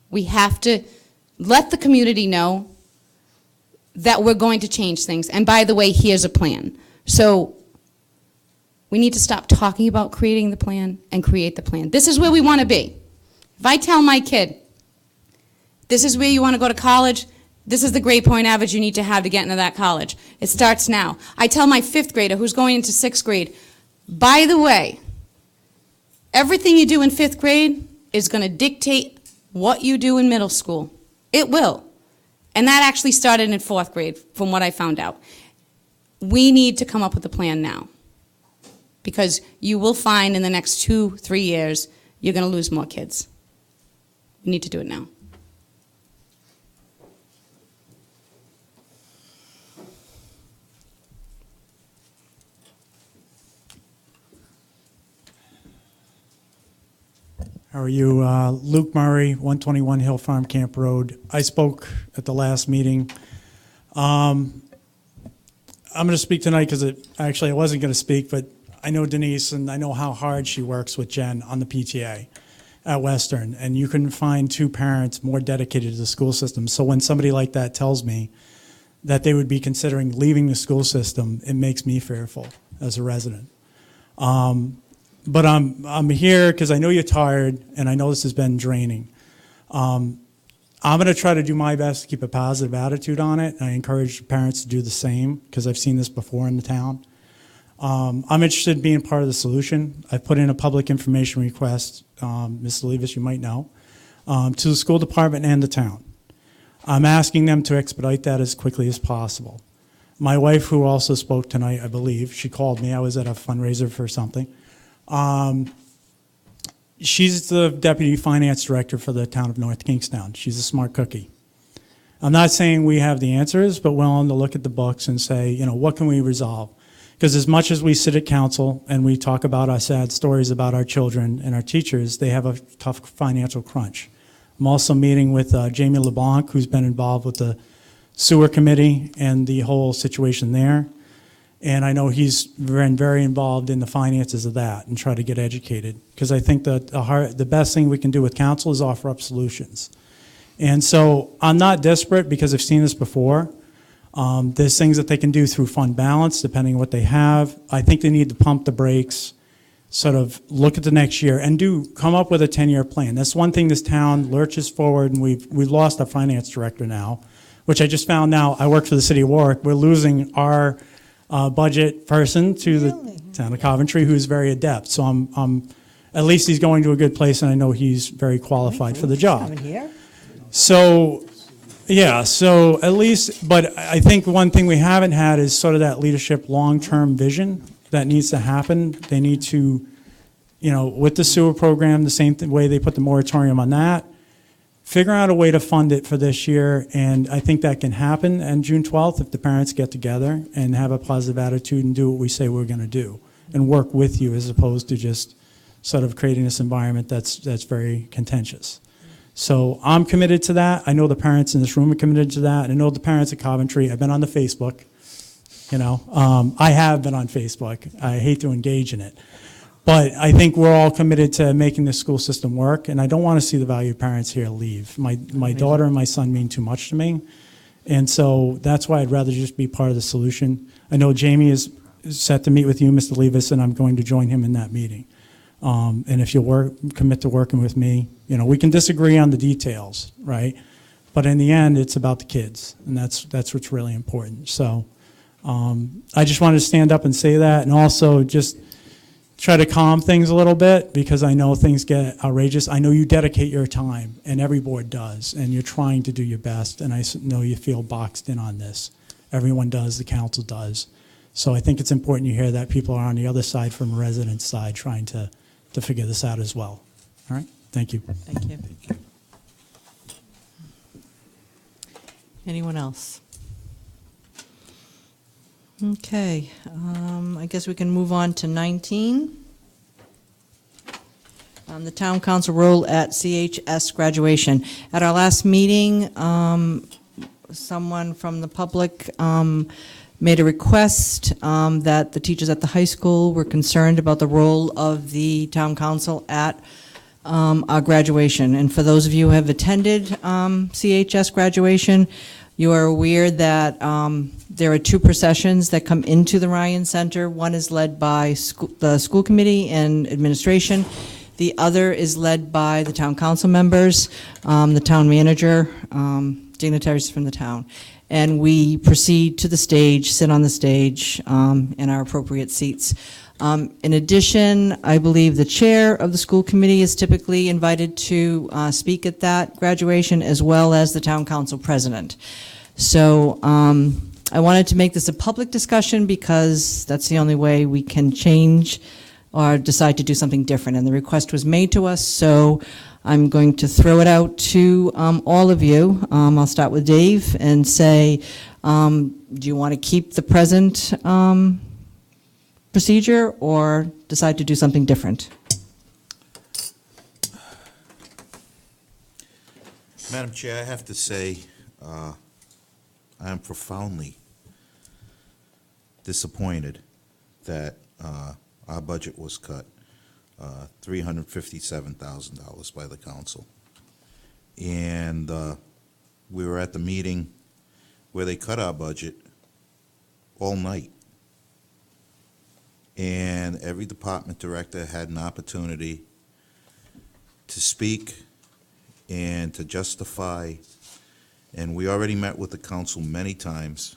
[SPEAKER 22] We have to let the community know that we're going to change things. And by the way, here's a plan. So we need to stop talking about creating the plan and create the plan. This is where we want to be. If I tell my kid, this is where you want to go to college, this is the grade point average you need to have to get into that college. It starts now. I tell my 5th grader who's going into 6th grade, by the way, everything you do in 5th grade is going to dictate what you do in middle school. It will. And that actually started in 4th grade, from what I found out. We need to come up with a plan now, because you will find in the next 2-3 years, you're going to lose more kids. We need to do it now.
[SPEAKER 2] How are you? Luke Murray, 121 Hill Farm Camp Road. I spoke at the last meeting. I'm going to speak tonight because I wasn't going to speak, but I know Denise and I know how hard she works with Jen on the PTA at Western, and you couldn't find 2 parents more dedicated to the school system. So when somebody like that tells me that they would be considering leaving the school system, it makes me fearful as a resident. But I'm here because I know you're tired, and I know this has been draining. I'm going to try to do my best to keep a positive attitude on it. I encourage parents to do the same, because I've seen this before in the town. I'm interested in being part of the solution. I've put in a public information request, Ms. Levis, you might know, to the school department and the town. I'm asking them to expedite that as quickly as possible. My wife, who also spoke tonight, I believe, she called me. I was at a fundraiser for something. She's the deputy finance director for the town of North Kingstown. She's a smart cookie. I'm not saying we have the answers, but willing to look at the books and say, what can we resolve? Because as much as we sit at council and we talk about our sad stories about our children and our teachers, they have a tough financial crunch. I'm also meeting with Jamie LeBlanc, who's been involved with the sewer committee and the whole situation there. And I know he's been very involved in the finances of that and try to get educated. Because I think that the best thing we can do with council is offer up solutions. And so I'm not desperate, because I've seen this before. There's things that they can do through fund balance, depending on what they have. I think they need to pump the brakes, sort of look at the next year, and come up with a 10-year plan. That's one thing this town lurches forward, and we've lost our finance director now. which I just found out, I work for the city of Warwick, we're losing our budget person to the town of Coventry, who's very adept. So I'm at least he's going to a good place, and I know he's very qualified for the job. So, yeah, so at least, but I think one thing we haven't had is sort of that leadership long-term vision that needs to happen. They need to, you know, with the sewer program, the same way they put the moratorium on that, figure out a way to fund it for this year, and I think that can happen on June 12th if the parents get together and have a positive attitude and do what we say we're going to do, and work with you as opposed to just sort of creating this environment that's very contentious. So I'm committed to that. I know the parents in this room are committed to that. I know the parents at Coventry. I've been on the Facebook. You know, I have been on Facebook. I hate to engage in it. But I think we're all committed to making the school system work, and I don't want to see the valued parents here leave. My daughter and my son mean too much to me, and so that's why I'd rather just be part of the solution. I know Jamie is set to meet with you, Mr. Levis, and I'm going to join him in that meeting. And if you'll commit to working with me, you know, we can disagree on the details, right? But in the end, it's about the kids, and that's what's really important. So I just wanted to stand up and say that, and also just try to calm things a little bit, because I know things get outrageous. I know you dedicate your time, and every board does, and you're trying to do your best, and I know you feel boxed in on this. Everyone does, the council does. So I think it's important you hear that people are on the other side, from a resident side, trying to figure this out as well. All right, thank you.
[SPEAKER 1] Thank you. Anyone else? Okay, I guess we can move on to 19. The town council role at CHS graduation. At our last meeting, someone from the public made a request that the teachers at the high school were concerned about the role of the town council at our graduation. And for those of you who have attended CHS graduation, you are aware that there are two processions that come into the Ryan Center. One is led by the school committee and administration. The other is led by the town council members, the town manager, dignitaries from the town. And we proceed to the stage, sit on the stage in our appropriate seats. In addition, I believe the chair of the school committee is typically invited to speak at that graduation, as well as the town council president. So I wanted to make this a public discussion, because that's the only way we can change or decide to do something different. And the request was made to us, so I'm going to throw it out to all of you. I'll start with Dave and say, do you want to keep the present procedure or decide to do something different?
[SPEAKER 3] Madam Chair, I have to say, I am profoundly disappointed that our budget was cut $357,000 by the council. And we were at the meeting where they cut our budget all night. And every department director had an opportunity to speak and to justify. And we already met with the council many times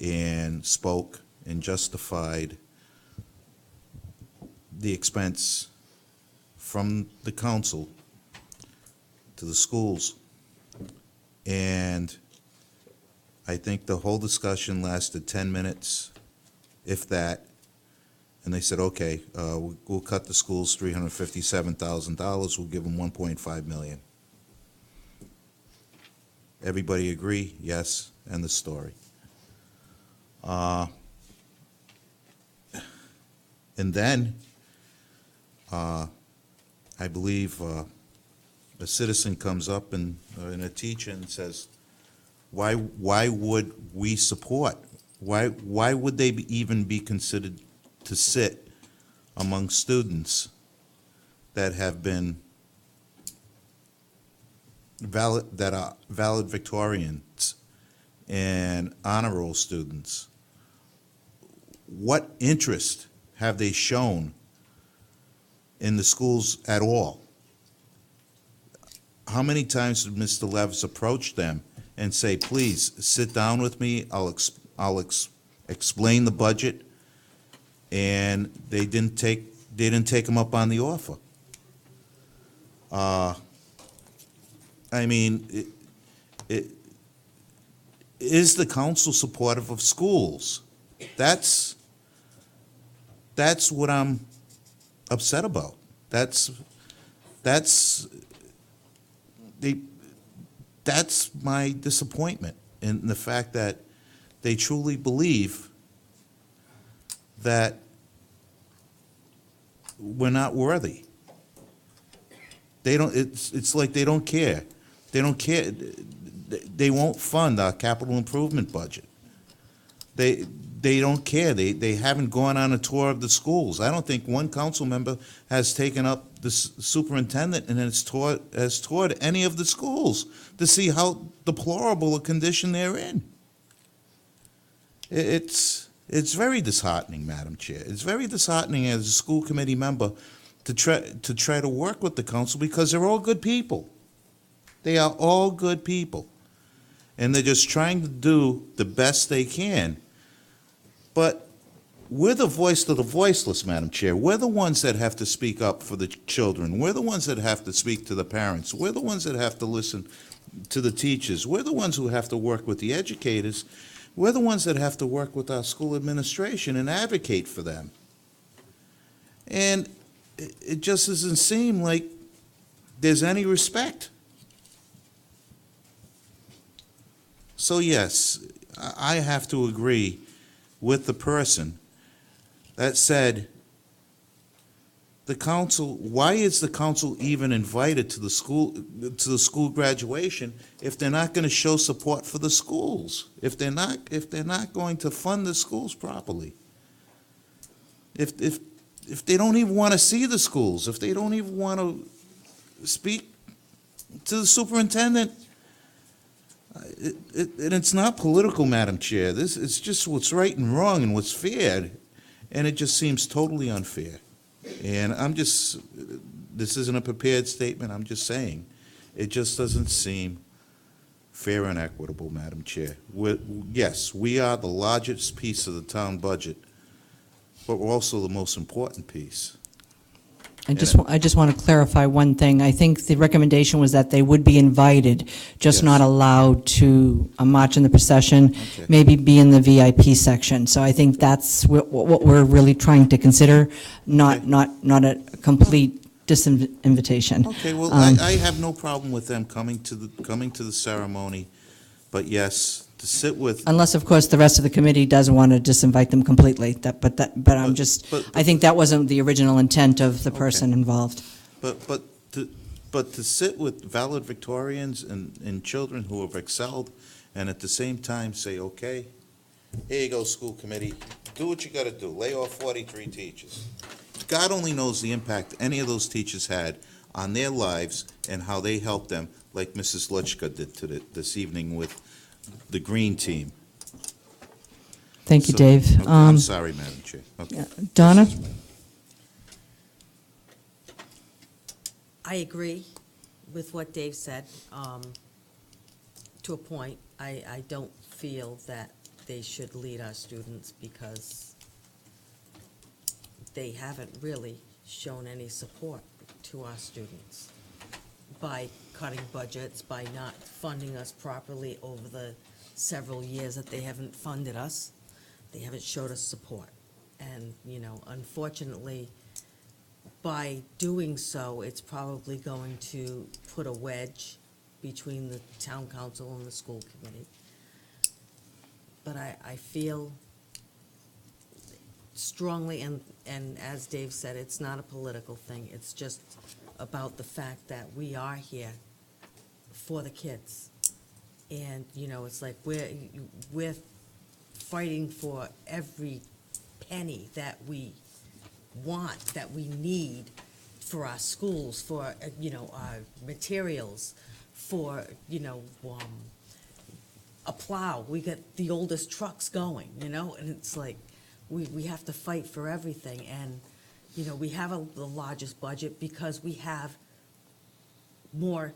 [SPEAKER 3] and spoke and justified the expense from the council to the schools. And I think the whole discussion lasted 10 minutes, if that. And they said, okay, we'll cut the schools $357,000. We'll give them $1.5 million. Everybody agree? Yes. End the story. And then I believe a citizen comes up and a teacher and says, why would we support? Why would they even be considered to sit among students that have been that are valedictorians and honor roll students? What interest have they shown in the schools at all? How many times did Mr. Levis approach them and say, please, sit down with me, I'll explain the budget, and they didn't take them up on the offer. I mean, is the council supportive of schools? That's what I'm upset about. That's my disappointment in the fact that they truly believe that we're not worthy. They don't, it's like they don't care. They don't care. They won't fund our capital improvement budget. They don't care. They haven't gone on a tour of the schools. I don't think one council member has taken up the superintendent and has toured any of the schools to see how deplorable a condition they're in. It's very disheartening, Madam Chair. It's very disheartening as a school committee member to try to work with the council because they're all good people. They are all good people. And they're just trying to do the best they can. But we're the voice of the voiceless, Madam Chair. We're the ones that have to speak up for the children. We're the ones that have to speak to the parents. We're the ones that have to listen to the teachers. We're the ones who have to work with the educators. We're the ones that have to work with our school administration and advocate for them. And it just doesn't seem like there's any respect. So yes, I have to agree with the person that said, the council, why is the council even invited to the school graduation if they're not going to show support for the schools? If they're not going to fund the schools properly? If they don't even want to see the schools, if they don't even want to speak to the superintendent, and it's not political, Madam Chair. It's just what's right and wrong and what's fair, and it just seems totally unfair. And this isn't a prepared statement, I'm just saying, it just doesn't seem fair and equitable, Madam Chair. Yes, we are the largest piece of the town budget, but we're also the most important piece.
[SPEAKER 1] I just want to clarify one thing. I think the recommendation was that they would be invited, just
[SPEAKER 3] Yes.
[SPEAKER 1] not allowed to march in the procession,
[SPEAKER 3] Okay.
[SPEAKER 1] maybe be in the VIP section. So I think that's what we're really trying to consider, not a complete disinvitation.
[SPEAKER 3] Okay, well, I have no problem with them coming to the ceremony, but yes, to sit with.
[SPEAKER 1] Unless, of course, the rest of the committee doesn't want to disinvite them completely. I think that wasn't the original intent of the person involved.
[SPEAKER 3] But to sit with valid Victorians and children who have excelled, and at the same time say, okay, here you go, school committee, do what you got to do, lay off 43 teachers. God only knows the impact any of those teachers had on their lives and how they helped them, like Mrs. Lutchka did this evening with the green team.
[SPEAKER 1] Thank you, Dave.
[SPEAKER 3] Okay, I'm sorry, Madam Chair. Okay.
[SPEAKER 1] Donna?
[SPEAKER 21] I agree with what Dave said, to a point. I don't feel that they should lead our students because they haven't really shown any support to our students by cutting budgets, by not funding us properly over the several years that they haven't funded us. They haven't showed us support. And, unfortunately, by doing so, it's probably going to put a wedge between the town council and the school committee. But I feel strongly, and as Dave said, it's not a political thing. It's just about the fact that we are here for the kids. And, it's like we're fighting for every penny that we want, that we need for our schools, for, our materials, for, a plow. We got the oldest trucks going, and it's like we have to fight for everything. And, we have the largest budget because we have more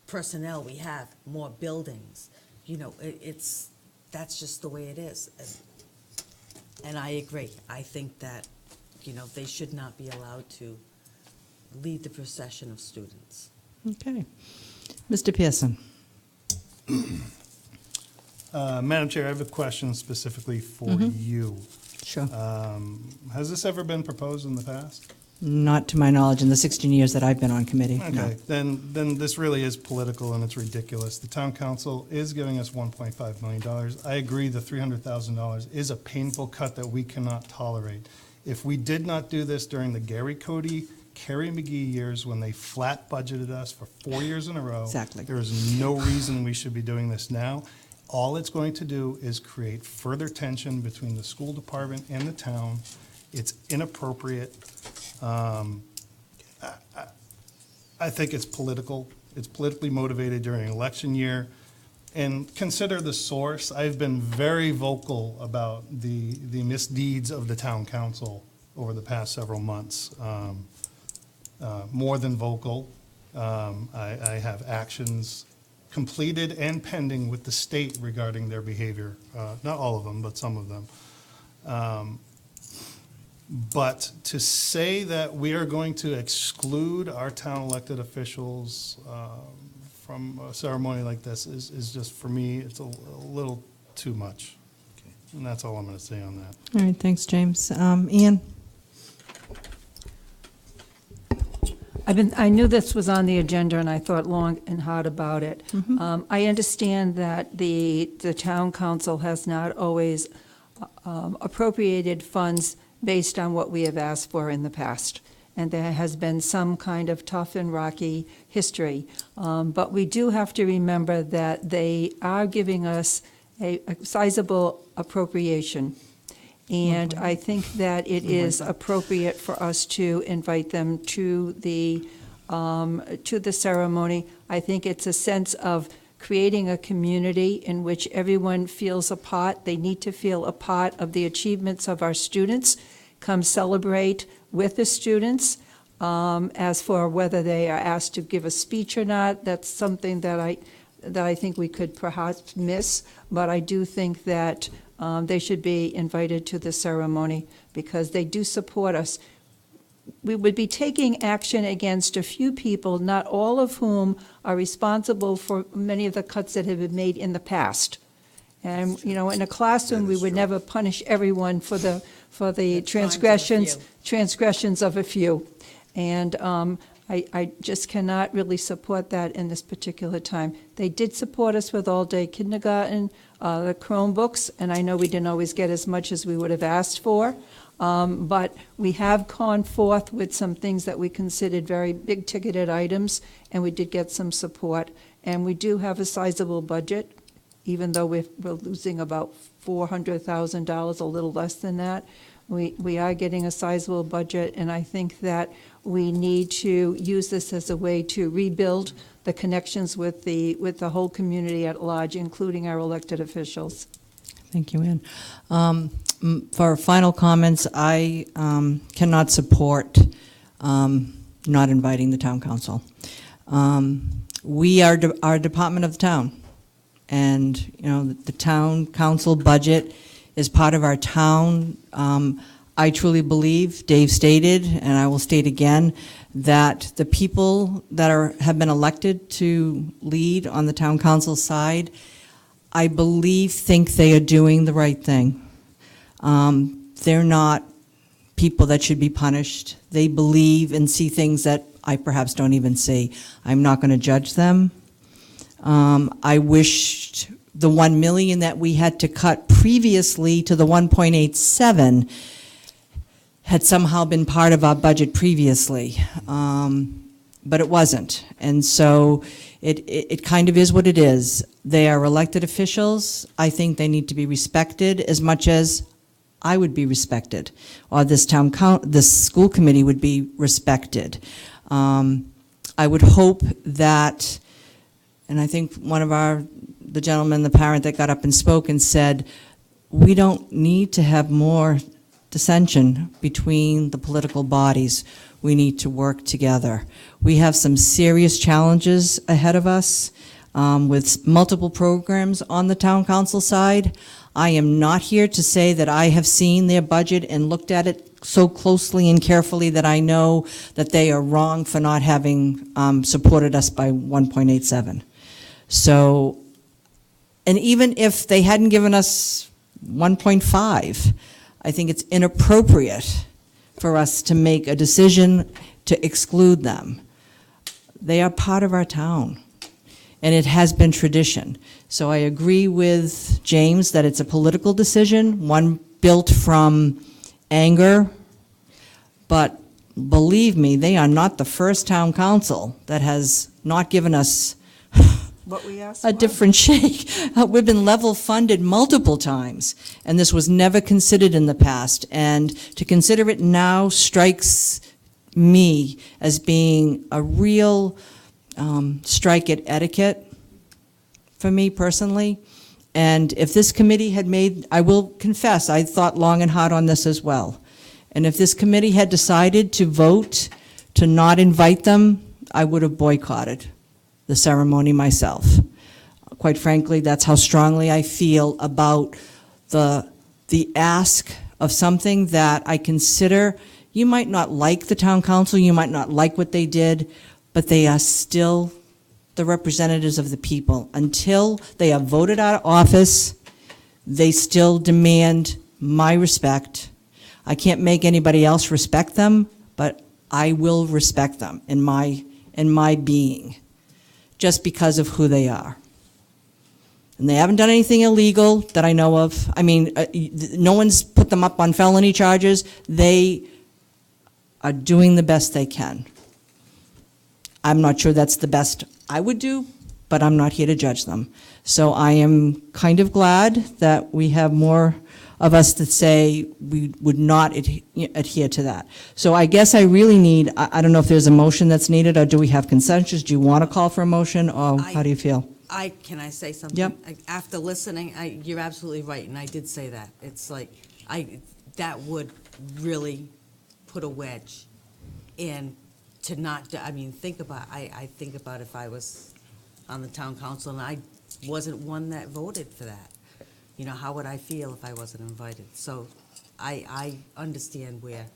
[SPEAKER 21] personnel, we have more buildings, that's just the way it is. And I agree. I think that, they should not be allowed to lead the procession of students.
[SPEAKER 1] Okay. Mr. Pearson?
[SPEAKER 5] Madam Chair, I have a question specifically for you.
[SPEAKER 1] Sure.
[SPEAKER 5] Has this ever been proposed in the past?
[SPEAKER 1] Not to my knowledge in the 16 years that I've been on committee, no.
[SPEAKER 5] Okay, then this really is political and it's ridiculous. The town council is giving us $1.5 million. I agree the $300,000 is a painful cut that we cannot tolerate. If we did not do this during the Gary Cody, Kerry McGee years when they flat budgeted us for 4 years in a row,
[SPEAKER 1] Exactly.
[SPEAKER 5] there is no reason we should be doing this now. All it's going to do is create further tension between the school department and the town. It's inappropriate. I think it's political. It's politically motivated during election year. And consider the source. I've been very vocal about the misdeeds of the town council over the past several months. More than vocal. I have actions completed and pending with the state regarding their behavior. Not all of them, but some of them. But to say that we are going to exclude our town elected officials from a ceremony like this is just, for me, it's a little too much. And that's all I'm going to say on that.
[SPEAKER 1] All right, thanks, James. Ian?
[SPEAKER 6] I knew this was on the agenda, and I thought long and hard about it. I understand that the town council has not always appropriated funds based on what we have asked for in the past, and there has been some kind of tough and rocky history. But we do have to remember that they are giving us a sizable appropriation. And I think that it is appropriate for us to invite them to the ceremony. I think it's a sense of creating a community in which everyone feels a part. They need to feel a part of the achievements of our students. Come celebrate with the students. As for whether they are asked to give a speech or not, that's something that I think we could perhaps miss. But I do think that they should be invited to the ceremony because they do support us. We would be taking action against a few people, not all of whom are responsible for many of the cuts that have been made in the past. And, in a classroom, we would never punish everyone for the transgressions of a few. And I just cannot really support that in this particular time. They did support us with all-day kindergarten, the Chromebooks, and I know we didn't always get as much as we would have asked for, but we have gone forth with some things that we considered very big-ticketed items, and we did get some support. And we do have a sizable budget, even though we're losing about $400,000, a little less than that. We are getting a sizable budget, and I think that we need to use this as a way to rebuild the connections with the whole community at large, including our elected officials.
[SPEAKER 1] Thank you, Ann. For final comments, I cannot support not inviting the town council. We are our department of the town, and the town council budget is part of our town. I truly believe, Dave stated, and I will state again, that the people that have been elected to lead on the town council side, I believe, think they are doing the right thing. They're not people that should be punished. They believe and see things that I perhaps don't even see. I'm not going to judge them. I wished the $1 million that we had to cut previously to the 1.87 had somehow been part of our budget previously, but it wasn't. And so it kind of is what it is. They are elected officials. I think they need to be respected as much as I would be respected, or this school committee would be respected. I would hope that, and I think the gentleman, the parent that got up and spoke and said, we don't need to have more dissension between the political bodies. We need to work together. We have some serious challenges ahead of us. with multiple programs on the town council side. I am not here to say that I have seen their budget and looked at it so closely and carefully that I know that they are wrong for not having supported us by 1.87. So, and even if they hadn't given us 1.5, I think it's inappropriate for us to make a decision to exclude them. They are part of our town, and it has been tradition. So I agree with James that it's a political decision, one built from anger, but believe me, they are not the first town council that has not given us
[SPEAKER 11] What we asked
[SPEAKER 1] a
[SPEAKER 11] for.
[SPEAKER 1] different shake. We've been level funded multiple times, and this was never considered in the past. And to consider it now strikes me as being a real strike at etiquette for me personally. And if this committee had made, I will confess, I thought long and hard on this as well. And if this committee had decided to vote to not invite them, I would have boycotted the ceremony myself. Quite frankly, that's how strongly I feel about the ask of something that I consider, you might not like the town council, you might not like what they did, but they are still the representatives of the people. Until they are voted out of office, they still demand my respect. I can't make anybody else respect them, but I will respect them in my being, just because of who they are. And they haven't done anything illegal that I know of. I mean, no one's put them up on felony charges. They are doing the best they can. I'm not sure that's the best I would do, but I'm not here to judge them. So I am kind of glad that we have more of us that say we would not adhere to that. So I guess I really need, I don't know if there's a motion that's needed, or do we have consensus? Do you want to call for a motion, or how do you feel?
[SPEAKER 21] Can I say something?
[SPEAKER 1] Yep.
[SPEAKER 21] After listening, you're absolutely right, and I did say that. It's like, that would really put a wedge in to not, I mean, think about, I think about if I was on the town council and I wasn't one that voted for that. You know, how would I feel if I wasn't invited? So I understand where.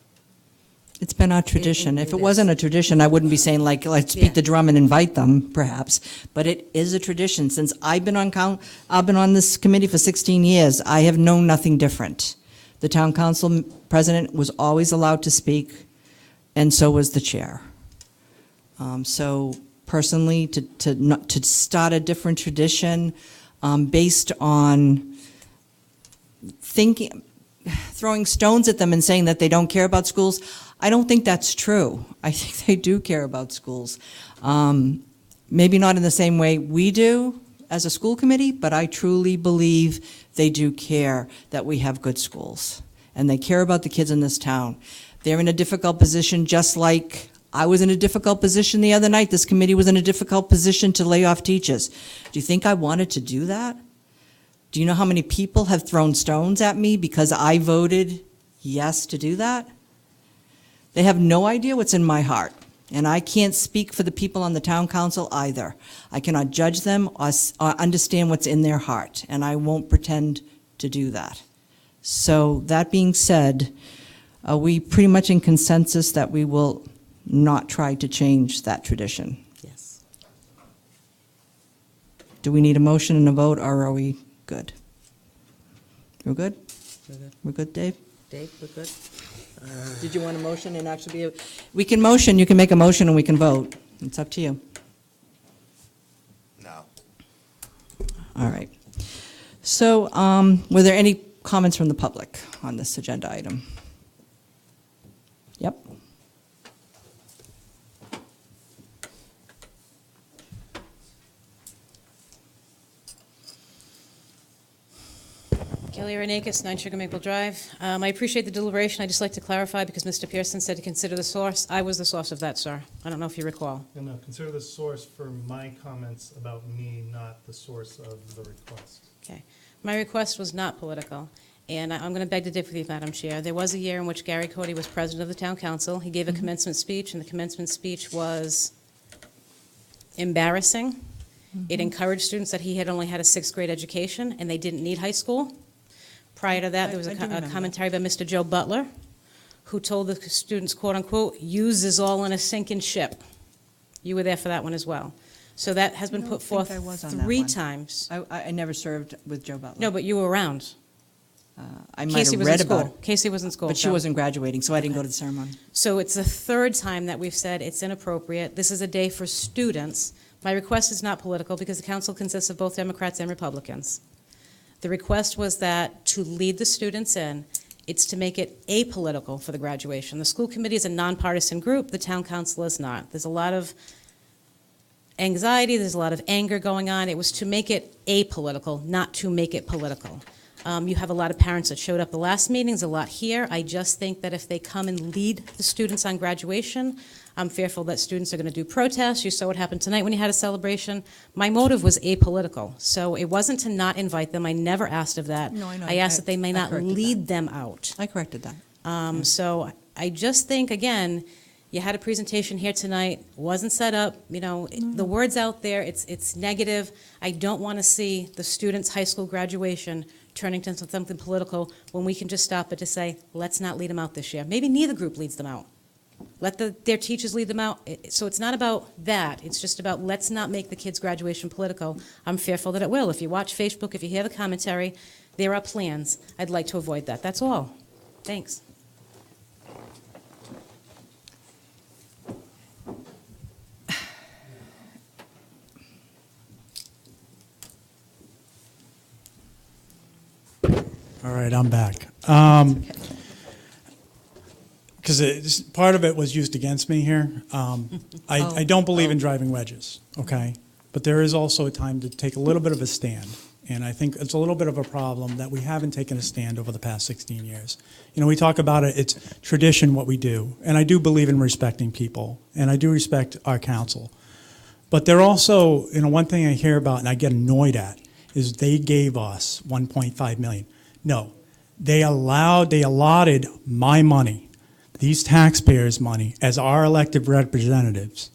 [SPEAKER 1] It's been our tradition. If it
[SPEAKER 21] is.
[SPEAKER 1] wasn't a tradition, I wouldn't be saying, like, let's beat the drum and invite them, perhaps. But it is a tradition. Since I've been on this committee for 16 years, I have known nothing different. The town council president was always allowed to speak, and so was the chair. So personally, to start a different tradition based on throwing stones at them and saying that they don't care about schools, I don't think that's true. I think they do care about schools. Maybe not in the same way we do as a school committee, but I truly believe they do care that we have good schools. And they care about the kids in this town. They're in a difficult position, just like I was in a difficult position the other night. This committee was in a difficult position to lay off teachers. Do you think I wanted to do that? Do you know how many people have thrown stones at me because I voted yes to do that? They have no idea what's in my heart, and I can't speak for the people on the town council either. I cannot judge them or understand what's in their heart, and I won't pretend to do that. So that being said, are we pretty much in consensus that we will not try to change that tradition?
[SPEAKER 21] Yes.
[SPEAKER 1] Do we need a motion and a vote, or are we good? We're good?
[SPEAKER 21] We're good.
[SPEAKER 1] We're good, Dave?
[SPEAKER 21] Dave, we're good?
[SPEAKER 1] Did you want a motion and actually be, we can motion, you can make a motion and we can vote. It's up to you.
[SPEAKER 3] No.
[SPEAKER 1] All right. So, were there any comments from the public on this agenda item? Yep.
[SPEAKER 7] Kelly Renakis, 9 Sugar Maple Drive. I appreciate the deliberation. I'd just like to clarify, because Mr. Pearson said to consider the source. I was the source of that, sir. I don't know if you recall.
[SPEAKER 5] No, consider the source for my comments about me, not the source of the request.
[SPEAKER 7] Okay. My request was not political, and I'm going to beg to differ with you, Madam Chair. There was a year in which Gary Cody was president of the town council. He gave a commencement speech, and the commencement speech was embarrassing. It encouraged students that he had only had a sixth grade education and they didn't need high school. Prior to that, there was
[SPEAKER 1] I
[SPEAKER 7] a
[SPEAKER 1] do remember that.
[SPEAKER 7] commentary by Mr. Joe Butler, who told the students, quote unquote, use is all in a sinking ship. You were there for that one as well. So that has been
[SPEAKER 1] I
[SPEAKER 7] put
[SPEAKER 1] don't think
[SPEAKER 7] forth
[SPEAKER 1] I was on that
[SPEAKER 7] 3
[SPEAKER 1] one.
[SPEAKER 7] times.
[SPEAKER 1] I never served with Joe Butler.
[SPEAKER 7] No, but you were around.
[SPEAKER 1] I might
[SPEAKER 7] Casey
[SPEAKER 1] have
[SPEAKER 7] was
[SPEAKER 1] read
[SPEAKER 7] in school.
[SPEAKER 1] about it.
[SPEAKER 7] Casey was in school.
[SPEAKER 1] But she
[SPEAKER 7] so-
[SPEAKER 1] wasn't graduating, so I didn't go to the ceremony.
[SPEAKER 7] So it's the 3rd time that we've said it's inappropriate. This is a day for students. My request is not political because the council consists of both Democrats and Republicans. The request was that to lead the students in, it's to make it apolitical for the graduation. The school committee is a nonpartisan group, the town council is not. There's a lot of anxiety, there's a lot of anger going on. It was to make it apolitical, not to make it political. You have a lot of parents that showed up the last meetings, a lot here. I just think that if they come and lead the students on graduation, I'm fearful that students are going to do protests. You saw what happened tonight when you had a celebration. My motive was apolitical, so it wasn't to not invite them. I never asked of that.
[SPEAKER 1] No, I know.
[SPEAKER 7] I asked that they may
[SPEAKER 1] I
[SPEAKER 7] not
[SPEAKER 1] corrected
[SPEAKER 7] lead them out.
[SPEAKER 1] I corrected that.
[SPEAKER 7] So I just think, again, you had a presentation here tonight, wasn't set up, the word's out there, it's negative. I don't want to see the students' high school graduation turning into something political when we can just stop it to say, let's not lead them out this year. Maybe neither group leads them out. Let their teachers lead them out. So it's not about that. It's just about let's not make the kids' graduation political. I'm fearful that it will. If you watch Facebook, if you hear the commentary, there are plans. I'd like to avoid that. That's all. Thanks.
[SPEAKER 2] All right, I'm back. Because part of it was used against me here. I don't believe in driving wedges, okay? But there is also a time to take a little bit of a stand. And I think it's a little bit of a problem that we haven't taken a stand over the past 16 years. We talk about it, it's tradition what we do. And I do believe in respecting people. And I do respect our council. But there also, one thing I hear about and I get annoyed at is they gave us $1.5 million. No, they allotted my money, these taxpayers' money, as our elected representatives.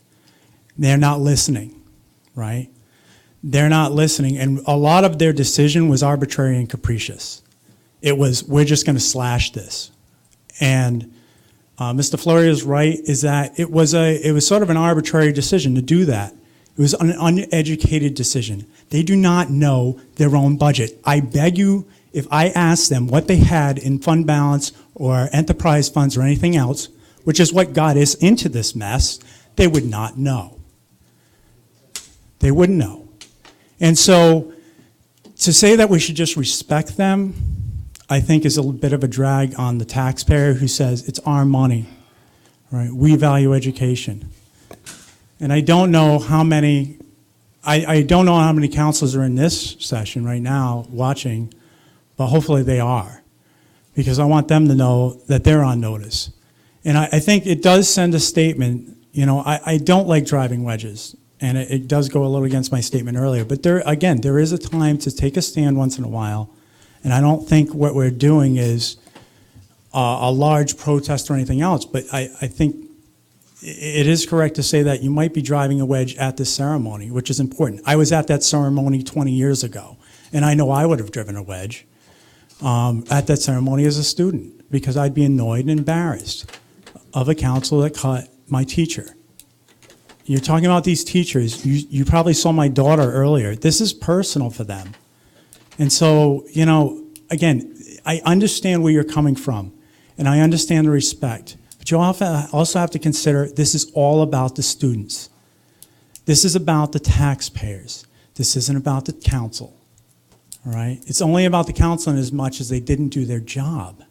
[SPEAKER 2] They're not listening, right? They're not listening, and a lot of their decision was arbitrary and capricious. It was, we're just going to slash this. And Mr. Florio is right, is that it was sort of an arbitrary decision to do that. It was an uneducated decision. They do not know their own budget. I beg you, if I asked them what they had in fund balance or enterprise funds or anything else, which is what got us into this mess, they would not know. They wouldn't know. And so to say that we should just respect them, I think is a bit of a drag on the taxpayer who says it's our money, right? We value education. And I don't know how many, I don't know how many counselors are in this session right now watching, but hopefully they are, because I want them to know that they're on notice. And I think it does send a statement. I don't like driving wedges, and it does go a little against my statement earlier, but there is a time to take a stand once in a while, and I don't think what we're doing is a large protest or anything else, but I think it is correct to say that you might be driving a wedge at this ceremony, which is important. I was at that ceremony 20 years ago, and I know I would have driven a wedge at that ceremony as a student, because I'd be annoyed and embarrassed of a council that cut my teacher. You're talking about these teachers. You probably saw my daughter earlier. This is personal for them. And so, again, I understand where you're coming from, and I understand the respect. But you also have to consider this is all about the students. This is about the taxpayers. This isn't about the council. All right? It's only about the council in as much as they didn't do their job.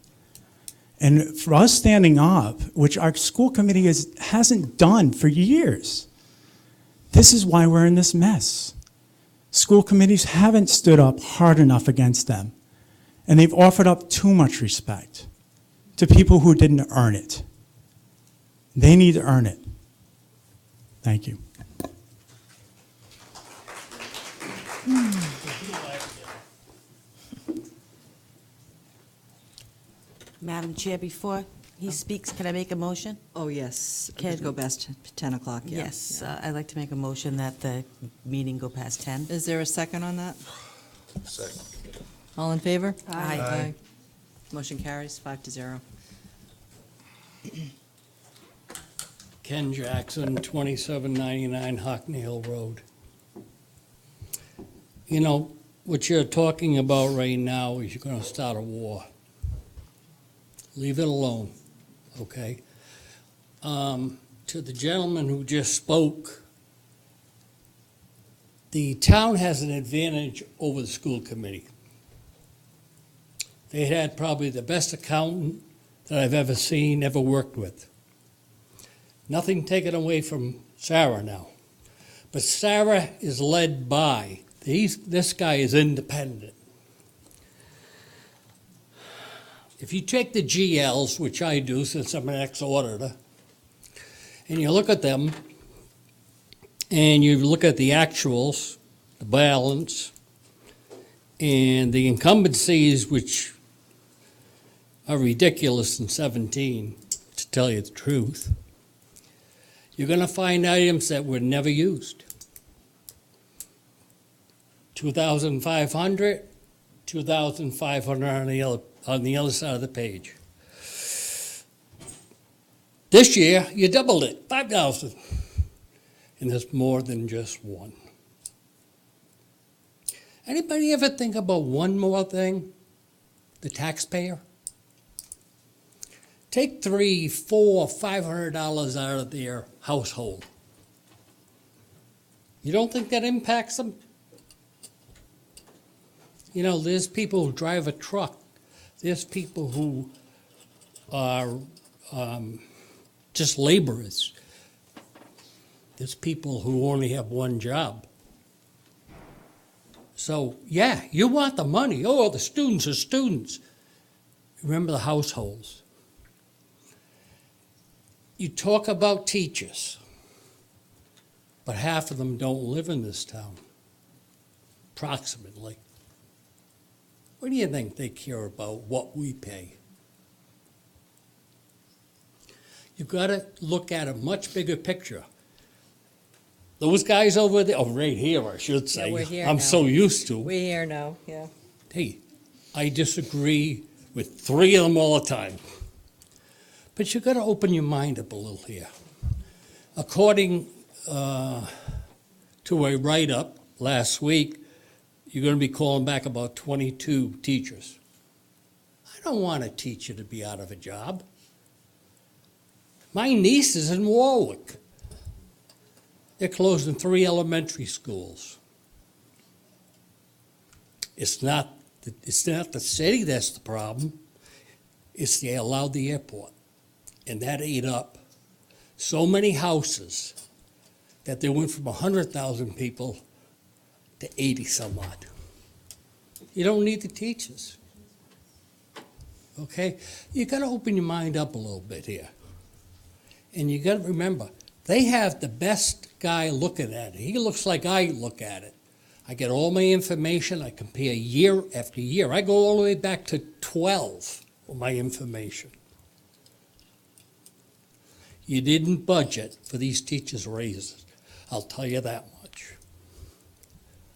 [SPEAKER 2] And for us standing up, which our school committee hasn't done for years, this is why we're in this mess. School committees haven't stood up hard enough against them. And they've offered up too much respect to people who didn't earn it. They need to earn it. Thank you.
[SPEAKER 21] Madam Chair, before He speaks, can I make a motion?
[SPEAKER 1] Oh, yes.
[SPEAKER 21] Can-
[SPEAKER 1] Could go past 10 o'clock, yeah.
[SPEAKER 21] Yes, I'd like to make a motion that the meeting go past 10.
[SPEAKER 1] Is there a second on that?
[SPEAKER 3] Second.
[SPEAKER 1] All in favor?
[SPEAKER 21] Aye.
[SPEAKER 1] Aye. Motion carries 5-0.
[SPEAKER 13] Ken Jackson, 2799 Hockney Hill Road. You know, what you're talking about right now is you're going to start a war. Leave it alone, okay? To the gentleman who just spoke, the town has an advantage over the school committee. They had probably the best accountant that I've ever seen, ever worked with. Nothing taken away from Sarah now. But Sarah is led by, this guy is independent. If you take the GLs, which I do since I'm an ex-auditor, and you look at them, and you look at the actuals, the balance, and the incumbencies, which are ridiculous in 17, to tell you the truth, you're going to find items that were never used. 2,500, 2,500 on the other side of the page. This year, you doubled it, 5,000. And there's more than just one. Anybody ever think about one more thing? The taxpayer? Take $300, $400, $500 out of their household. You don't think that impacts them? You know, there's people who drive a truck. There's people who are just laborers. There's people who only have one job. So, yeah, you want the money. Oh, the students are students. Remember the households. You talk about teachers, but half of them don't live in this town, approximately. What do you think they care about what we pay? You've got to look at a much bigger picture. Those guys over there, oh, right here, I should say.
[SPEAKER 1] Yeah, we're here
[SPEAKER 13] I'm
[SPEAKER 1] now.
[SPEAKER 13] so used to.
[SPEAKER 1] We're here now, yeah.
[SPEAKER 13] Hey, I disagree with 3 of them all the time. But you've got to open your mind up a little here. According to a write-up last week, you're going to be calling back about 22 teachers. I don't want a teacher to be out of a job. My niece is in Warwick. They're closing 3 elementary schools. It's not the city that's the problem. It's they allowed the airport. And that ate up so many houses that they went from 100,000 people to 80 some odd. You don't need the teachers. Okay? You got to open your mind up a little bit here. And you got to remember, they have the best guy looking at it. He looks like I look at it. I get all my information. I compare year after year. I go all the way back to 12 with my information. You didn't budget for these teachers' raises. I'll tell you that much.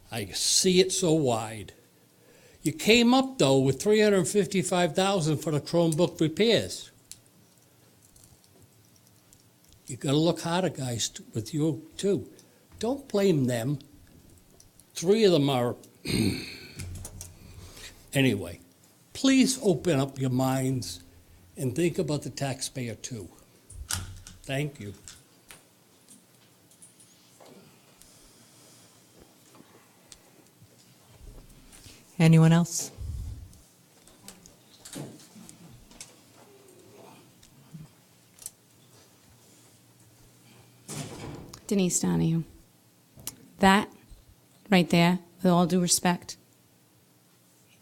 [SPEAKER 13] I see it so wide. You came up, though, with $355,000 for the Chromebook repairs. You got to look harder, guys, with you, too. Don't blame them. 3 of them are... Anyway, please open up your minds and think about the taxpayer, too. Thank you.
[SPEAKER 1] Anyone else?
[SPEAKER 22] Denise Donahue. That right there, with all due respect,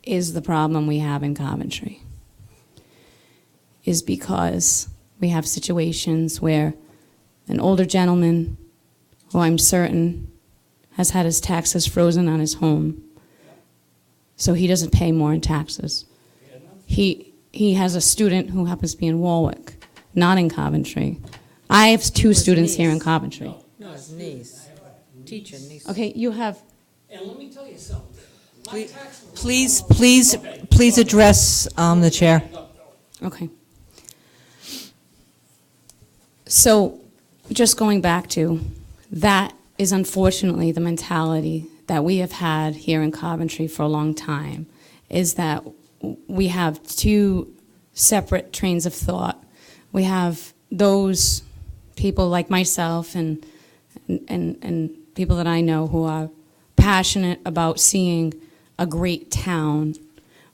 [SPEAKER 22] is the problem we have in Coventry. Is because we have situations where an older gentleman, who I'm certain has had his taxes frozen on his home, so he doesn't pay more in taxes. he has a student who happens to be in Warwick, not in Coventry. I have two students here in Coventry.
[SPEAKER 1] No, his niece. Teacher, niece.
[SPEAKER 22] Okay, you have,
[SPEAKER 13] And let me tell you something.
[SPEAKER 1] Please address the chair.
[SPEAKER 22] okay. So, just going back to, that is unfortunately the mentality that we have had here in Coventry for a long time, is that we have two separate trains of thought. We have those people like myself and people that I know who are passionate about seeing a great town,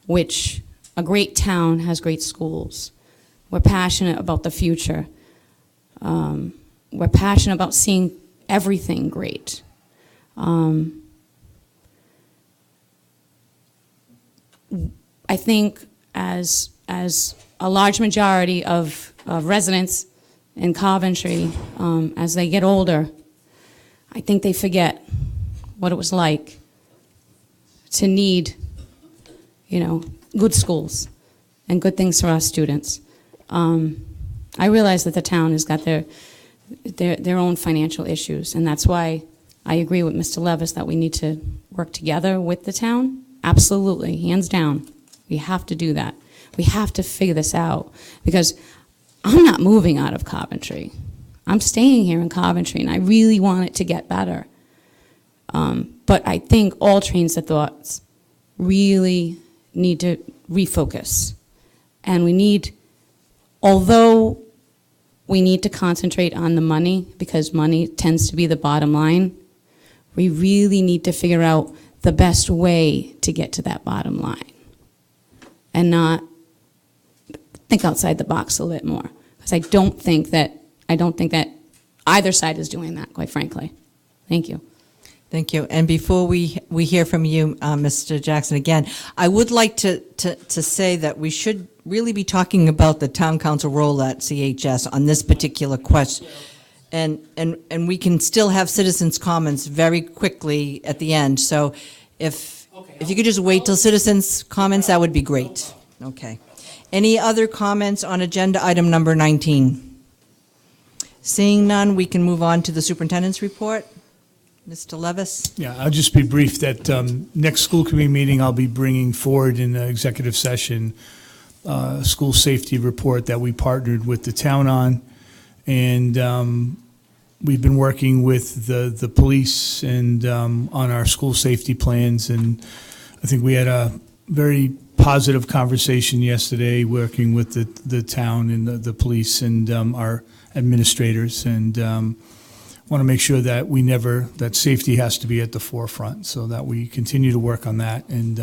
[SPEAKER 22] which a great town has great schools. We're passionate about the future. We're passionate about seeing everything great. I think as a large majority of residents in Coventry, as they get older, I think they forget what it was like to need, good schools and good things for our students. I realize that the town has got their own financial issues, and that's why I agree with Mr. Levis that we need to work together with the town. Absolutely, hands down. We have to do that. We have to figure this out, because I'm not moving out of Coventry. I'm staying here in Coventry, and I really want it to get better. But I think all trains of thoughts really need to refocus. And we need, although we need to concentrate on the money, because money tends to be the bottom line, we really need to figure out the best way to get to that bottom line and not think outside the box a little bit more. Because I don't think that either side is doing that, quite frankly. Thank you.
[SPEAKER 1] Thank you. And before we hear from you, Mr. Jackson, again, I would like to say that we should really be talking about the town council role at CHS on this particular question. And we can still have citizens' comments very quickly at the end. So if you could just wait till citizens' comments, that would be great. Okay. Any other comments on agenda item number 19? Seeing none, we can move on to the superintendent's report. Mr. Levis?
[SPEAKER 12] Yeah, I'll just be brief that next school committee meeting, I'll be bringing forward in the executive session a school safety report that we partnered with the town on. And we've been working with the police and on our school safety plans. And I think we had a very positive conversation yesterday working with the town and the police and our administrators. And want to make sure that that safety has to be at the forefront, so that we continue to work on that. And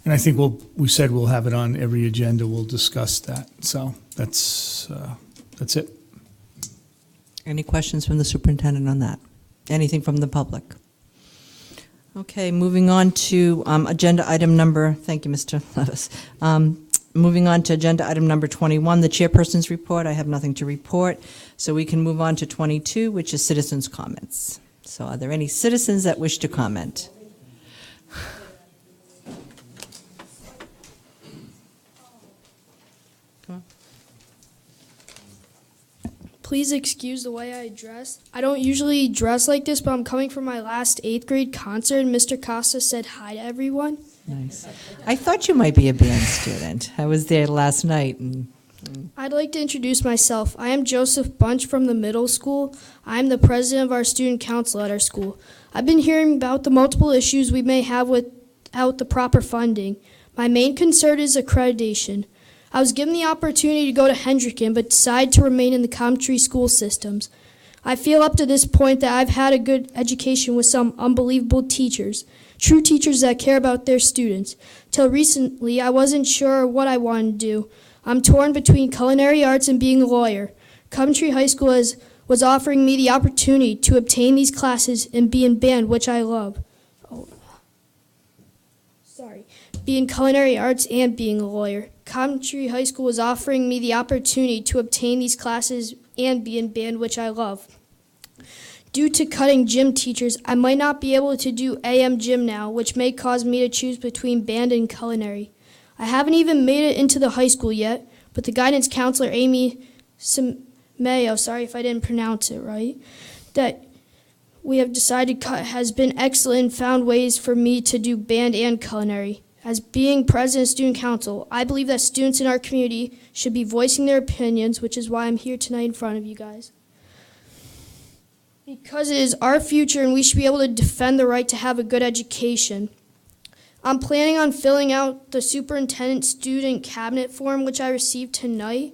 [SPEAKER 12] I think we said we'll have it on every agenda. We'll discuss that. So that's it.
[SPEAKER 1] Any questions from the superintendent on that? Anything from the public? Okay, moving on to agenda item number, thank you, Mr. Levis. Moving on to agenda item number 21, the chairperson's report. I have nothing to report. So we can move on to 22, which is citizens' comments. So are there any citizens that wish to comment?
[SPEAKER 8] Please excuse the way I dress. I don't usually dress like this, but I'm coming from my last 8th grade concert, and Mr. Costa said hi to everyone.
[SPEAKER 1] Nice. I thought you might be a band student. I was there last night.
[SPEAKER 8] I'd like to introduce myself. I am Joseph Bunch from the middle school. I am the president of our student council at our school. I've been hearing about the multiple issues we may have without the proper funding. My main concern is accreditation. I was given the opportunity to go to Hendricken, but decided to remain in the Coventry school systems. I feel up to this point that I've had a good education with some unbelievable teachers, true teachers that care about their students. Till recently, I wasn't sure what I wanted to do. I'm torn between culinary arts and being a lawyer. Coventry High School was offering me the opportunity to obtain these classes and be in band, which I love. Be in culinary arts and being a lawyer. Coventry High School was offering me the opportunity to obtain these classes and be in band, which I love. Due to cutting gym teachers, I might not be able to do AM gym now, which may cause me to choose between band and culinary. I haven't even made it into the high school yet, but the guidance counselor, Amy Mayo, sorry if I didn't pronounce it right, that we have decided has been excellent and found ways for me to do band and culinary. As being president of student council, I believe that students in our community should be voicing their opinions, which is why I'm here tonight in front of you guys. Because it is our future and we should be able to defend the right to have a good education. I'm planning on filling out the superintendent student cabinet form, which I received tonight.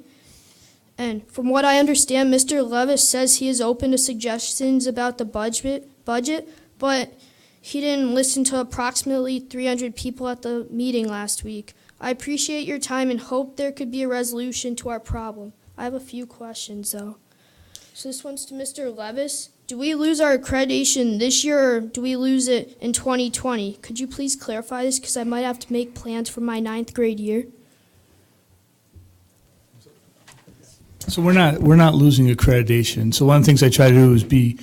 [SPEAKER 8] And from what I understand, Mr. Levis says he is open to suggestions about the budget, but he didn't listen to approximately 300 people at the meeting last week. I appreciate your time and hope there could be a resolution to our problem. I have a few questions, though. So this one's to Mr. Levis. Do we lose our accreditation this year, or do we lose it in 2020? Could you please clarify this, because I might have to make plans for my 9th grade year?
[SPEAKER 12] So we're not losing accreditation. So one of the things I try to do is be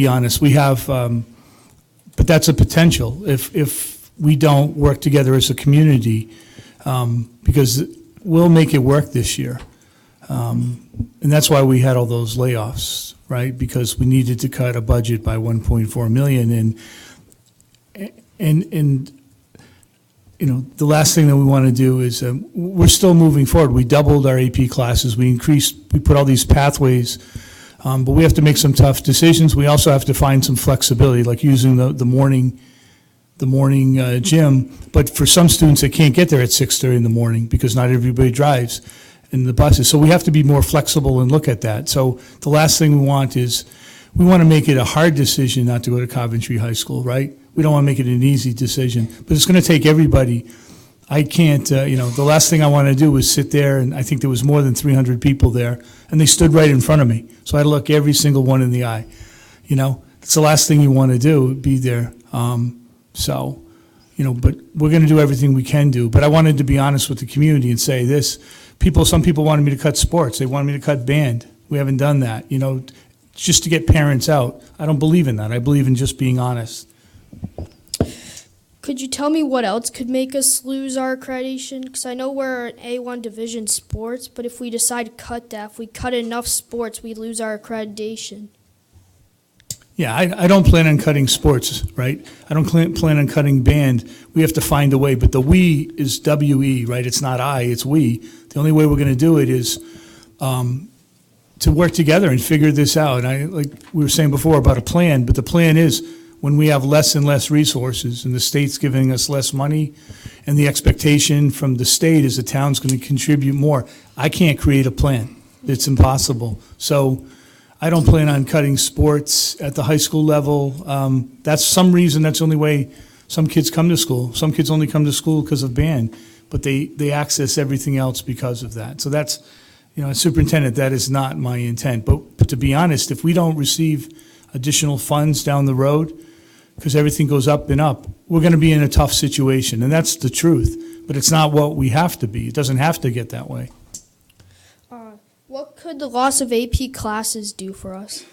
[SPEAKER 12] honest. We have, but that's a potential if we don't work together as a community, because we'll make it work this year. And that's why we had all those layoffs, right? Because we needed to cut a budget by 1.4 million, and you know, the last thing that we want to do is we're still moving forward. We doubled our AP classes. We put all these pathways, but we have to make some tough decisions. We also have to find some flexibility, like using the morning gym. But for some students, they can't get there at 6:30 in the morning because not everybody drives in the buses. So we have to be more flexible and look at that. So the last thing we want is we want to make it a hard decision not to go to Coventry High School, right? We don't want to make it an easy decision, but it's going to take everybody. I can't, the last thing I want to do is sit there, and I think there was more than 300 people there, and they stood right in front of me. So I had to look every single one in the eye. It's the last thing you want to do, be there. But we're going to do everything we can do. But I wanted to be honest with the community and say this. Some people wanted me to cut sports. They wanted me to cut band. We haven't done that, just to get parents out. I don't believe in that. I believe in just being honest.
[SPEAKER 8] Could you tell me what else could make us lose our accreditation? Because I know we're an A1 division sports, but if we decide to cut that, if we cut enough sports, we lose our accreditation.
[SPEAKER 12] Yeah, I don't plan on cutting sports, right? I don't plan on cutting band. We have to find a way. But the we is WE, right? It's not I, it's we. The only way we're going to do it is to work together and figure this out. And like we were saying before about a plan, but the plan is when we have less and less resources and the state's giving us less money and the expectation from the state is the town's going to contribute more, I can't create a plan. It's impossible. So I don't plan on cutting sports at the high school level. That's some reason, that's the only way some kids come to school. Some kids only come to school because of band, but they access everything else because of that. So that's, as superintendent, that is not my intent. But to be honest, if we don't receive additional funds down the road, because everything goes up and up, we're going to be in a tough situation. And that's the truth. But it's not what we have to be. It doesn't have to get that way.
[SPEAKER 8] What could the loss of AP classes do for us?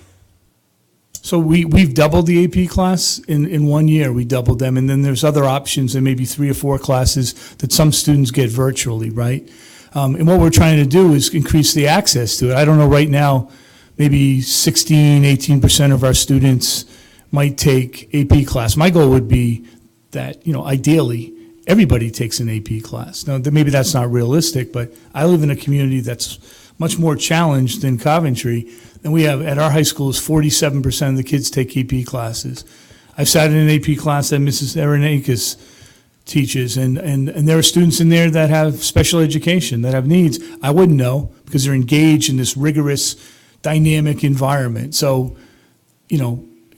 [SPEAKER 12] So we've doubled the AP class in 1 year. We doubled them. And then there's other options. There may be 3 or 4 classes that some students get virtually, right? And what we're trying to do is increase the access to it. I don't know right now, maybe 16, 18% of our students might take AP class. My goal would be that, ideally, everybody takes an AP class. Now, maybe that's not realistic, but I live in a community that's much more challenged than Coventry. And we have, at our high schools, 47% of the kids take AP classes. I've sat in an AP class that Mrs. Aronakis teaches, and there are students in there that have special education, that have needs. I wouldn't know because they're engaged in this rigorous, dynamic environment. So,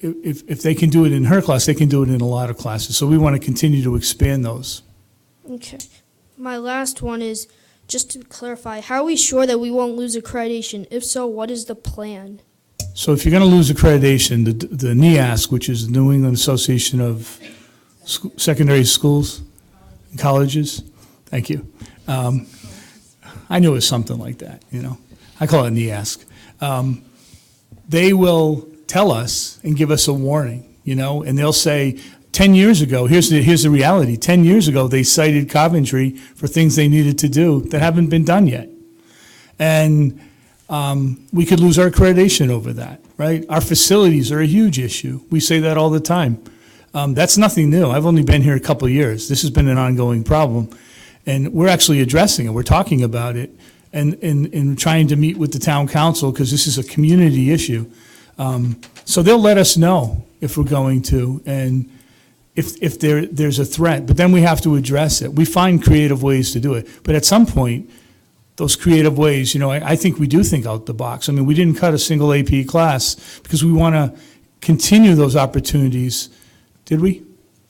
[SPEAKER 12] if they can do it in her class, they can do it in a lot of classes. So we want to continue to expand those.
[SPEAKER 8] Okay. My last one is, just to clarify, how are we sure that we won't lose accreditation? If so, what is the plan?
[SPEAKER 12] So if you're going to lose accreditation, the NEASC, which is the New England Association of Secondary Schools and Colleges, thank you. I knew it was something like that, I call it NEASC. They will tell us and give us a warning, and they'll say, 10 years ago, here's the reality. 10 years ago, they cited Coventry for things they needed to do that haven't been done yet. And we could lose our accreditation over that, right? Our facilities are a huge issue. We say that all the time. That's nothing new. I've only been here a couple of years. This has been an ongoing problem. And we're actually addressing it. We're talking about it and trying to meet with the town council because this is a community issue. So they'll let us know if we're going to and if there's a threat. But then we have to address it. We find creative ways to do it. But at some point, those creative ways, I think we do think out the box. I mean, we didn't cut a single AP class because we want to continue those opportunities. Did we?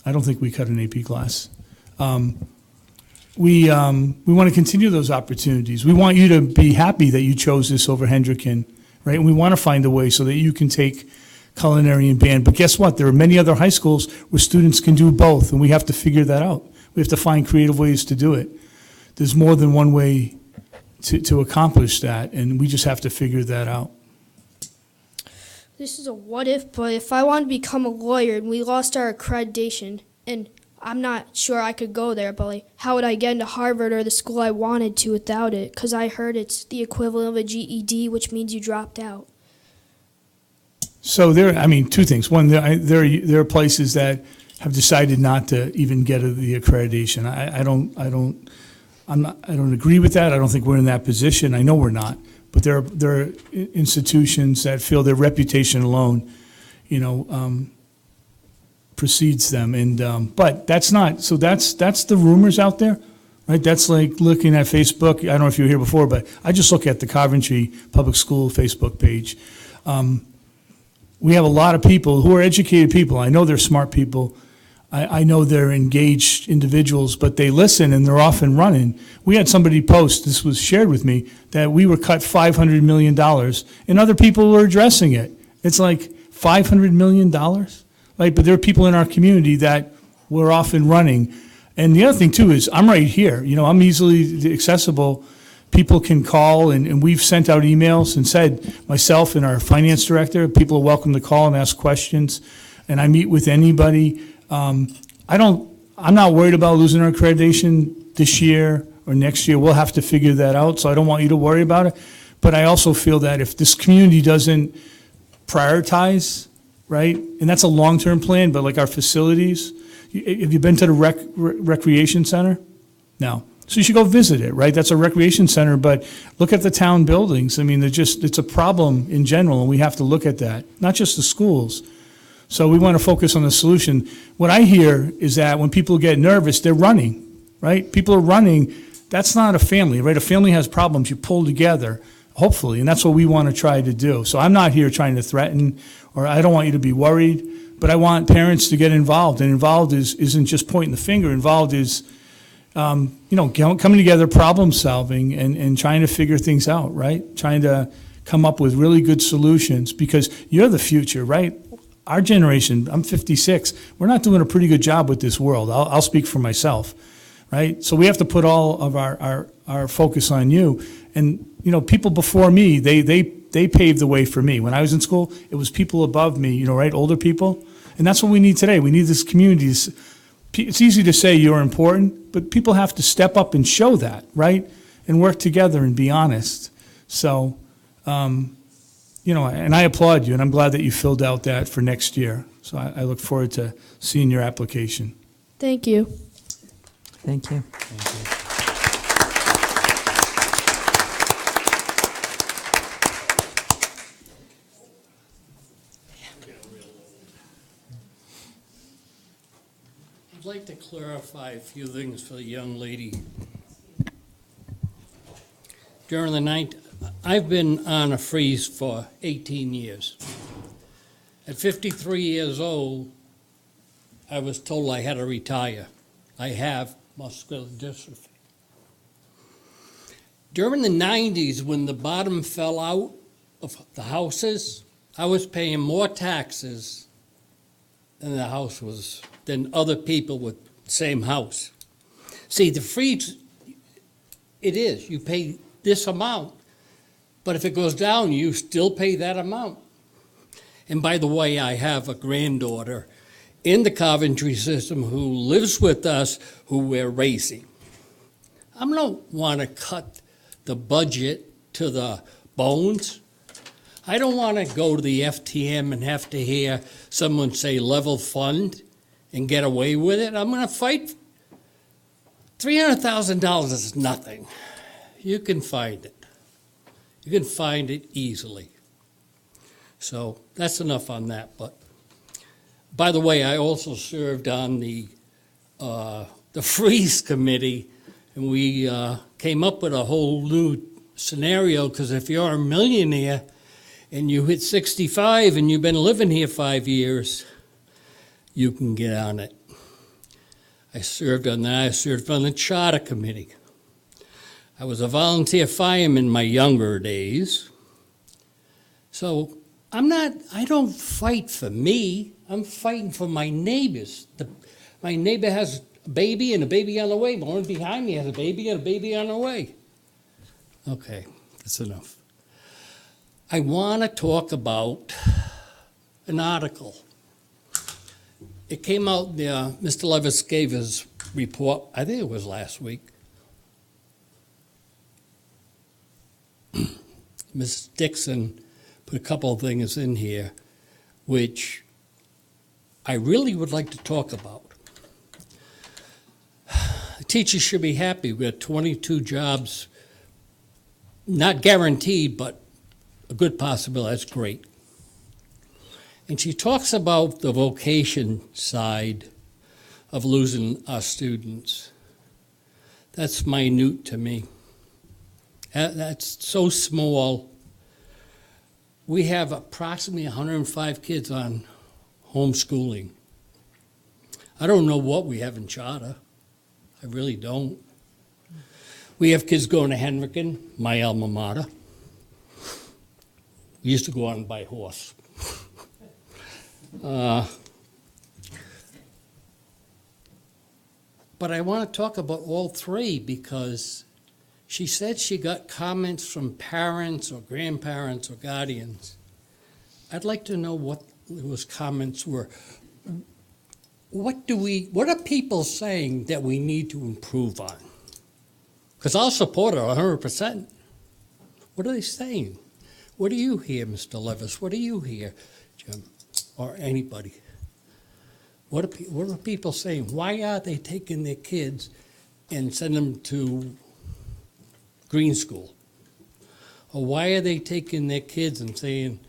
[SPEAKER 12] I don't think we cut an AP class. We want to continue those opportunities. We want you to be happy that you chose this over Hendricken, right? And we want to find a way so that you can take culinary and band. But guess what? There are many other high schools where students can do both, and we have to figure that out. We have to find creative ways to do it. There's more than one way to accomplish that, and we just have to figure that out.
[SPEAKER 8] This is a what if, but if I wanted to become a lawyer and we lost our accreditation, and I'm not sure I could go there, but like, how would I get into Harvard or the school I wanted to without it? Because I heard it's the equivalent of a GED, which means you dropped out.
[SPEAKER 12] So two things. One, there are places that have decided not to even get the accreditation. I don't agree with that. I don't think we're in that position. I know we're not. But there are institutions that feel their reputation alone, precedes them. And but that's not. So that's the rumors out there, right? That's like looking at Facebook. I don't know if you were here before, but I just look at the Coventry Public School Facebook page. We have a lot of people who are educated people. I know they're smart people. I know they're engaged individuals, but they listen and they're off and running. We had somebody post, this was shared with me, that we were cut $500 million, and other people were addressing it. It's like $500 million? Right? But there are people in our community that were off and running. And the other thing, too, is I'm right here. I'm easily accessible. People can call, and we've sent out emails and said, myself and our finance director, people are welcome to call and ask questions, and I meet with anybody. I'm not worried about losing our accreditation this year or next year. We'll have to figure that out, so I don't want you to worry about it. But I also feel that if this community doesn't prioritize, right, and that's a long-term plan, but like our facilities, have you been to the recreation center? No. So you should go visit it, right? That's a recreation center, but look at the town buildings. I mean, it's a problem in general, and we have to look at that, not just the schools. So we want to focus on the solution. What I hear is that when people get nervous, they're running, right? People are running. That's not a family, right? A family has problems. You pull together, hopefully, and that's what we want to try to do. So I'm not here trying to threaten, or I don't want you to be worried, but I want parents to get involved. And involved isn't just pointing the finger. Involved is, coming together, problem solving, and trying to figure things out, right? Trying to come up with really good solutions, because you're the future, right? Our generation, I'm 56, we're not doing a pretty good job with this world. I'll speak for myself, right? So we have to put all of our focus on you. And, people before me, they paved the way for me. When I was in school, it was people above me, right, older people. And that's what we need today. We need this community. It's easy to say you're important, but people have to step up and show that, right? And work together and be honest. So, and I applaud you, and I'm glad that you filled out that for next year. So I look forward to seeing your application.
[SPEAKER 8] Thank you.
[SPEAKER 1] Thank you.
[SPEAKER 13] I'd like to clarify a few things for the young lady. During the night, I've been on a freeze for 18 years. At 53 years old, I was told I had to retire. I have muscular dystrophy. During the 90s, when the bottom fell out of the houses, I was paying more taxes than the house was, than other people with the same house. See, the freeze, it is, you pay this amount, but if it goes down, you still pay that amount. And by the way, I have a granddaughter, in the Coventry system who lives with us, who we're raising. I don't want to cut the budget to the bones. I don't want to go to the FTM and have to hear someone say level fund and get away with it. I'm going to fight. $300,000 is nothing. You can find it. You can find it easily. So that's enough on that. But by the way, I also served on the freeze committee, and we came up with a whole new scenario, because if you're a millionaire and you hit 65 and you've been living here 5 years, you can get on it. I served on that. I served on the charter committee. I was a volunteer fireman in my younger days. So I don't fight for me. I'm fighting for my neighbors. My neighbor has a baby and a baby on the way. The one behind me has a baby and a baby on the way. Okay, that's enough. I want to talk about an article. It came out, Mr. Levis gave his report, I think it was last week. Ms. Dixon put a couple of things in here which I really would like to talk about. Teachers should be happy. We have 22 jobs, not guaranteed, but a good possibility. That's great. And she talks about the vocation side of losing our students. That's minute to me. That's so small. We have approximately 105 kids on homeschooling. I don't know what we have in charter. I really don't. We have kids going to Henriken, my alma mater. We used to go on by horse. But I want to talk about all three, because she said she got comments from parents or grandparents or guardians. I'd like to know what those comments were. What are people saying that we need to improve on? Because I'll support her 100%. What are they saying? What do you hear, Mr. Levis? What do you hear, Jim, or anybody? What are people saying? Why are they taking their kids and send them to green school? Or why are they taking their kids and saying,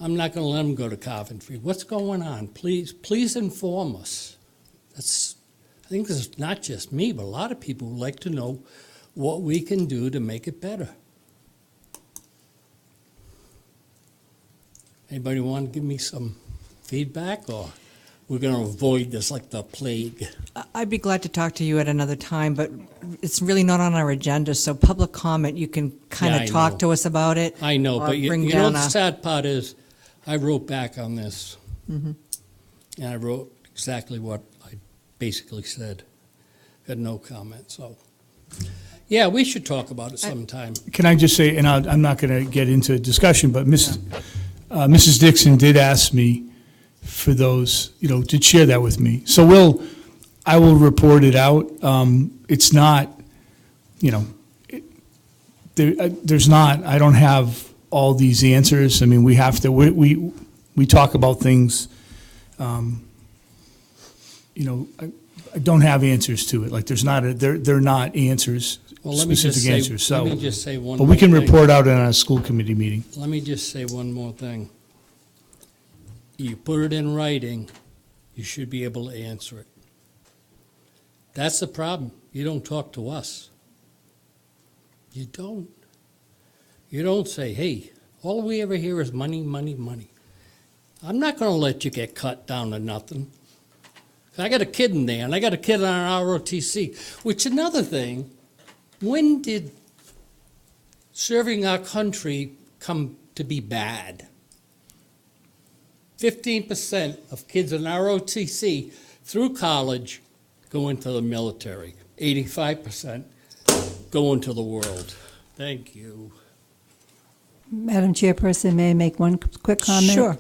[SPEAKER 13] I'm not going to let them go to Coventry? What's going on? Please inform us. I think this is not just me, but a lot of people would like to know what we can do to make it better. Anybody want to give me some feedback, or we're going to avoid this like the plague?
[SPEAKER 1] I'd be glad to talk to you at another time, but it's really not on our agenda, so public comment, you can kind
[SPEAKER 13] Yeah,
[SPEAKER 1] of
[SPEAKER 13] I
[SPEAKER 1] talk
[SPEAKER 13] know.
[SPEAKER 1] to us about it.
[SPEAKER 13] I know,
[SPEAKER 1] or
[SPEAKER 13] but you
[SPEAKER 1] bring
[SPEAKER 13] know
[SPEAKER 1] down
[SPEAKER 13] the
[SPEAKER 1] a-
[SPEAKER 13] sad part is, I wrote back on this,
[SPEAKER 1] Mhm.
[SPEAKER 13] and I wrote exactly what I basically said. Got no comment, so, yeah, we should talk about it sometime.
[SPEAKER 12] Can I just say, and I'm not going to get into a discussion, but Mrs. Dixon did ask me for those, to share that with me. So I will report it out. It's not, there's not, I don't have all these answers. I mean, we have to, we talk about things, I don't have answers to it. Like, there's not, they're not answers,
[SPEAKER 13] Well, let me just
[SPEAKER 12] specific
[SPEAKER 13] say-
[SPEAKER 12] answers. So,
[SPEAKER 13] let me just say one
[SPEAKER 12] but we can
[SPEAKER 13] more thing.
[SPEAKER 12] report out on a school committee meeting.
[SPEAKER 13] Let me just say one more thing. You put it in writing, you should be able to answer it. That's the problem. You don't talk to us. You don't. You don't say, hey, all we ever hear is money, money, money. I'm not going to let you get cut down to nothing. I got a kid in there, and I got a kid on ROTC, which another thing, when did serving our country come to be bad? 15% of kids in ROTC through college go into the military. 85% go into the world. Thank you.
[SPEAKER 6] Madam Chairperson, may I make one quick comment?
[SPEAKER 1] Sure.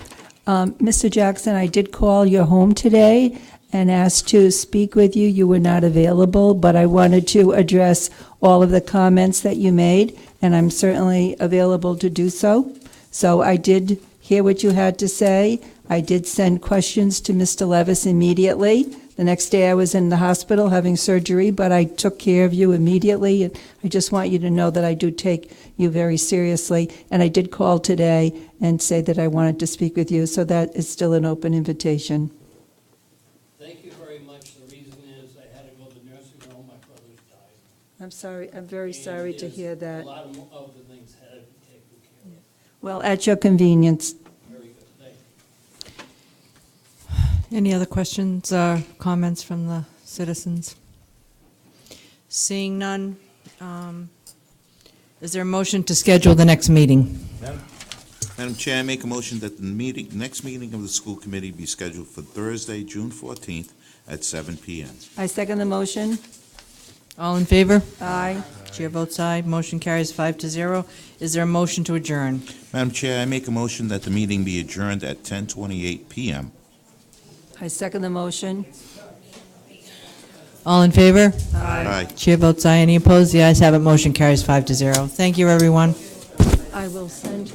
[SPEAKER 6] Mr. Jackson, I did call your home today and asked to speak with you. You were not available, but I wanted to address all of the comments that you made, and I'm certainly available to do so. So I did hear what you had to say. I did send questions to Mr. Levis immediately. The next day I was in the hospital having surgery, but I took care of you immediately. And I just want you to know that I do take you very seriously. And I did call today and say that I wanted to speak with you, so that is still an open invitation.
[SPEAKER 13] Thank you very much. The reason is I had to go to the nursing home. My brother's died.
[SPEAKER 6] I'm sorry, I'm very sorry to hear that.
[SPEAKER 13] A lot of other things had to be taken care of.
[SPEAKER 6] Well, at your convenience.
[SPEAKER 13] Very good. Thank you.
[SPEAKER 1] Any other questions or comments from the citizens? Seeing none, is there a motion to schedule the next meeting?
[SPEAKER 3] Madam Chair, I make a motion that the next meeting of the school committee be scheduled for Thursday, June 14th at 7 p.m.
[SPEAKER 6] I second the motion.
[SPEAKER 1] All in favor?
[SPEAKER 6] Aye.
[SPEAKER 1] Chair votes aye. Motion carries 5-0. Is there a motion to adjourn?
[SPEAKER 3] Madam Chair, I make a motion that the meeting be adjourned at 10:28 p.m.
[SPEAKER 6] I second the motion.
[SPEAKER 1] All in favor?
[SPEAKER 3] Aye.
[SPEAKER 1] Chair votes aye. Any opposed? The ayes have it. Motion carries 5-0. Thank you, everyone.
[SPEAKER 6] I will send.